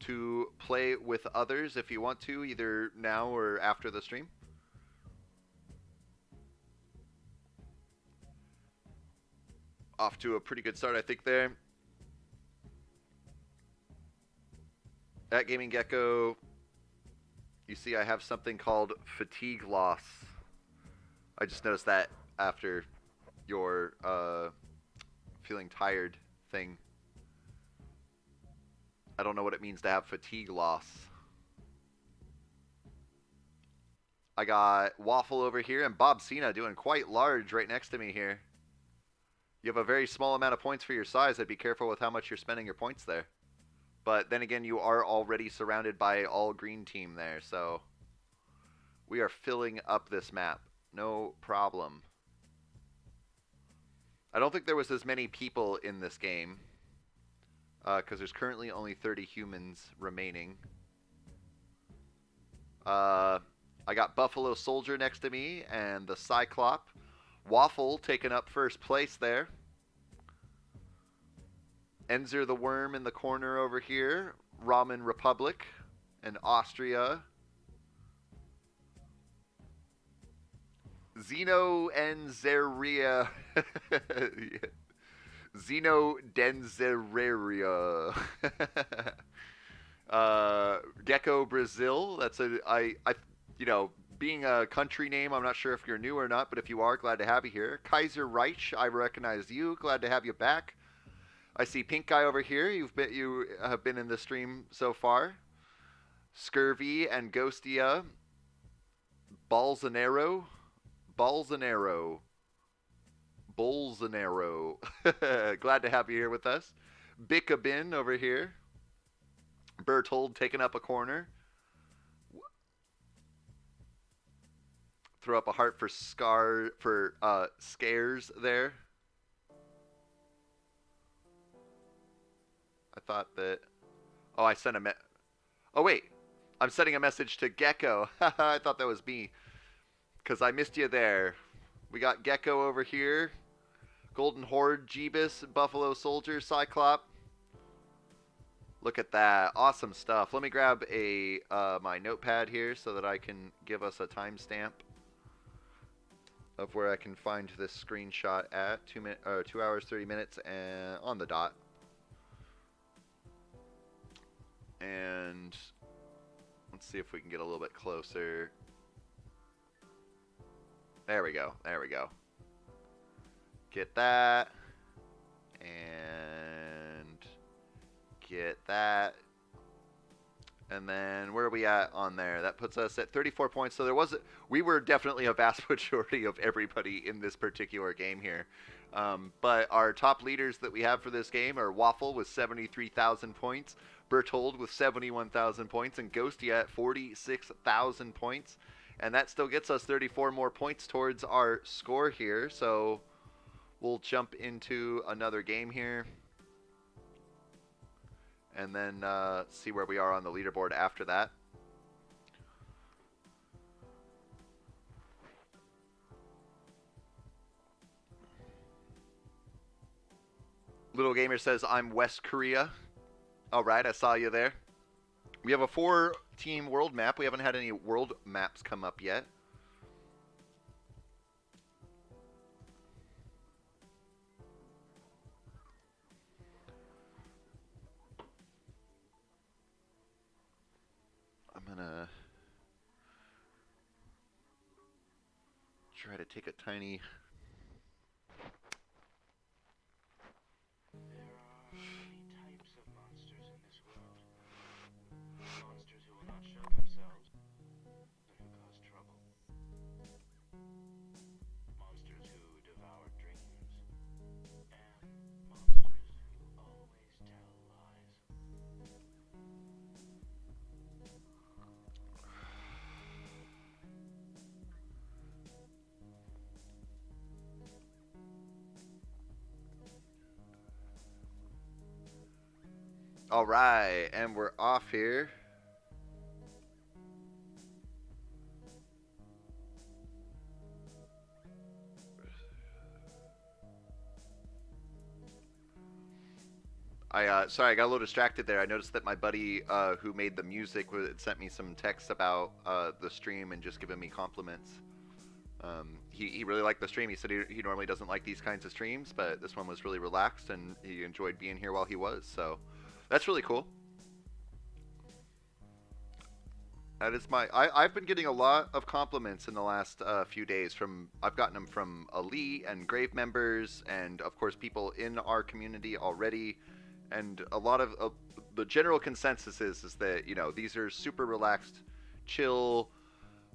to play with others if you want to, either now or after the stream. Off to a pretty good start, I think, there. At Gaming Gecko, you see I have something called fatigue loss. I just noticed that after your feeling tired thing. I don't know what it means to have fatigue loss. I got Waffle over here and Bob Cena doing quite large right next to me here. You have a very small amount of points for your size. I'd be careful with how much you're spending your points there. But then again, you are already surrounded by all green team there, so we are filling up this map. No problem. I don't think there was as many people in this game, because there's currently only 30 humans remaining. I got Buffalo Soldier next to me and the Cyclop. Waffle taking up first place there. Enzer the Worm in the corner over here. Ramen Republic and Austria. Zeno and Zeria. Zeno Denzereria. Geko Brazil. That's you know, being a country name, I'm not sure if you're new or not, but if you are, glad to have you here. Kaiser Reich, I recognize you. Glad to have you back. I see Pink Guy over here. You have been in the stream so far. Scurvy and Ghostia. Bolsonaro. Glad to have you here with us. Bickabin over here. Bertold taking up a corner. Throw up a heart for Scares there. I thought that... Oh, I sent a Oh, wait. I'm sending a message to Gecko. I thought that was me. Because I missed you there. We got Gecko over here. Golden Horde, Jeebus, Buffalo Soldier, Cyclop. Look at that. Awesome stuff. Let me grab my notepad here so that I can give us a timestamp of where I can find this screenshot at 2 hours 30 minutes and on the dot. And let's see if we can get a little bit closer. There we go. There we go. Get that. And get that. And then where are we at on there? That puts us at 34 points. So we were definitely a vast majority of everybody in this particular game here. But our top leaders that we have for this game are Waffle with 73,000 points, Bertold with 71,000 points, and Ghosty at 46,000 points. And that still gets us 34 more points towards our score here. So we'll jump into another game here. And then see where we are on the leaderboard after that. Little Gamer says, I'm West Korea. All right, I saw you there. We have a 4-team world map. We haven't had any world maps come up yet. try to take a tiny. There are many types of monsters in this world. Monsters who will not show themselves and who cause trouble. Monsters who devour dreams. And monsters who always tell lies. All right, and we're off here. Sorry, I got a little distracted there. I noticed that my buddy who made the music sent me some texts about the stream and just giving me compliments. He really liked the stream. He said he normally doesn't like these kinds of streams, but this one was really relaxed and he enjoyed being here while he was. So that's really cool. That is I've been getting a lot of compliments in the last few days from. I've gotten them from Elite and Grave members, and of course people in our community already. And a lot of the general consensus is that these are super relaxed, chill,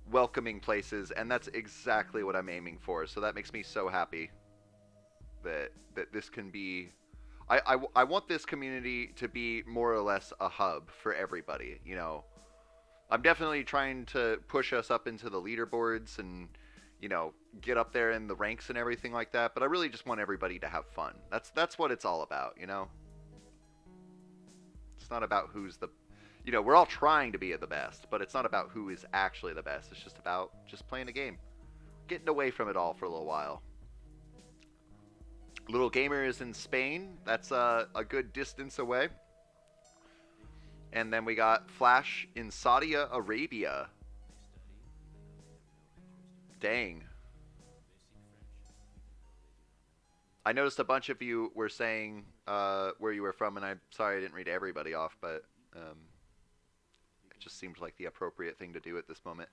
welcoming places, and that's exactly what I'm aiming for. So that makes me so happy that this can be. I want this community to be more or less a hub for everybody. I'm definitely trying to push us up into the leaderboards and get up there in the ranks and everything like that. But I really just want everybody to have fun. That's what it's all about. It's not about who's the. We're all trying to be the best, but it's not about who is actually the best. It's just about just playing a game, getting away from it all for a little while. Little Gamer is in Spain. That's a good distance away. And then we got Flash in Saudi Arabia. Dang. I noticed a bunch of you were saying where you were from, and I'm sorry I didn't read everybody off, but it just seemed like the appropriate thing to do at this moment.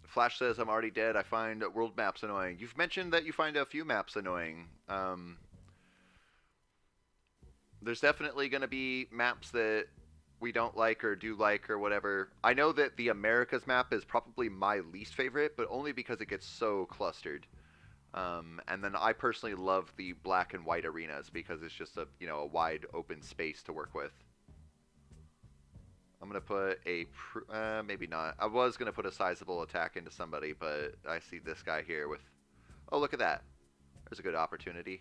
Flash says, I'm already dead. I find world maps annoying. You've mentioned that you find a few maps annoying. There's definitely going to be maps that we don't like or do like or whatever. I know that the Americas map is probably my least favorite, but only because it gets so clustered. And then I personally love the black and white arenas because it's just a wide open space to work with. I'm going to put maybe not. I was going to put a sizable attack into somebody, but I see this guy here with... Oh, look at that. There's a good opportunity.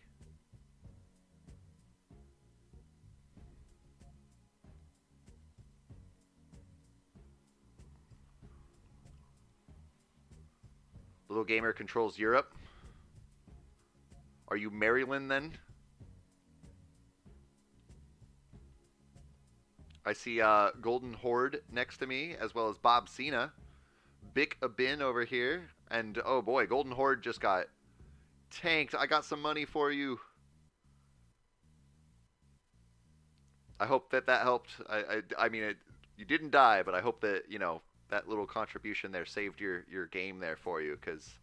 Little Gamer controls Europe. Are you Maryland then? I see Golden Horde next to me, as well as Bob Cena. Bick a Bin over here. And, oh boy, Golden Horde just got tanked. I got some money for you. I hope that helped. I mean, you didn't die, but I hope that, that little contribution there saved your game there for you, because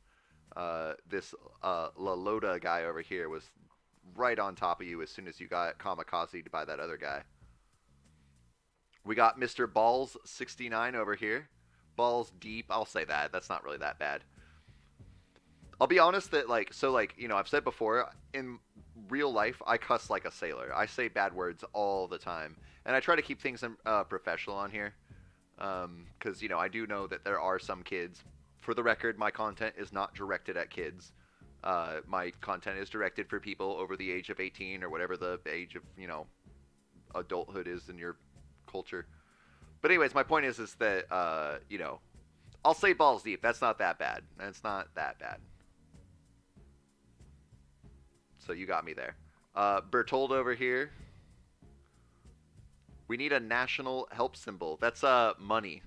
this La Loda guy over here was right on top of you as soon as you got kamikazed by that other guy. We got Mr. Balls 69 over here. Balls deep. I'll say that. That's not really that bad. I'll be honest that I've said before, in real life, I cuss like a sailor. I say bad words all the time. And I try to keep things professional on here. Because, I do know that there are some kids. For the record, my content is not directed at kids. My content is directed for people over the age of 18 or whatever the age of, adulthood is in your culture. But anyways, my point is that, I'll say balls deep. That's not that bad. That's not that bad. So you got me there. Bertold over here. We need a national help symbol. That's money.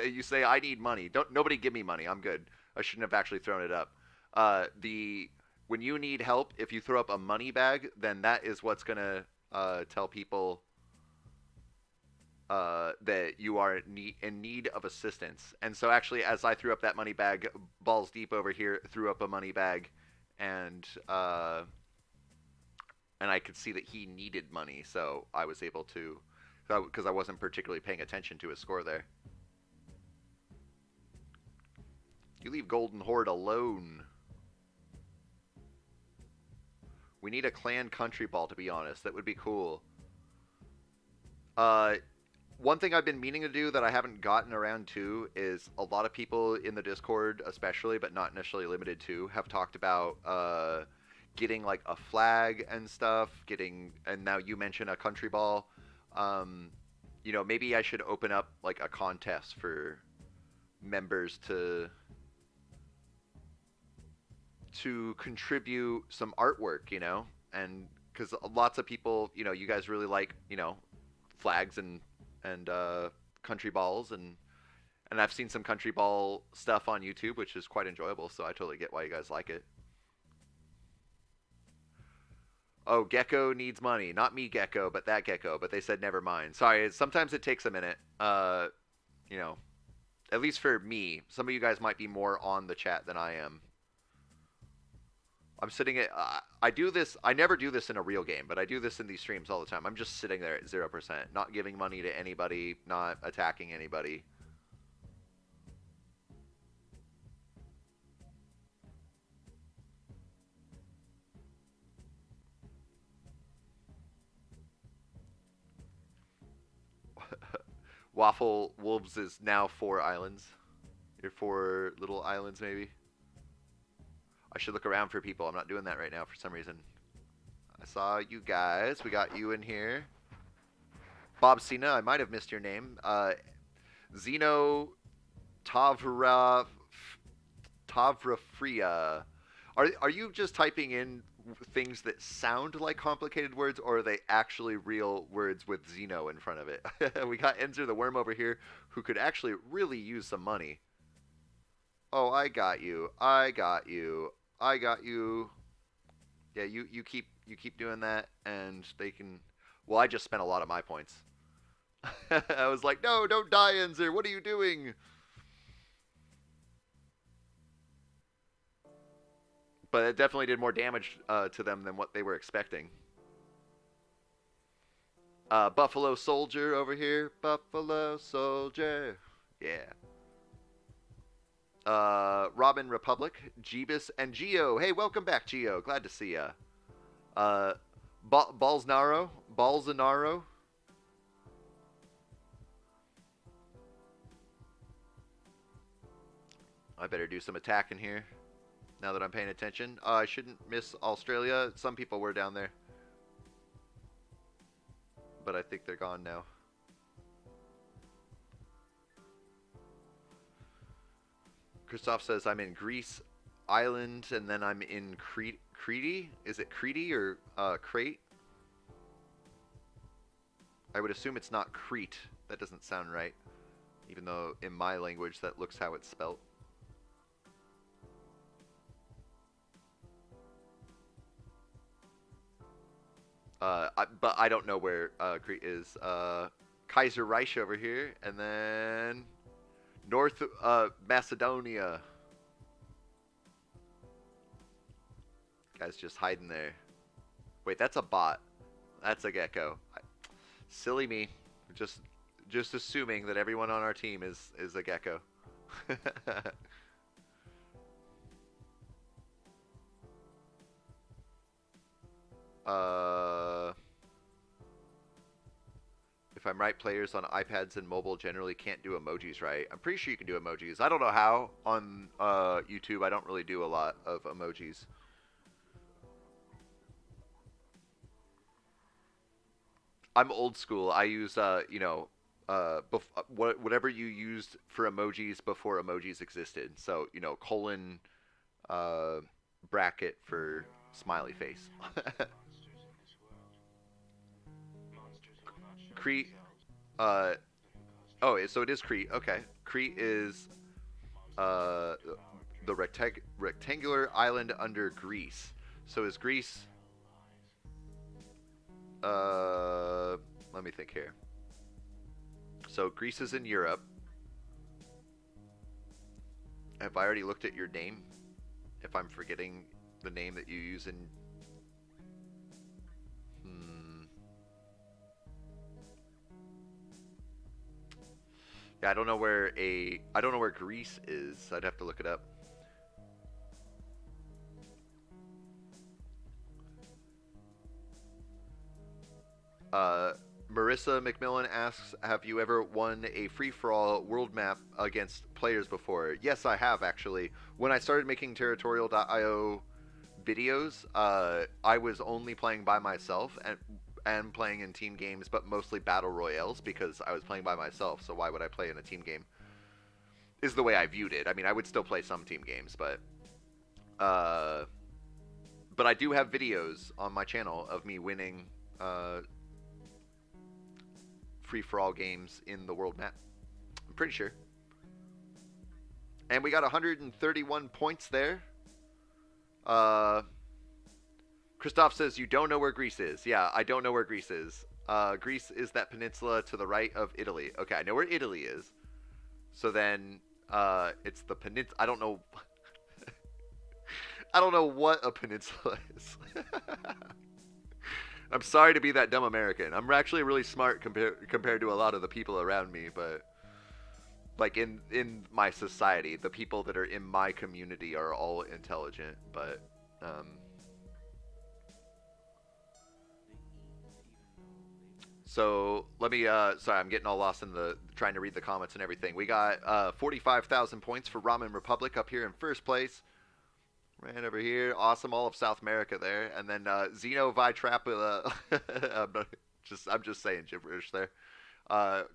You say I need money. Nobody give me money. I'm good. I shouldn't have actually thrown it up. When you need help, if you throw up a money bag, then that is what's gonna tell people that you are in need of assistance. And so actually, as I threw up that money bag, Balls Deep over here threw up a money bag, and and I could see that he needed money, so I was able to, because I wasn't particularly paying attention to his score there. You leave Golden Horde alone. We need a clan country ball, to be honest. That would be cool. Uh, One thing I've been meaning to do that I haven't gotten around to is a lot of people in the Discord, especially, but not necessarily limited to, have talked about getting like a flag and stuff. Getting, and now you mention a country ball. Um, maybe I should open up like a contest for members to contribute some artwork, and because lots of people, you guys really like, flags and country balls, and I've seen some country ball stuff on YouTube, which is quite enjoyable. So I totally get why you guys like it. Oh, Geko needs money, not me, Geko, but that Geko. But they said never mind. Sorry, sometimes it takes a minute. You know, at least for me. Some of you guys might be more on the chat than I am. I'm sitting at. I do this. I never do this in a real game, but I do this in these streams all the time. I'm just sitting there at 0%, not giving money to anybody, not attacking anybody. Waffle Wolves is now 4 islands. Your 4 little islands, maybe. I should look around for people. I'm not doing that right now for some reason. I saw you guys. We got you in here. Bob Cena, I might have missed your name. Zeno Tavra Tavrafria. Are you just typing in things that sound like complicated words, or are they actually real words with Zeno in front of it? We got Enzer the Worm over here, who could actually really use some money. Oh, I got you. I got you. I got you. Yeah, you keep doing that, and they can. Well, I just spent a lot of my points. I was like, no, don't die, Enzer. What are you doing? But it definitely did more damage to them than what they were expecting. Buffalo Soldier over here. Buffalo Soldier. Yeah. Robin Republic, Jeebus, and Geo. Hey, welcome back, Geo. Glad to see ya. Balznaro. Balzanaro. I better do some attacking here. Now that I'm paying attention. I shouldn't miss Australia. Some people were down there. But I think they're gone now. Christoph says I'm in Greece Island, and then I'm in Crete. Is it Crete or Crate? I would assume it's not Crete. That doesn't sound right. Even though in my language that looks how it's spelt. But I don't know where Crete is. Kaiser Reich over here, and then North Macedonia. Guy's just hiding there. Wait, that's a bot. That's a Geko. Silly me. Just assuming that everyone on our team is a Geko. If I'm right, players on iPads and mobile generally can't do emojis right. I'm pretty sure you can do emojis. I don't know how on YouTube. I don't really do a lot of emojis. I'm old school. I use whatever you used for emojis before emojis existed. So colon bracket for smiley face. Crete. Oh, so it is Crete. Okay, Crete is the rectangular island under Greece. So is Greece Let me think here. So Greece is in Europe. Have I already looked at your name? If I'm forgetting the name that you use in... Yeah, I don't know where Greece is. I'd have to look it up. Marissa McMillan asks, have you ever won a free-for-all world map against players before? Yes, I have, actually. When I started making Territorial.io videos, I was only playing by myself and playing in team games, but mostly battle royales because I was playing by myself, so why would I play in a team game? Is the way I viewed it. I mean, I would still play some team games, but I do have videos on my channel of me winning free-for-all games in the world map. I'm pretty sure. And we got 131 points there. Christoph says, you don't know where Greece is. Yeah, I don't know where Greece is. Greece is that peninsula to the right of Italy. Okay, I know where Italy is. So then, it's the peninsula. I don't know. I don't know what a peninsula is. I'm sorry to be that dumb American. I'm actually really smart compared to a lot of the people around me, but like in my society, the people that are in my community are all intelligent, but so let me sorry, I'm getting all lost in the trying to read the comments and everything. We got 45,000 points for Ramen Republic up here in first place. Right over here, awesome, all of South America there, and then Zeno Vitrapula. I'm just saying gibberish there.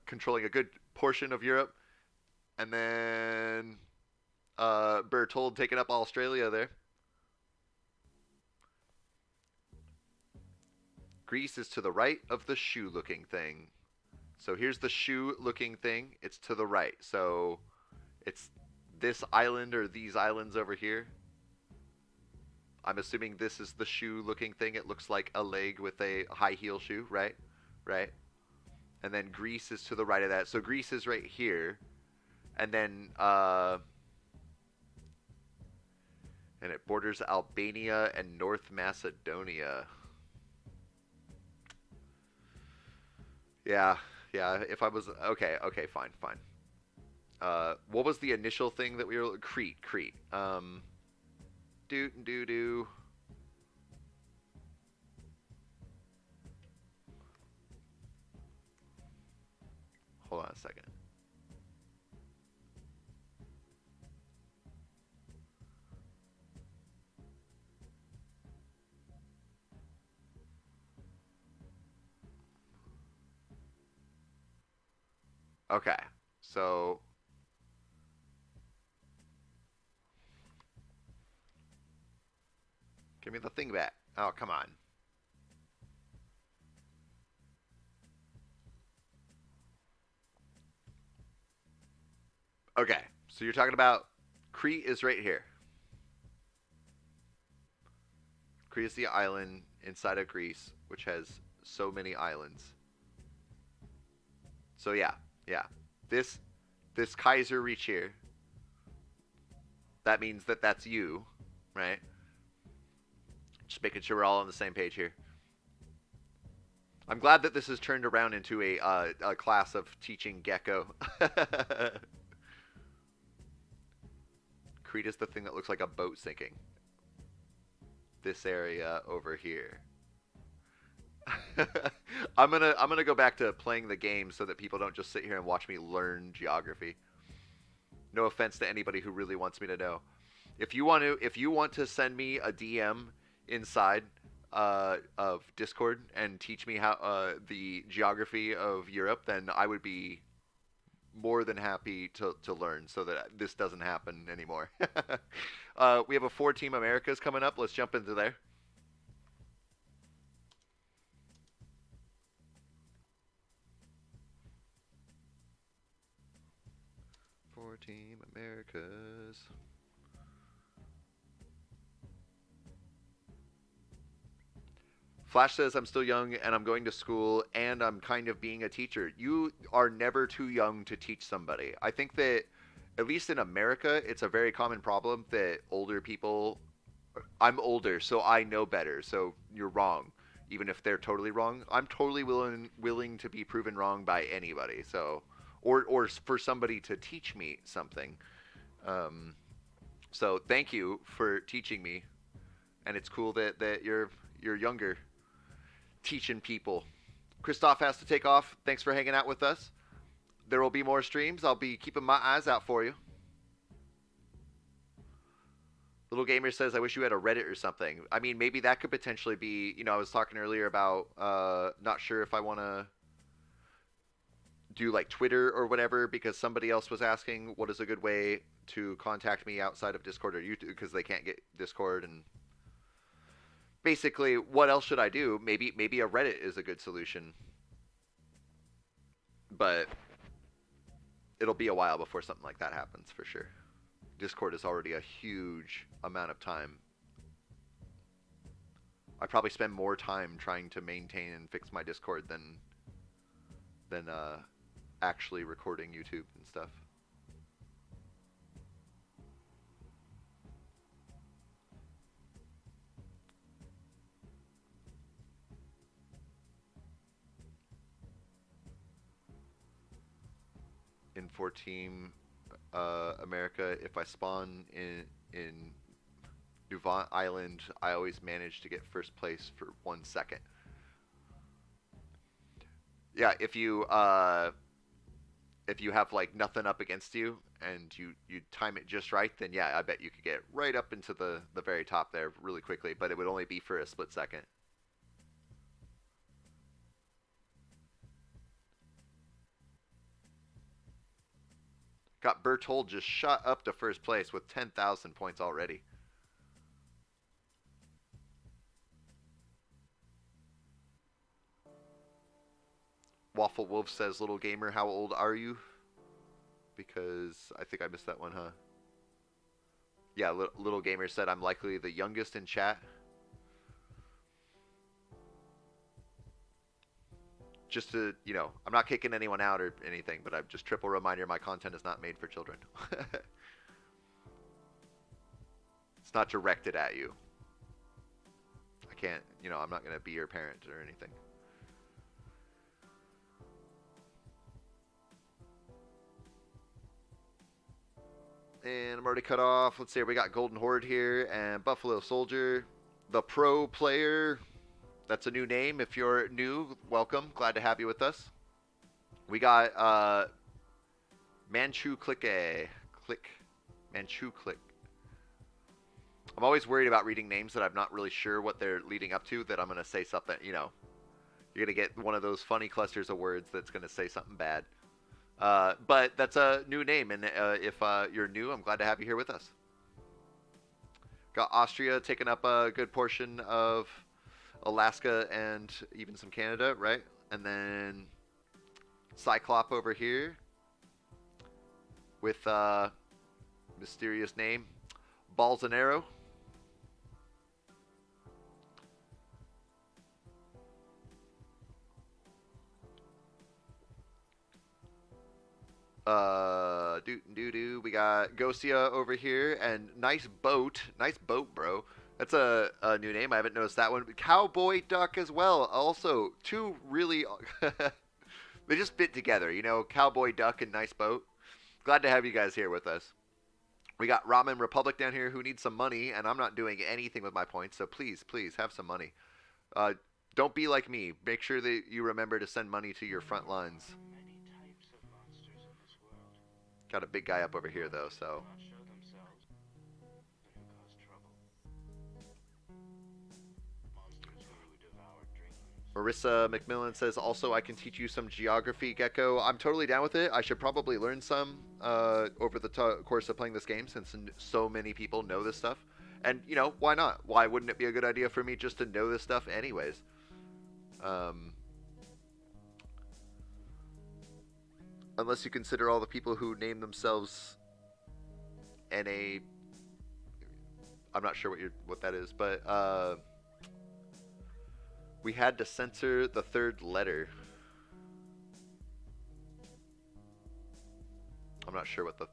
Controlling a good portion of Europe, and then Bertold taking up Australia there. Greece is to the right of the shoe-looking thing. So here's the shoe-looking thing. It's to the right. So it's this island or these islands over here. I'm assuming this is the shoe-looking thing. It looks like a leg with a high heel shoe, right? Right. And then Greece is to the right of that. So Greece is right here. And then, and it borders Albania and North Macedonia. Yeah, if I was, okay, fine. What was the initial thing that we were, Crete. Do. Hold on a second. Okay, so give me the thing back. Oh, come on. Okay, so you're talking about Crete is right here. Crete is the island inside of Greece, which has so many islands. So yeah. This Kaiser reach here, that means that that's you, right? Just making sure we're all on the same page here. I'm glad that this has turned around into a class of teaching Geko. Crete is the thing that looks like a boat sinking. This area over here. I'm gonna go back to playing the game so that people don't just sit here and watch me learn geography. No offense to anybody who really wants me to know. If you want to send me a DM inside of Discord and teach me how the geography of Europe, then I would be more than happy to learn so that this doesn't happen anymore. We have a 4-team Americas coming up. Let's jump into there. Team Americas. Flash says I'm still young and I'm going to school and I'm kind of being a teacher. You are never too young to teach somebody. I think that at least in America, it's a very common problem that older people. I'm older, so I know better. So you're wrong, even if they're totally wrong. I'm totally willing to be proven wrong by anybody. So, or for somebody to teach me something. Um, so thank you for teaching me, and it's cool that you're younger, teaching people. Christoph has to take off. Thanks for hanging out with us. There will be more streams. I'll be keeping my eyes out for you. Little Gamer says, I wish you had a Reddit or something. I mean, maybe that could potentially be, I was talking earlier about not sure if I want to do like Twitter or whatever because somebody else was asking what is a good way to contact me outside of Discord or YouTube because they can't get Discord and basically what else should I do? Maybe a Reddit is a good solution. But it'll be a while before something like that happens for sure. Discord is already a huge amount of time. I probably spend more time trying to maintain and fix my Discord than actually recording YouTube and stuff. In 14 America, if I spawn in Nuvant Island, I always manage to get first place for 1 second. Yeah, if you have like nothing up against you and you time it just right, then yeah, I bet you could get right up into the very top there really quickly, but it would only be for a split second. Got Bertold just shot up to first place with 10,000 points already. Waffle Wolf says, Little Gamer, how old are you? Because I think I missed that one, huh? Yeah, Little Gamer said I'm likely the youngest in chat. Just to, I'm not kicking anyone out or anything, but I'm just triple reminder my content is not made for children. It's not directed at you. I can't, I'm not going to be your parent or anything. And I'm already cut off. Let's see, we got Golden Horde here and Buffalo Soldier. The Pro Player. That's a new name. If you're new, welcome. Glad to have you with us. We got Manchu Click. Manchu Click. I'm always worried about reading names that I'm not really sure what they're leading up to, that I'm going to say something, You're going to get one of those funny clusters of words that's going to say something bad. But that's a new name, and if you're new, I'm glad to have you here with us. Got Austria taking up a good portion of Alaska and even some Canada, right? And then Cyclop over here with mysterious name Bolsonaro. We got Gosia over here and nice boat, bro. That's a new name. I haven't noticed that one. Cowboy Duck as well. Also, two really they just fit together, Cowboy Duck and nice boat. Glad to have you guys here with us. We got Ramen Republic down here who needs some money, and I'm not doing anything with my points, so please have some money. Don't be like me. Make sure that you remember to send money to your front lines. Got a big guy up over here, though, so. Marissa McMillan says, also, I can teach you some geography, Geko. I'm totally down with it. I should probably learn some over the course of playing this game, since so many people know this stuff. And, why not? Why wouldn't it be a good idea for me just to know this stuff anyways? Unless you consider all the people who name themselves NA. I'm not sure what that is, but We had to censor the third letter. I'm not sure what the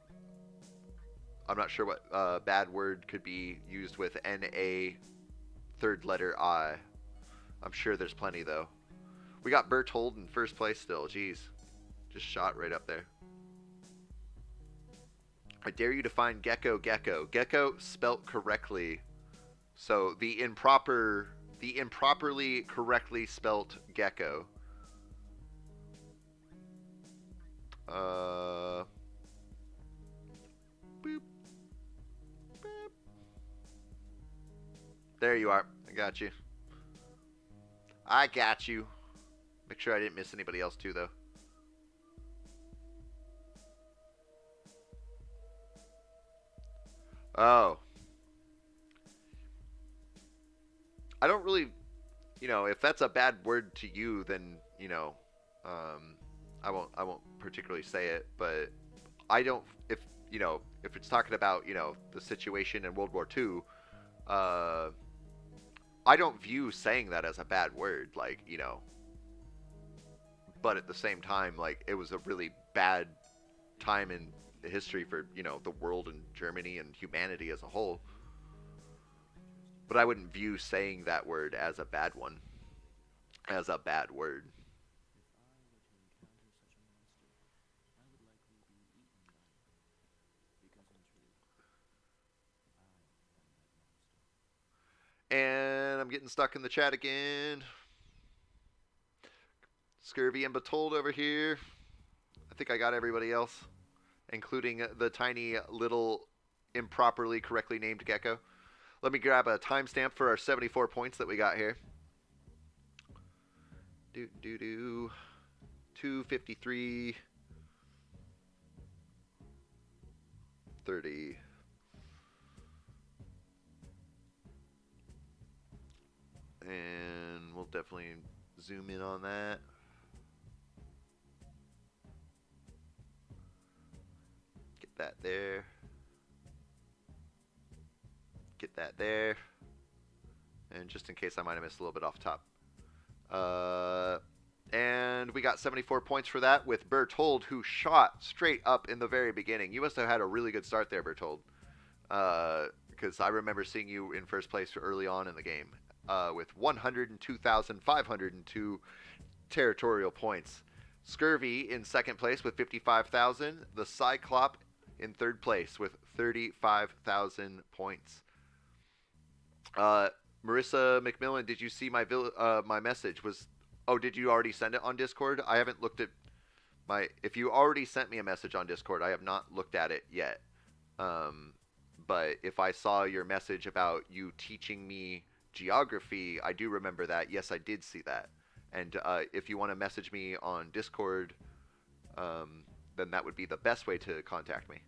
I'm not sure what bad word could be used with N-A third letter I. I'm sure there's plenty, though. We got Berthold in first place still. Jeez. Just shot right up there. I dare you to find Geko Gecko. Gecko spelt correctly. So the improperly correctly spelt Gecko. Boop. Boop. There you are. I got you. I got you. Make sure I didn't miss anybody else too, though. Oh. I don't really, if that's a bad word to you, then, I won't particularly say it, but I don't, if it's talking about, the situation in World War II, I don't view saying that as a bad word, like, but at the same time, like, it was a really bad time in history for, the world and Germany and humanity as a whole. But I wouldn't view saying that word as a bad one, as a bad word. And I'm getting stuck in the chat again. Scurvy and Batold over here. I think I got everybody else, including the tiny little improperly correctly named Gecko. Let me grab a timestamp for our 74 points that we got here. 253 30. And we'll definitely zoom in on that. Get that there. Get that there. And just in case I might have missed a little bit off the top. And we got 74 points for that with Berthold, who shot straight up in the very beginning. You must have had a really good start there, Berthold. Because I remember seeing you in first place early on in the game. With 102,502 territorial points. Scurvy in second place with 55,000. The Cyclop in third place with 35,000 points. Marissa McMillan, did you see my message? Did you already send it on Discord? I haven't looked at if you already sent me a message on Discord, I have not looked at it yet. But if I saw your message about you teaching me geography, I do remember that. Yes, I did see that. And if you want to message me on Discord, then that would be the best way to contact me.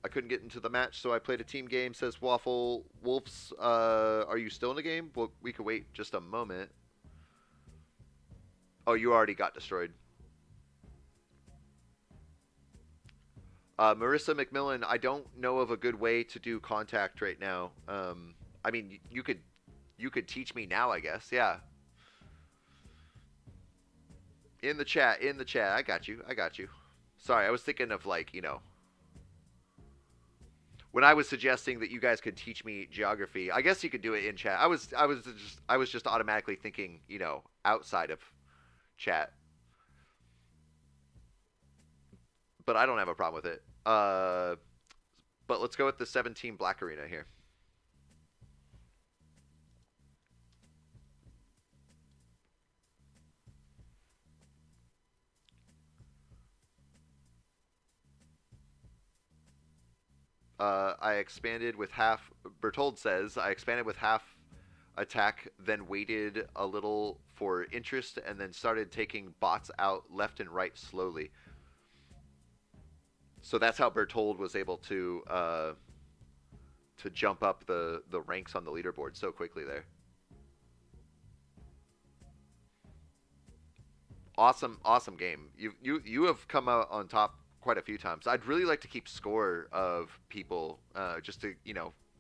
I couldn't get into the match, so I played a team game, says Waffle Wolves. Are you still in the game? Well, we could wait just a moment. Oh, you already got destroyed. Marissa McMillan, I don't know of a good way to do contact right now. I mean, you could teach me now, I guess. Yeah. In the chat. I got you. Sorry, I was thinking of when I was suggesting that you guys could teach me geography. I guess you could do it in chat. I was just automatically thinking, outside of chat. But I don't have a problem with it. But let's go with the 17 black arena here. I expanded with half. Bertold says I expanded with half attack, then waited a little for interest, and then started taking bots out left and right slowly. So that's how Bertold was able to jump up the ranks on the leaderboard so quickly there. Awesome game. You have come out on top quite a few times. I'd really like to keep score of people, just to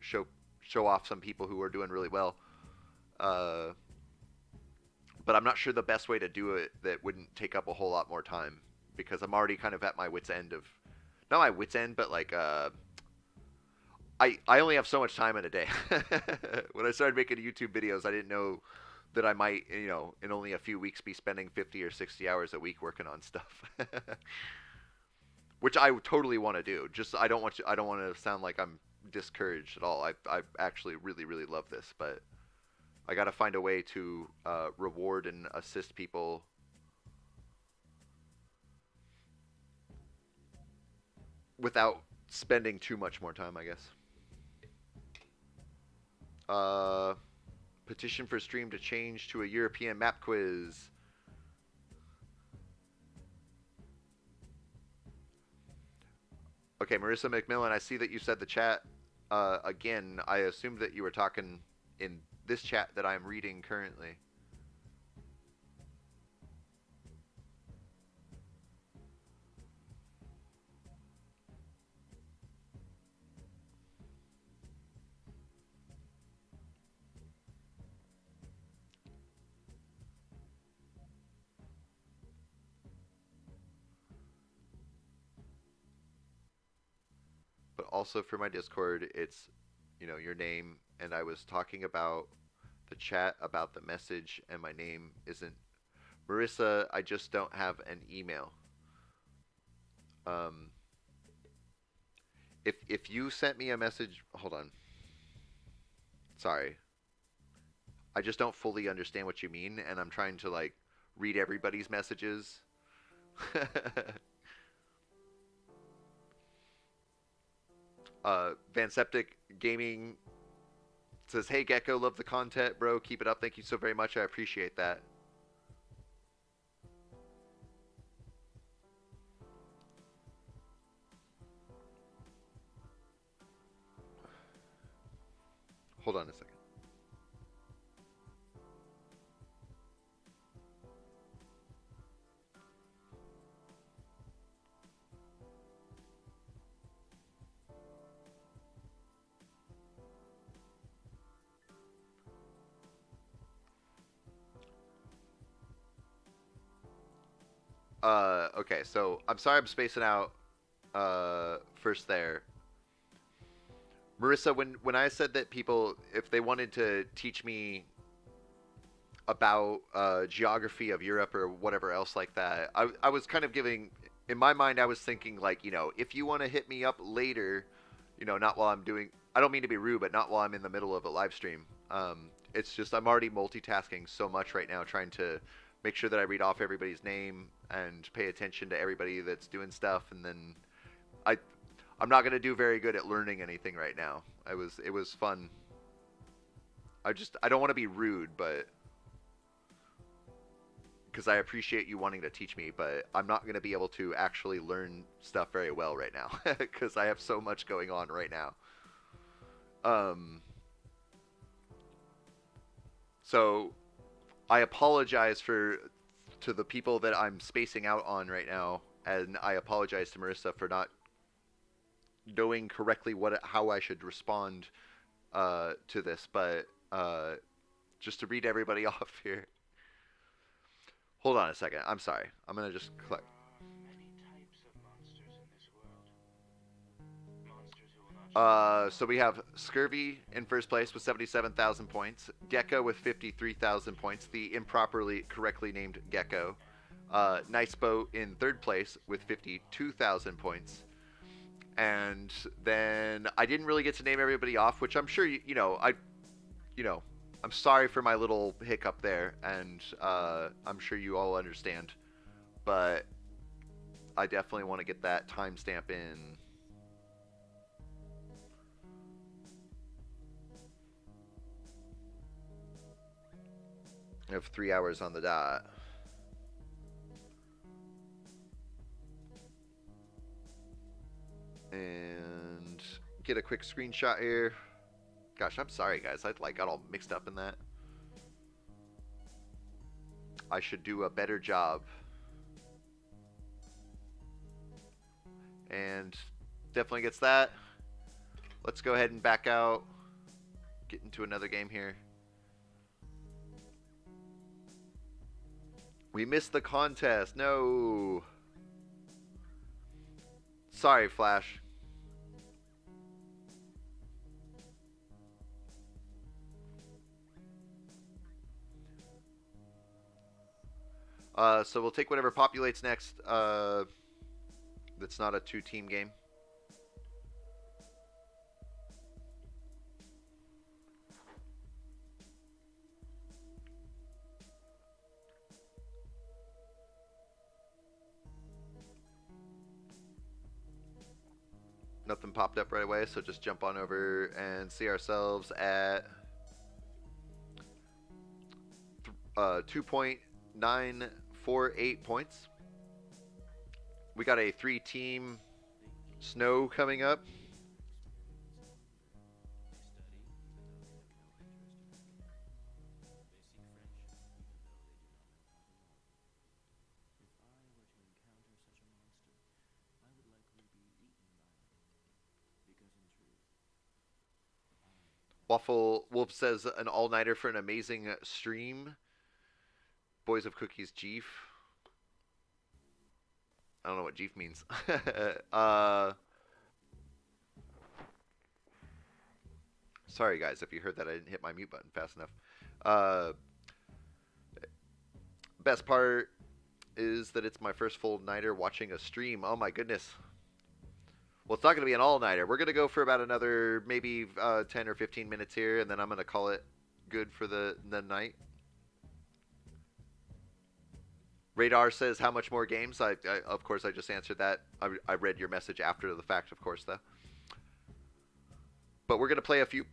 show show off some people who are doing really well. Uh, but I'm not sure the best way to do it that wouldn't take up a whole lot more time because I'm already kind of at my wits end of not my wits end, but like I only have so much time in a day. When I started making YouTube videos, I didn't know that I might, in only a few weeks be spending 50 or 60 hours a week working on stuff. Which I totally want to do. Just I don't want to sound like I'm discouraged at all. I actually really really love this, but I got to find a way to reward and assist people without spending too much more time, I guess. Uh, Petition for stream to change to a European map quiz. Okay, Marissa McMillan, I see that you said the chat again. I assumed that you were talking in this chat that I'm reading currently. But also for my Discord, it's, your name, and I was talking about the chat about the message, and my name isn't Marissa. I just don't have an email. Um, if you sent me a message, hold on. Sorry, I just don't fully understand what you mean, and I'm trying to like read everybody's messages. Van Septic Gaming says, "Hey Gecko, love the content, bro. Keep it up. Thank you so very much. I appreciate that." Hold on a second. Okay, so I'm sorry I'm spacing out first there. Marissa, when I said that people, if they wanted to teach me about geography of Europe or whatever else like that, I was kind of giving, in my mind, I was thinking like, if you want to hit me up later, not while I'm doing, I don't mean to be rude, but not while I'm in the middle of a live stream. It's just I'm already multitasking so much right now, trying to make sure that I read off everybody's name and pay attention to everybody that's doing stuff, and then I I'm not gonna do very good at learning anything right now. It was fun. I don't want to be rude, but because I appreciate you wanting to teach me, but I'm not gonna be able to actually learn stuff very well right now because I have so much going on right now. Um, so I apologize to the people that I'm spacing out on right now, and I apologize to Marissa for not knowing correctly how I should respond to this. But just to read everybody off here. Hold on a second. I'm sorry. I'm gonna just click. So we have Scurvy in first place with 77,000 points. Gecko with 53,000 points. The improperly correctly named Gecko. Nice Boat in third place with 52,000 points. And then I didn't really get to name everybody off, which I'm sure I'm sorry for my little hiccup there, and I'm sure you all understand. But I definitely want to get that timestamp in. I have 3 hours on the dot. And get a quick screenshot here. Gosh, I'm sorry, guys. I got all mixed up in that. I should do a better job. And definitely gets that. Let's go ahead and back out. Get into another game here. We missed the contest. No. Sorry, Flash. So we'll take whatever populates next. That's not a two-team game. Nothing popped up right away, so just jump on over and see ourselves at 2.948 points. We got a 3-team snow coming up. Waffle Wolf says an all-nighter for an amazing stream. Boys of Cookies Jeef. I don't know what Jeef means. Sorry guys if you heard that I didn't hit my mute button fast enough. Best part is that it's my first full nighter watching a stream. Oh my goodness. Well, it's not going to be an all-nighter. We're going to go for about another maybe 10 or 15 minutes here, and then I'm going to call it good for the night. Radar says how much more games? Of course, I just answered that. I read your message after the fact, of course, though. But we're going to play a few...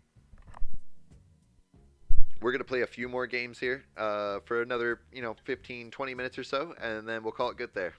We're going to play a few more games here for another, 15, 20 minutes or so, and then we'll call it good there.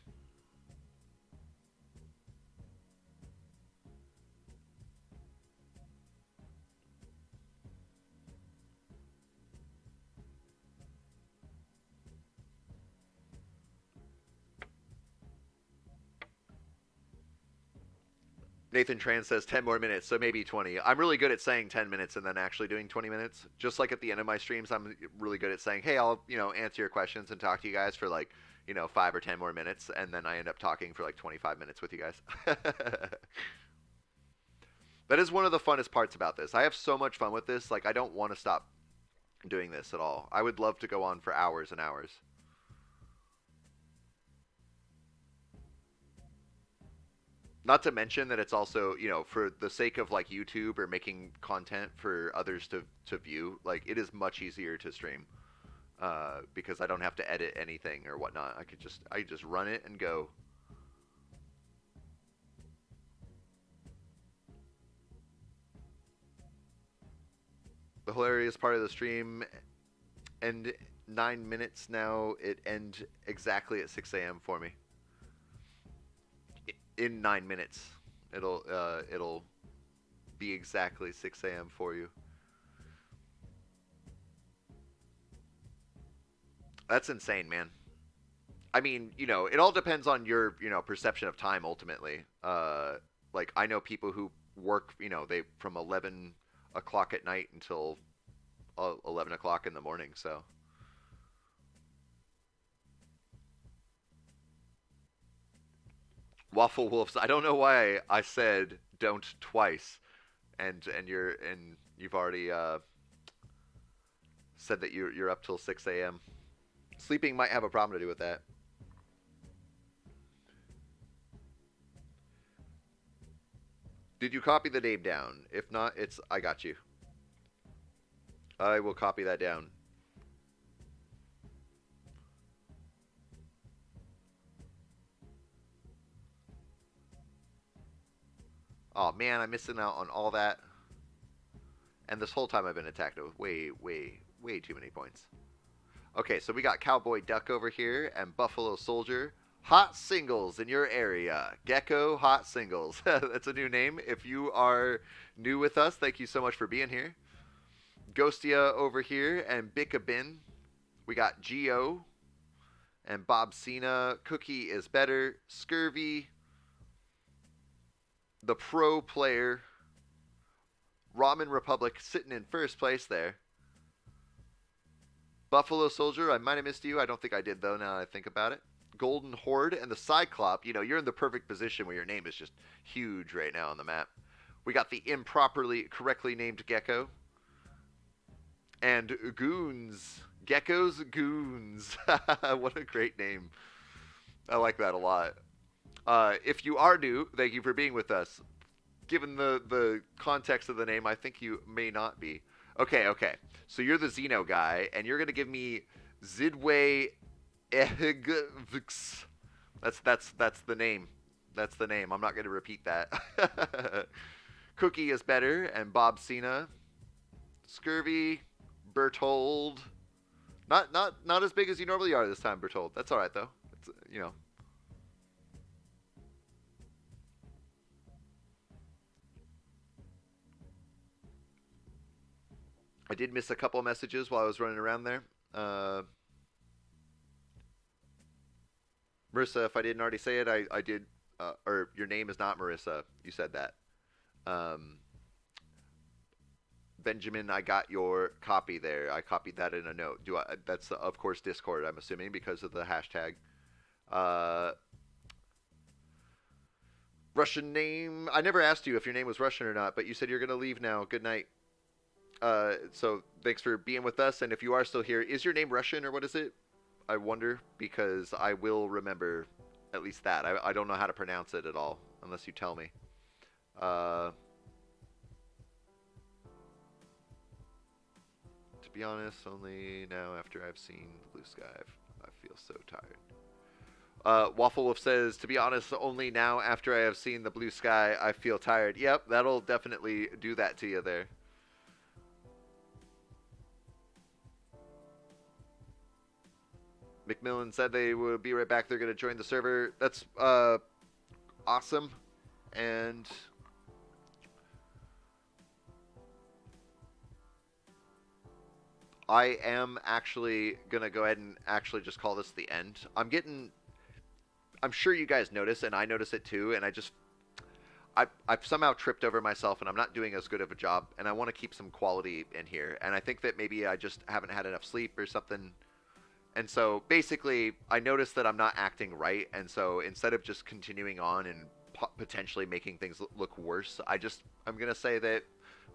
Nathan Tran says 10 more minutes, so maybe 20. I'm really good at saying 10 minutes and then actually doing 20 minutes. Just like at the end of my streams, I'm really good at saying, hey, I'll, answer your questions and talk to you guys for 5 or 10 more minutes, and then I end up talking for 25 minutes with you guys. That is one of the funnest parts about this. I have so much fun with this. I don't want to stop doing this at all. I would love to go on for hours and hours. Not to mention that it's also, for the sake of YouTube or making content for others to view, it is much easier to stream because I don't have to edit anything or whatnot. I just run it and go. The hilarious part of the stream, and 9 minutes now, it end exactly at 6 a.m. for me. In 9 minutes, it'll be exactly 6 a.m. for you. That's insane, man. I mean, it all depends on your, perception of time ultimately. I know people who work, they from 11 o'clock at night until 11 o'clock in the morning, so. Waffle Wolves. I don't know why I said don't twice, and you've already said that you're up till 6 a.m. Sleeping might have a problem to do with that. Did you copy the name down? If not, I got you. I will copy that down. Oh man, I'm missing out on all that. And this whole time I've been attacked with way too many points. Okay, so we got Cowboy Duck over here and Buffalo Soldier. Hot singles in your area. Geko Hot Singles. That's a new name. If you are new with us, thank you so much for being here. Ghostia over here and Bickabin. We got Geo and Bob Cena. Cookie is better. Scurvy. The Pro Player. Ramen Republic sitting in first place there. Buffalo Soldier, I might have missed you. I don't think I did, though, now that I think about it. Golden Horde and the Cyclop. You know, you're in the perfect position where your name is just huge right now on the map. We got the correctly named Geko. And Goons. Gekko's Goons. What a great name. I like that a lot. If you are new, thank you for being with us. Given the context of the name, I think you may not be. Okay. So you're the Xeno guy, and you're gonna give me Zidway Ehgvx. That's the name. That's the name. I'm not gonna repeat that. Cookie is better, and Bob Cena. Scurvy, Bertold. Not as big as you normally are this time, Bertold. That's all right though. It's, you know. I did miss a couple of messages while I was running around there. Marissa, if I didn't already say it, I did. Or your name is not Marissa. You said that. Benjamin, I got your copy there. I copied that in a note. That's of course Discord. I'm assuming because of the hashtag. Russian name. I never asked you if your name was Russian or not, but you said you're gonna leave now. Good night. So thanks for being with us. And if you are still here, is your name Russian or what is it? I wonder, because I will remember at least that. I don't know how to pronounce it at all unless you tell me. To be honest, only now after I've seen the blue sky, I feel so tired. Waffle Wolf says, to be honest, only now after I have seen the blue sky, I feel tired. Yep, that'll definitely do that to you there. McMillan said they will be right back. They're going to join the server. That's awesome. And I am actually going to go ahead and actually just call this the end. I'm sure you guys notice, and I notice it too, and I've somehow tripped over myself, and I'm not doing as good of a job, and I want to keep some quality in here. And I think that maybe I just haven't had enough sleep or something. And so basically, I noticed that I'm not acting right, and so instead of just continuing on and potentially making things look worse, I'm gonna say that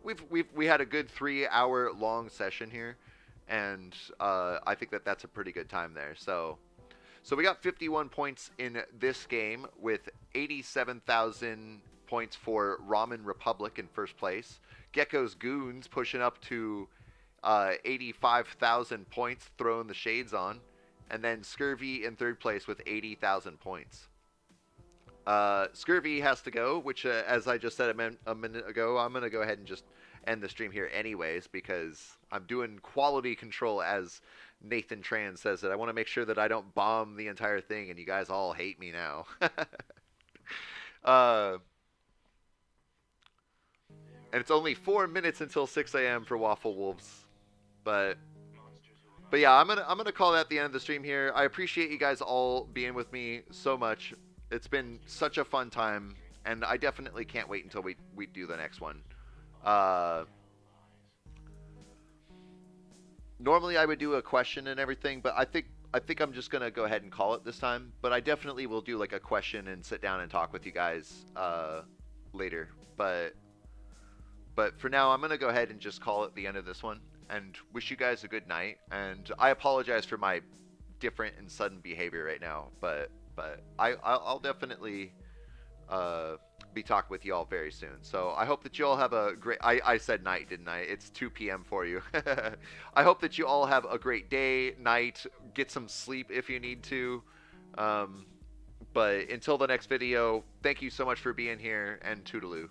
we had a good 3-hour long session here, and I think that that's a pretty good time there. So we got 51 points in this game with 87,000 points for Ramen Republic in first place. Gekko's Goons pushing up to 85,000 points, throwing the shades on, and then Scurvy in third place with 80,000 points. Scurvy has to go, which as I just said a minute ago, I'm going to go ahead and just end the stream here anyways, because I'm doing quality control, as Nathan Tran says it. I want to make sure that I don't bomb the entire thing and you guys all hate me now. And it's only 4 minutes until 6 a.m. for Waffle Wolves. But yeah, I'm gonna call that the end of the stream here. I appreciate you guys all being with me so much. It's been such a fun time, and I definitely can't wait until we do the next one. Normally I would do a question and everything, but I think I'm just gonna go ahead and call it this time. But I definitely will do like a question and sit down and talk with you guys later. But for now, I'm gonna go ahead and just call it the end of this one, and wish you guys a good night. And I apologize for my different and sudden behavior right now, but I'll definitely be talking with you all very soon. So I hope that you all have a great... I said night, didn't I? It's 2 p.m. for you. I hope that you all have a great day, night, get some sleep if you need to. But until the next video, thank you so much for being here, and toodaloo.